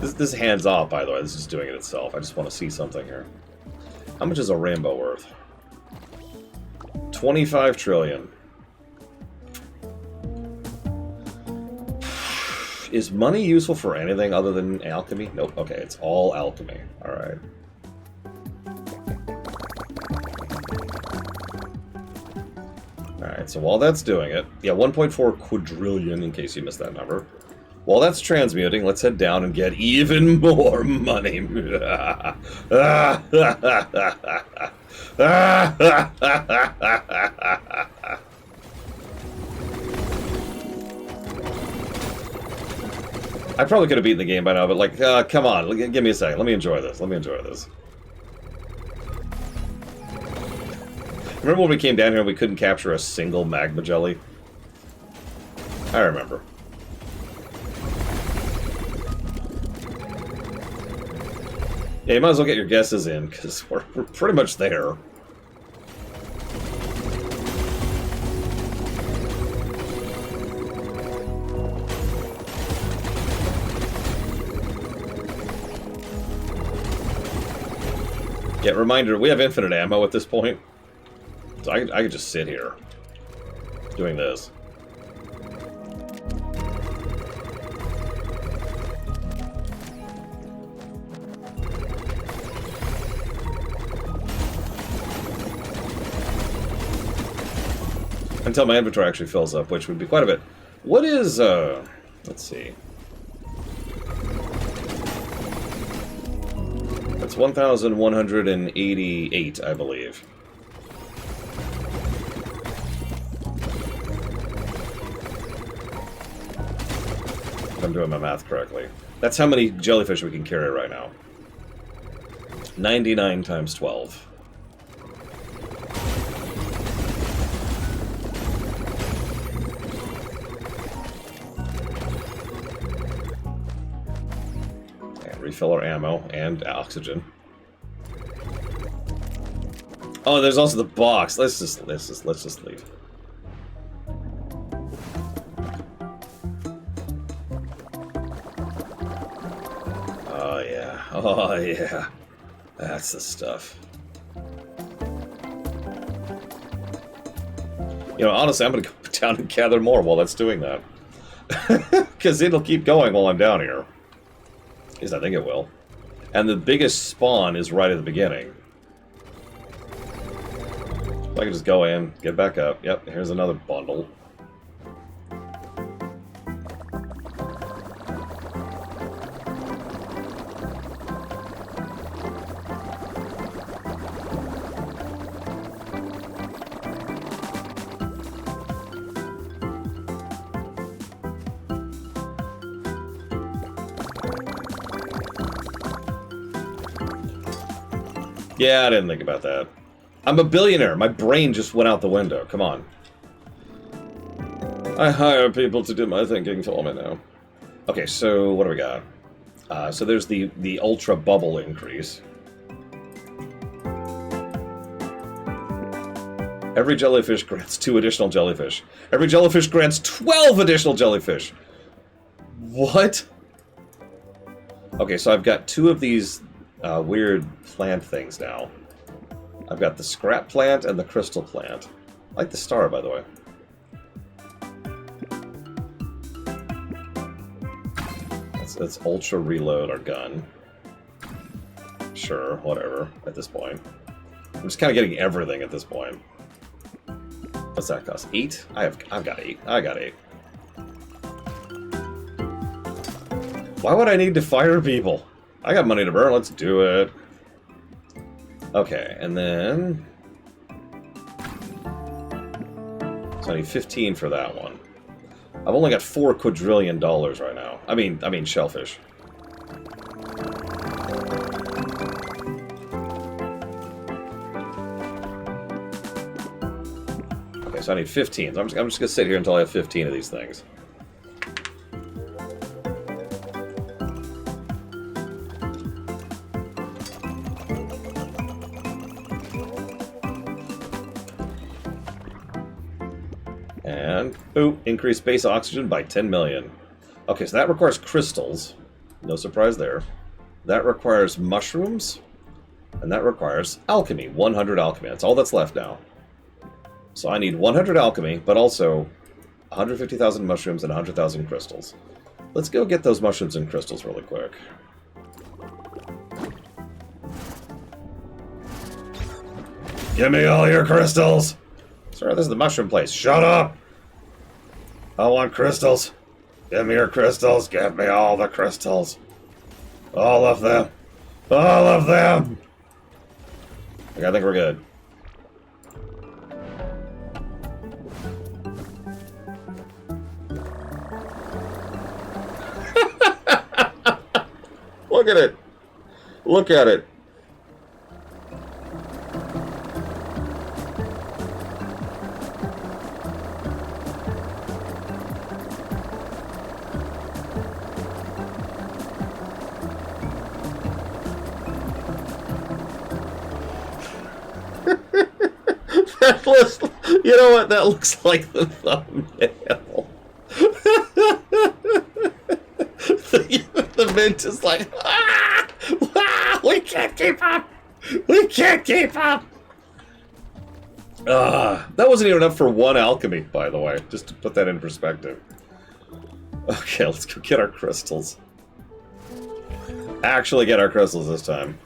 This is hands off, by the way. This is doing it itself. I just want to see something here. How much is a rainbow worth? 25 trillion. Is money useful for anything other than alchemy? Nope. Okay, it's all alchemy. Alright. Alright, so while that's doing it... Yeah, 1.4 quadrillion, in case you missed that number. While that's transmuting, let's head down and get even more money. I probably could have beaten the game by now, but like, come on, give me a second. Let me enjoy this. Let me enjoy this. Remember when we came down here and we couldn't capture a single magma jelly? I remember. Yeah, you might as well get your guesses in, because we're pretty much there. Yeah, reminder, we have infinite ammo at this point. So I could just sit here doing this. Until my inventory actually fills up, which would be quite a bit. What is, let's see. It's 1,188, I believe. If I'm doing my math correctly. That's how many jellyfish we can carry right now. 99 times 12. And refill our ammo and oxygen. Oh, there's also the box. Let's just leave. Oh yeah. Oh yeah. That's the stuff. You know, honestly, I'm going to go down and gather more while that's doing that. Because it'll keep going while I'm down here. At least I think it will. And the biggest spawn is right at the beginning. So I can just go in, get back up. Yep, here's another bundle. Yeah, I didn't think about that. I'm a billionaire. My brain just went out the window. Come on. I hire people to do my thinking for me now. Okay, so what do we got? So there's the ultra bubble increase. Every jellyfish grants 2 additional jellyfish. Every jellyfish grants 12 additional jellyfish. What? Okay, so I've got 2 of these weird plant things now. I've got the scrap plant and the crystal plant. I like the star, by the way. Let's ultra reload our gun. Sure, whatever, at this point. I'm just kind of getting everything at this point. What's that cost? 8? I've got 8. I got 8. Why would I need to fire people? I got money to burn, let's do it. Okay, and then... So I need 15 for that one. I've only got $4 quadrillion right now. I mean shellfish. Okay, so I need 15. So I'm just gonna sit here until I have 15 of these things. And, ooh, increase base oxygen by 10 million. Okay, so that requires crystals. No surprise there. That requires mushrooms. And that requires alchemy. 100 alchemy. That's all that's left now. So I need 100 alchemy, but also 150,000 mushrooms and 100,000 crystals. Let's go get those mushrooms and crystals really quick. Give me all your crystals! Sir, this is the mushroom place. Shut up! I want crystals. Give me your crystals. Give me all the crystals. All of them. All of them! Okay, I think we're good. Look at it. Look at it. That looks, you know what? That looks like the thumbnail. The mint is like, we can't keep up. We can't keep up. That wasn't even enough for 1 alchemy, by the way, just to put that in perspective. Okay, let's go get our crystals. Actually get our crystals this time.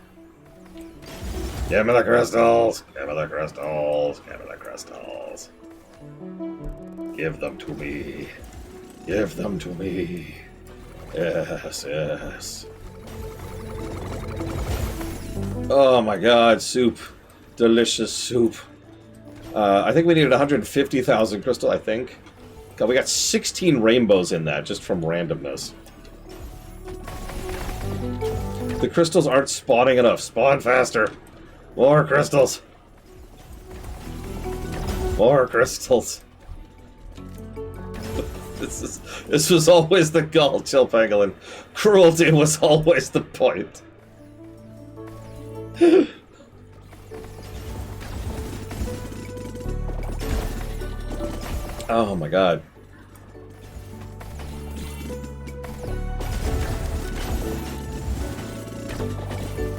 Give me the crystals! Give me the crystals! Give me the crystals! Give them to me! Give them to me! Yes, yes. Oh my god, soup. Delicious soup. I think we needed 150,000 crystal, I think. God, we got 16 rainbows in that, just from randomness. The crystals aren't spawning enough. Spawn faster. More crystals. More crystals. This was always the goal, Chill Pangolin. Cruelty was always the point. Oh my god.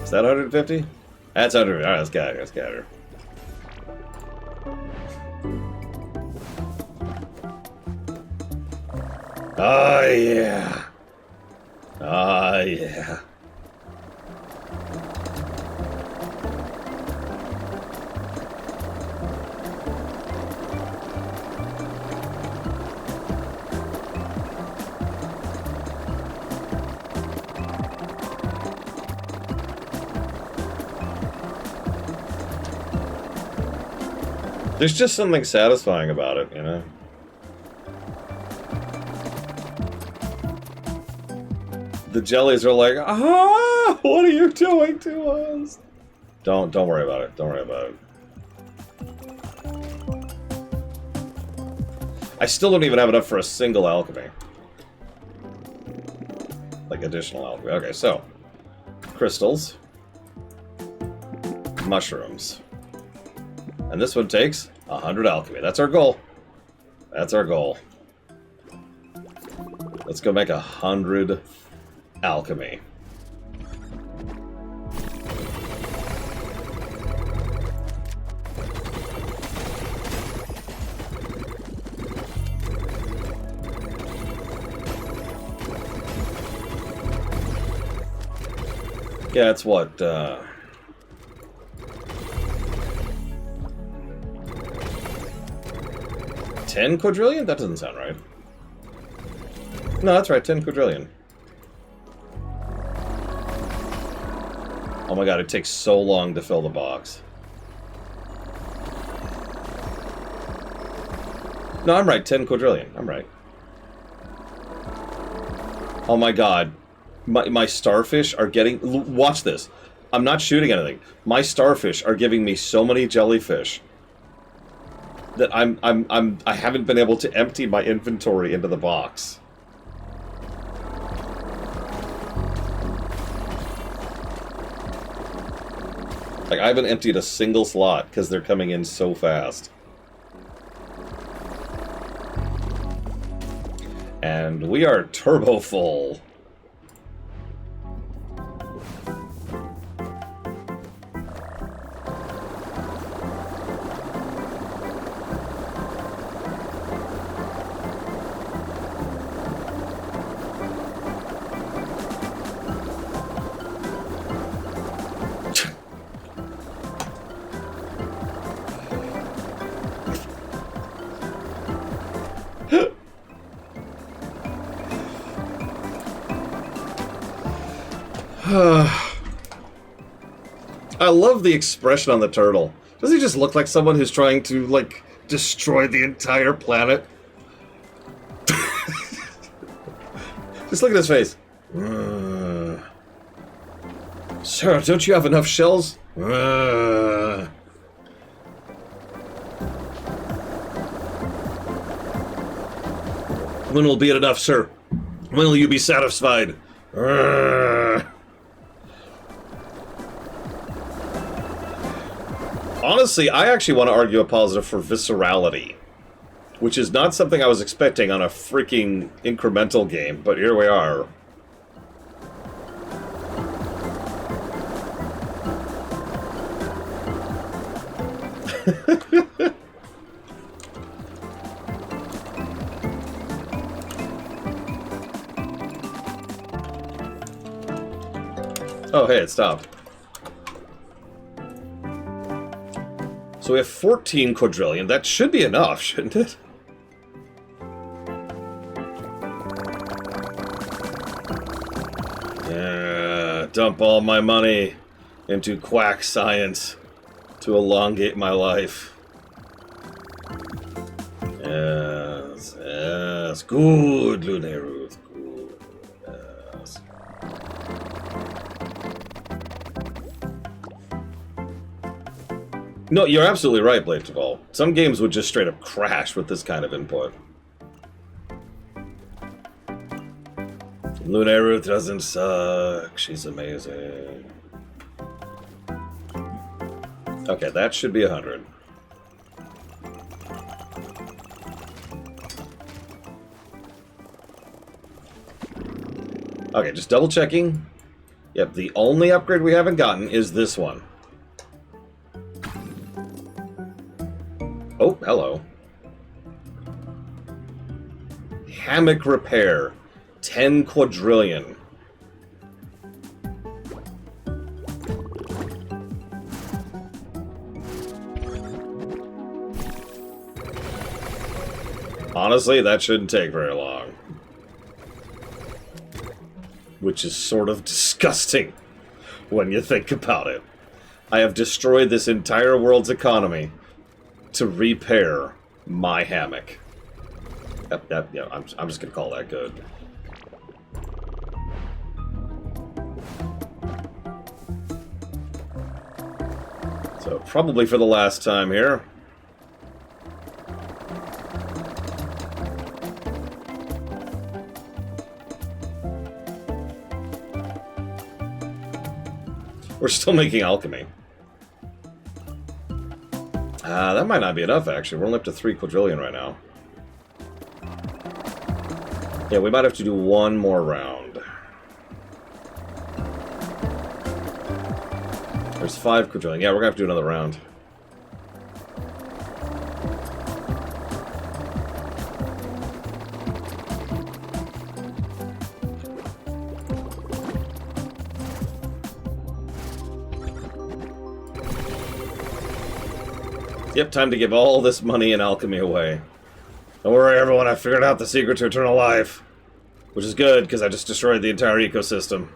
Is that 150? That's 100. Alright, let's get her. Let's get her. Oh yeah. Oh yeah. There's just something satisfying about it, you know? The jellies are like, ah, what are you doing to us? Don't worry about it. Don't worry about it. I still don't even have enough for a single alchemy. Like additional alchemy. Okay, so crystals, mushrooms, and this one takes 100 alchemy. That's our goal. That's our goal. Let's go make 100 alchemy. Yeah, it's what, 10 quadrillion? That doesn't sound right. No, that's right, 10 quadrillion. Oh my god, it takes so long to fill the box. No, I'm right, 10 quadrillion. I'm right. Oh my god. My starfish are getting... Watch this. I'm not shooting anything. My starfish are giving me so many jellyfish that I haven't been able to empty my inventory into the box. Like, I haven't emptied a single slot because they're coming in so fast. And we are turbo full. I love the expression on the turtle. Does he just look like someone who's trying to, like, destroy the entire planet? Just look at his face. Sir, don't you have enough shells? When will be it enough, sir? When will you be satisfied? Honestly, I actually want to argue a positive for viscerality, which is not something I was expecting on a freaking incremental game, but here we are. Oh, hey, it stopped. So we have 14 quadrillion. That should be enough, shouldn't it? Yeah, dump all my money. into quack science to elongate my life. Yes, yes. Good, Lunaruth. Good. Yes. No, you're absolutely right, Blade Traval. Some games would just straight up crash with this kind of input. Lunaruth doesn't suck. She's amazing. Okay, that should be 100. Okay, just double checking. Yep, the only upgrade we haven't gotten is this one. Oh, hello. Hammock repair. 10 quadrillion. Honestly, that shouldn't take very long. Which is sort of disgusting when you think about it. I have destroyed this entire world's economy to repair my hammock. Yep, yeah, I'm just gonna call that good. So, probably for the last time here. We're still making alchemy. That might not be enough, actually. We're only up to 3 quadrillion right now. Yeah, we might have to do one more round. There's 5 quadrillion. Yeah, we're gonna have to do another round. Yep, time to give all this money and alchemy away. Don't worry, everyone, I figured out the secret to eternal life. Which is good, because I just destroyed the entire ecosystem.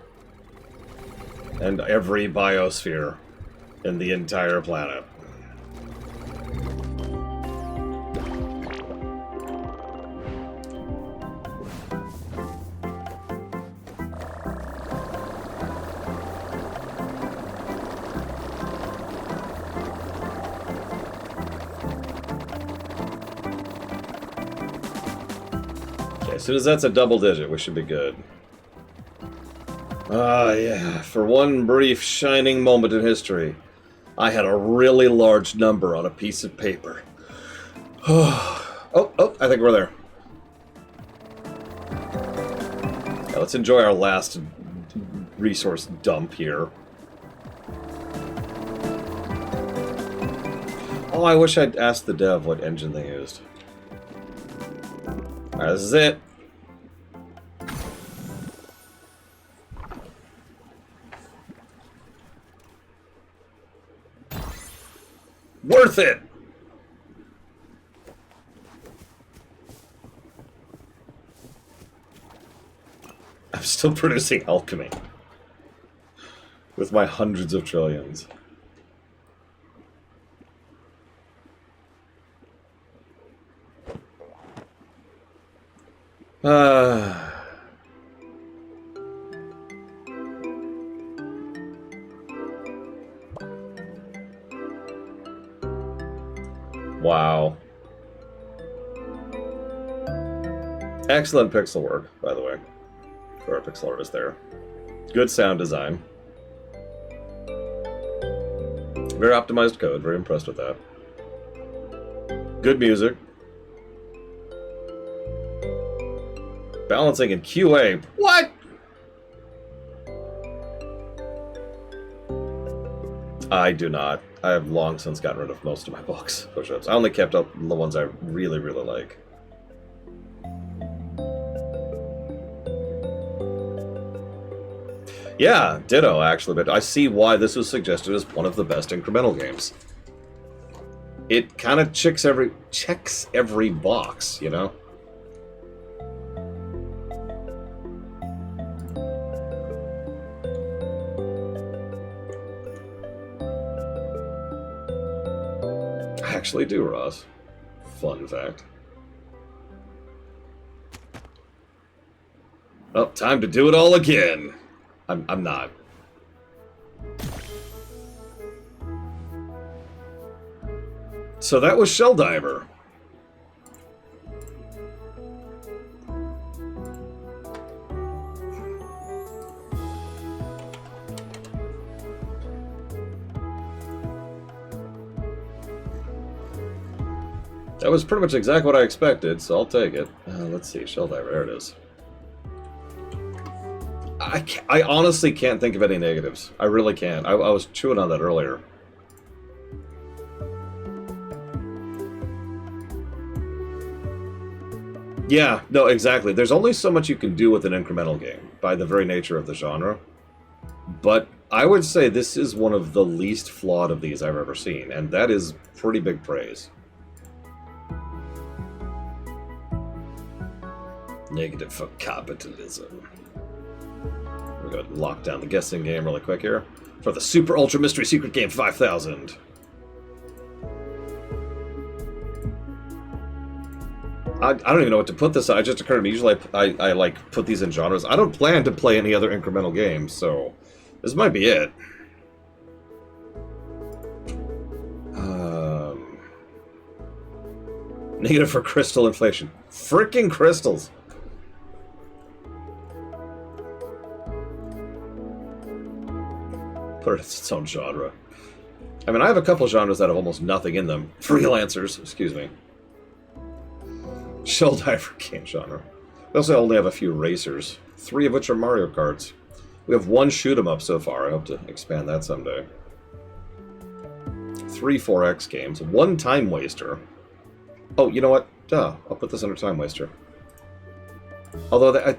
And every biosphere in the entire planet. As soon as that's a double digit, we should be good. Ah, yeah. For one brief, shining moment in history, I had a really large number on a piece of paper. Oh, I think we're there. Yeah, let's enjoy our last resource dump here. Oh, I wish I'd asked the dev what engine they used. Alright, this is it. Worth it! I'm still producing alchemy. With my hundreds of trillions. Wow. Excellent pixel work, by the way, for our pixel artist there. Good sound design. Very optimized code, very impressed with that. Good music. Balancing in QA. What? I do not. I have long since gotten rid of most of my books push-ups. I only kept up the ones I really, really like. Yeah, ditto, actually, but I see why this was suggested as one of the best incremental games. It kind of checks every box, you know? I actually do, Ross. Fun fact. Oh, time to do it all again. I'm not. So that was Shelldiver. That was pretty much exactly what I expected, so I'll take it. Let's see, Shelldiver, there it is. I honestly can't think of any negatives. I really can't. I was chewing on that earlier. Yeah, no, exactly. There's only so much you can do with an incremental game, by the very nature of the genre. But I would say this is one of the least flawed of these I've ever seen, and that is pretty big praise. Negative for capitalism. We're going to lock down the guessing game really quick here. For the Super Ultra Mystery Secret Game 5000. I don't even know what to put this on. It just occurred to me. Usually I like put these in genres. I don't plan to play any other incremental games, so this might be it. Negative for crystal inflation. Freaking crystals. Put it in its own genre. I mean, I have a couple genres that have almost nothing in them. Freelancers, excuse me. Shelldiver game genre. We also only have a few racers, 3 of which are Mario Karts. We have 1 shoot 'em up so far. I hope to expand that someday. 3 4X games, 1 time waster. Oh, you know what? Duh. I'll put this under time waster. Although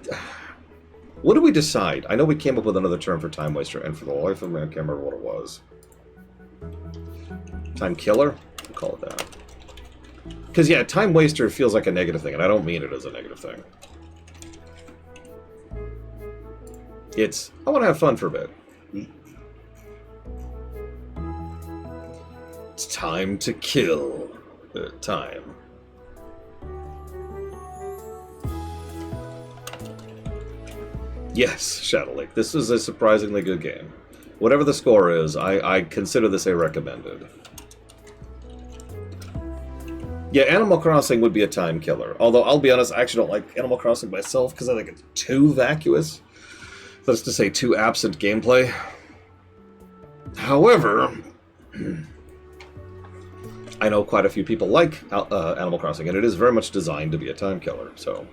what do we decide? I know we came up with another term for time waster, and for the life of me, I can't remember what it was. Time killer? We'll call it that. Because, yeah, time waster feels like a negative thing, and I don't mean it as a negative thing. It's, I want to have fun for a bit. It's time to kill. Time. Yes, Shadow Lake. This is a surprisingly good game. Whatever the score is, I consider this a recommended. Yeah, Animal Crossing would be a time killer. Although, I'll be honest, I actually don't like Animal Crossing myself because I think it's too vacuous. That's to say, too absent gameplay. However, I know quite a few people like Animal Crossing, and it is very much designed to be a time killer, so...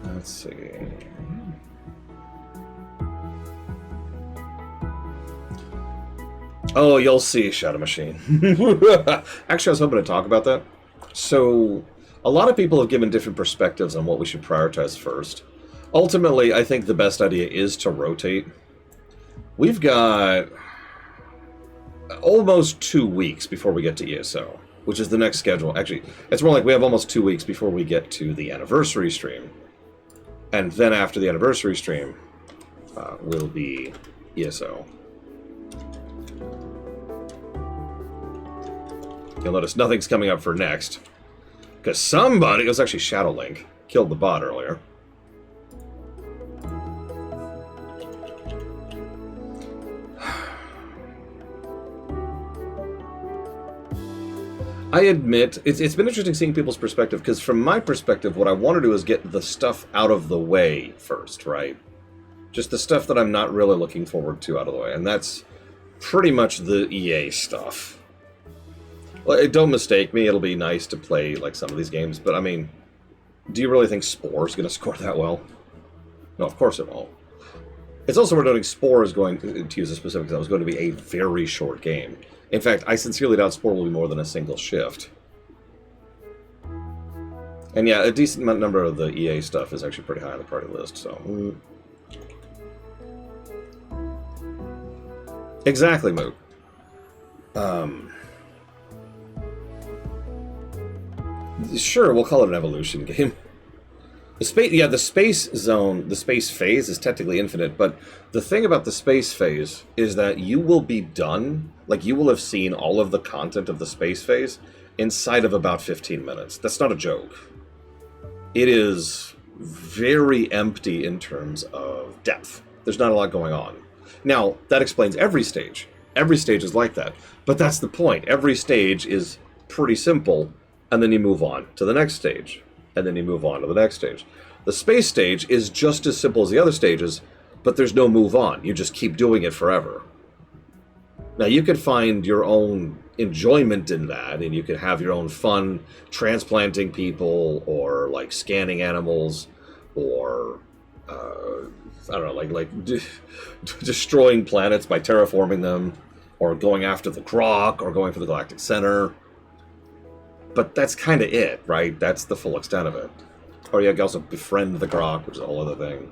Let's see... Oh, you'll see, Shadow Machine. Actually, I was hoping to talk about that. So, a lot of people have given different perspectives on what we should prioritize first. Ultimately, I think the best idea is to rotate. We've got almost 2 weeks before we get to ESO, which is the next schedule. Actually, it's more like we have almost 2 weeks before we get to the anniversary stream. And then after the anniversary stream, will be ESO. You'll notice nothing's coming up for next. Because somebody, it was actually Shadow Link, killed the bot earlier. I admit, it's been interesting seeing people's perspective, because from my perspective, what I want to do is get the stuff out of the way first, right? Just the stuff that I'm not really looking forward to out of the way, and that's pretty much the EA stuff. Well, don't mistake me, it'll be nice to play like some of these games, but I mean, do you really think Spore's going to score that well? No, of course it won't. It's also worth noting Spore is going, to use a specific example, is going to be a very short game. In fact, I sincerely doubt Spore will be more than a single shift. And yeah, a decent number of the EA stuff is actually pretty high on the party list, so... Exactly, Mook. Sure, we'll call it an evolution game. The space, yeah, the space zone, the space phase is technically infinite, but the thing about the space phase is that you will be done, like you will have seen all of the content of the space phase inside of about 15 minutes. That's not a joke. It is very empty in terms of depth. There's not a lot going on. Now, that explains every stage. Every stage is like that. But that's the point. Every stage is pretty simple, and then you move on to the next stage. And then you move on to the next stage. The space stage is just as simple as the other stages, but there's no move on. You just keep doing it forever. Now, you could find your own enjoyment in that, and you could have your own fun transplanting people, or like scanning animals, or I don't know, destroying planets by terraforming them, or going after the Grok, or going for the Galactic Center. But that's kind of it, right? That's the full extent of it. Or you can also befriend the Grok, which is a whole other thing.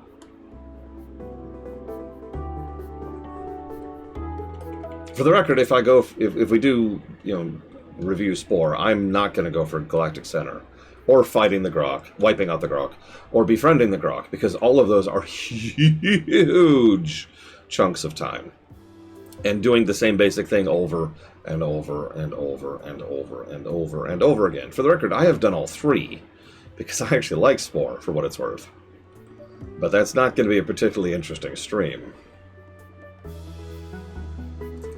For the record, if we do, review Spore, I'm not going to go for Galactic Center, or fighting the Grok, wiping out the Grok, or befriending the Grok, because all of those are huge chunks of time. And doing the same basic thing over and over and over and over and over and over again. For the record, I have done all three, because I actually like Spore, for what it's worth. But that's not going to be a particularly interesting stream.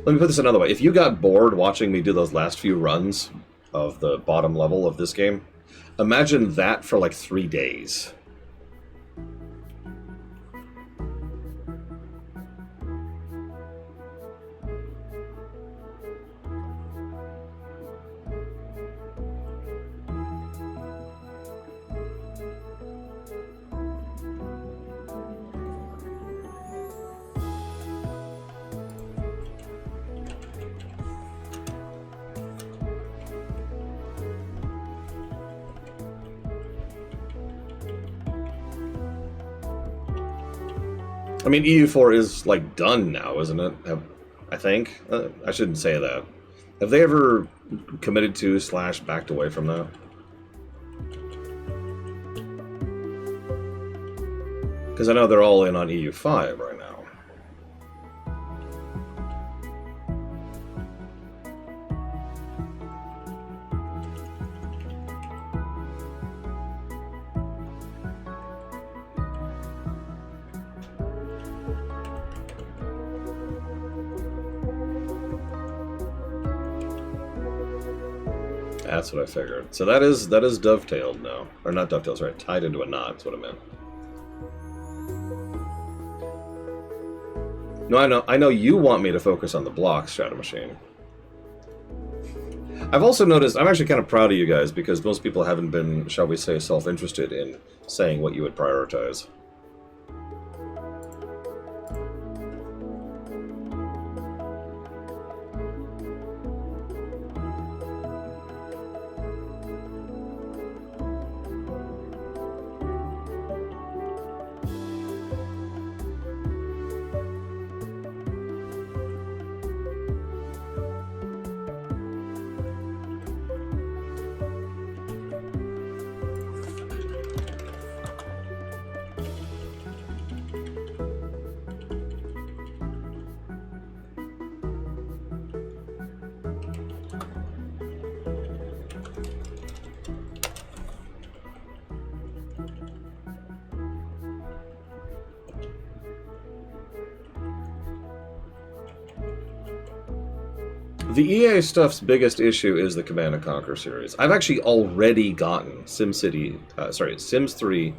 Let me put this another way. If you got bored watching me do those last few runs of the bottom level of this game, imagine that for like 3 days. I mean, EU4 is, like, done now, isn't it? I think. I shouldn't say that. Have they ever committed to / backed away from that? Because I know they're all in on EU5 right now. That's what I figured. So that is dovetailed now. Or not dovetailed, sorry, tied into a knot, that's what I meant. No, I know you want me to focus on the blocks, Shadow Machine. I've also noticed, I'm actually kind of proud of you guys, because most people haven't been, shall we say, self-interested in saying what you would prioritize. The EA stuff's biggest issue is the Command & Conquer series. I've actually already gotten Sims 3,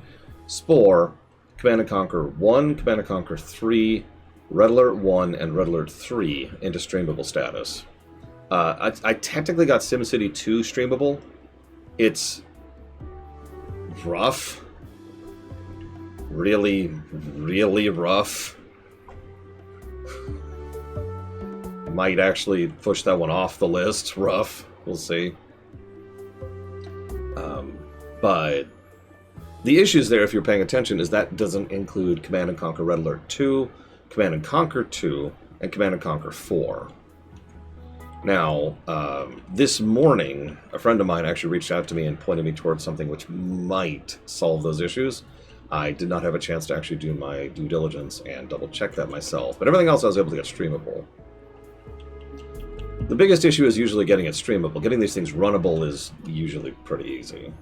Spore, Command & Conquer 1, Command & Conquer 3, Red Alert 1, and Red Alert 3 into streamable status. I technically got SimCity 2 streamable. It's rough. Really, really rough. Might actually push that one off the list. Rough. We'll see. But the issues there, if you're paying attention, is that doesn't include Command & Conquer Red Alert 2, Command & Conquer 2, and Command & Conquer 4. Now, this morning, a friend of mine actually reached out to me and pointed me towards something which might solve those issues. I did not have a chance to actually do my due diligence and double check that myself, but everything else I was able to get streamable. The biggest issue is usually getting it streamable. Getting these things runnable is usually pretty easy.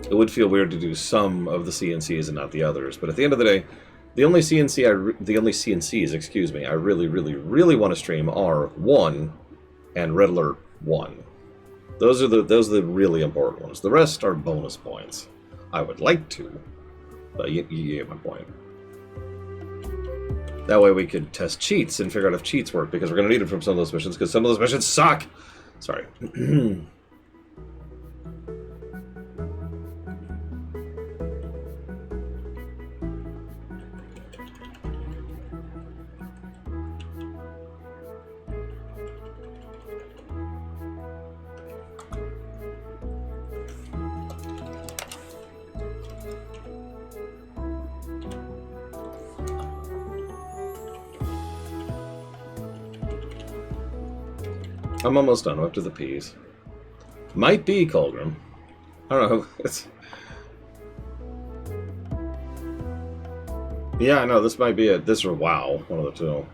It would feel weird to do some of the CNCs and not the others, but at the end of the day, the only CNCs, excuse me, I really, really, really want to stream are 1 and Red Alert 1. Those are the really important ones. The rest are bonus points. I would like to, but you get my point. That way we could test cheats and figure out if cheats work, because we're going to need them from some of those missions, because some of those missions suck! Sorry. I'm almost done. I'm up to the P's. Might be Colgrim. I don't know. It's... Yeah, I know. This might be it. This or WoW. One of the two.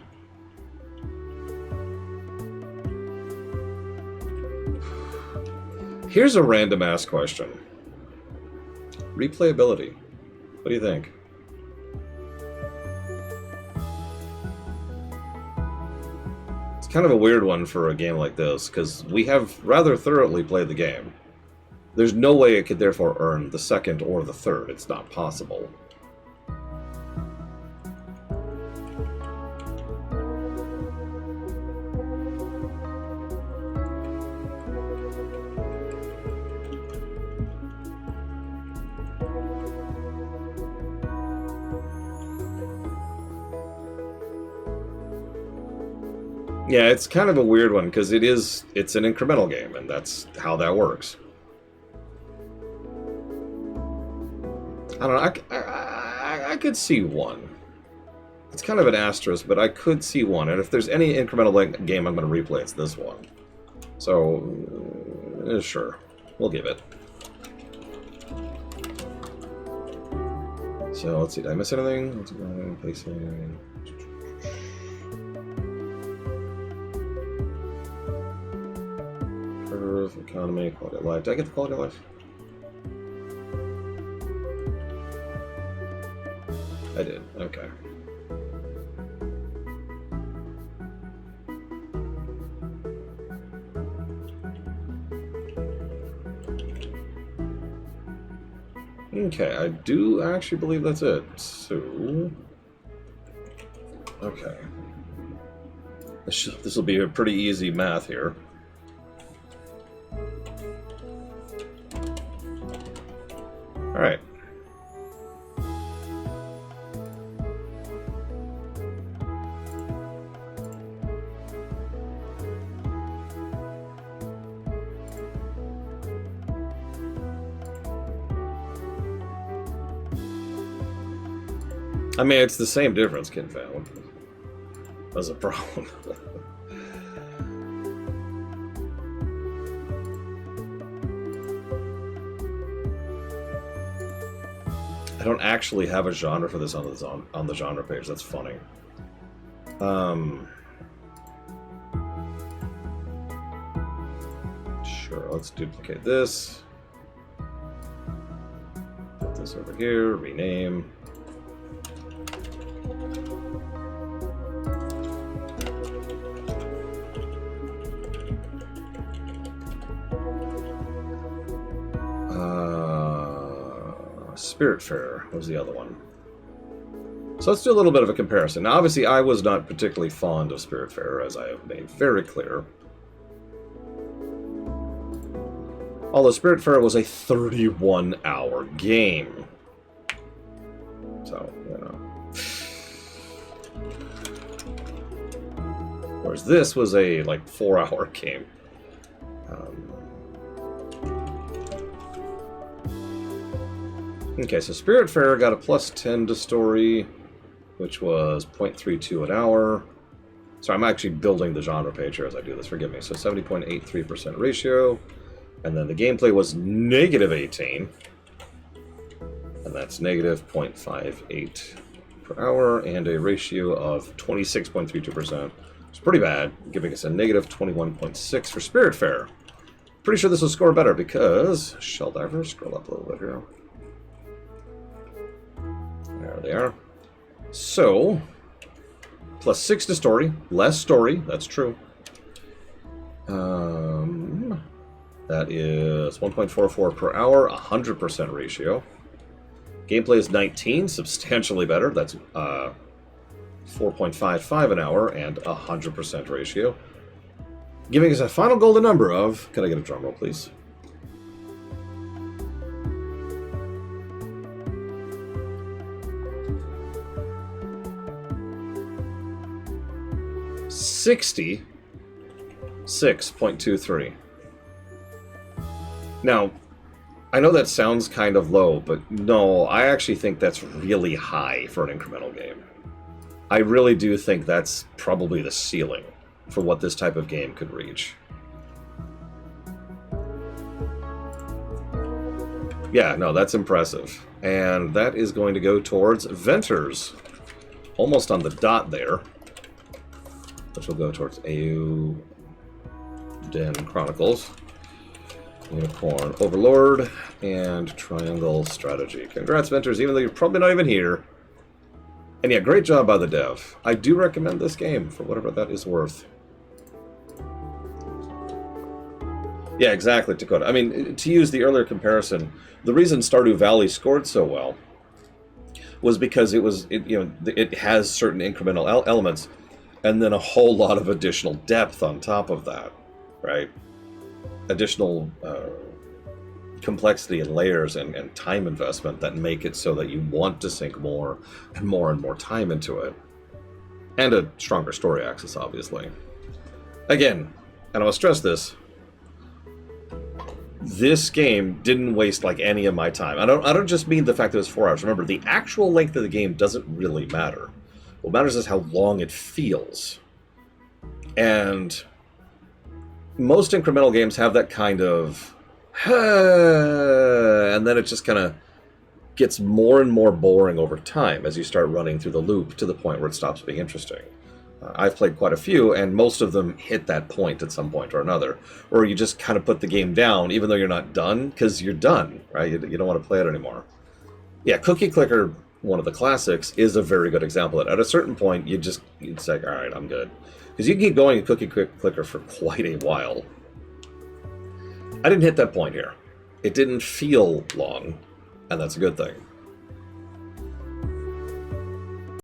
Here's a random-ass question. Replayability. What do you think? Kind of a weird one for a game like this, because we have rather thoroughly played the game. There's no way it could therefore earn the second or the third. It's not possible. Yeah, it's kind of a weird one, because it's an incremental game, and that's how that works. I don't know, I could see 1. It's kind of an asterisk, but I could see 1, and if there's any incremental game I'm going to replay, it's this one. So, sure, we'll give it. So, let's see, did I miss anything? Let's go placing... Economy, quality of life. Did I get the quality of life? I did. Okay. Okay, I do actually believe that's it. So... Okay. This will be a pretty easy math here. Alright. I mean, it's the same difference, Kid Fan. That's a problem. I don't actually have a genre for this on the genre page. That's funny. Sure, let's duplicate this. Put this over here, rename. Spiritfarer was the other one. So let's do a little bit of a comparison. Now, obviously, I was not particularly fond of Spiritfarer, as I have made very clear. Although Spiritfarer was a 31-hour game. So, you know. Whereas this was a, like, 4-hour game. Okay, so Spiritfarer got a +10 to story, which was 0.32 an hour. So I'm actually building the genre page here as I do this, forgive me. So 70.83% ratio. And then the gameplay was -18. And that's -0.58 per hour, and a ratio of 26.32%. It's pretty bad, giving us a -21.6 for Spiritfarer. Pretty sure this will score better because Shelldiver, scroll up a little bit here. There they are. So, +6 to story, less story, that's true. That is 1.44 per hour, 100% ratio. Gameplay is 19, substantially better. That's 4.55 an hour and 100% ratio. Giving us a final golden number of, can I get a drum roll, please? $66.23. Now, I know that sounds kind of low, but no, I actually think that's really high for an incremental game. I really do think that's probably the ceiling for what this type of game could reach. Yeah, no, that's impressive. And that is going to go towards Venters. Almost on the dot there. Which will go towards AU Den Chronicles. Unicorn Overlord, and Triangle Strategy. Congrats, Venters, even though you're probably not even here. And yeah, great job by the dev. I do recommend this game for whatever that is worth. Yeah, exactly, Dakota. I mean, to use the earlier comparison, the reason Stardew Valley scored so well was because it has certain incremental elements, and then a whole lot of additional depth on top of that, right? Additional complexity and layers and time investment that make it so that you want to sink more and more time into it. And a stronger story axis, obviously. Again, and I'll stress this game didn't waste like any of my time. I don't just mean the fact that it's 4 hours. Remember, the actual length of the game doesn't really matter. What matters is how long it feels. And most incremental games have that kind of, and then it just kind of gets more and more boring over time as you start running through the loop to the point where it stops being interesting. I've played quite a few, and most of them hit that point at some point or another, or you just kind of put the game down, even though you're not done, because you're done, right? You don't want to play it anymore. Yeah, Cookie Clicker, one of the classics, is a very good example of it. At a certain point, it's like, all right, I'm good. Because you can keep going a Cookie Clicker for quite a while. I didn't hit that point here. It didn't feel long, and that's a good thing.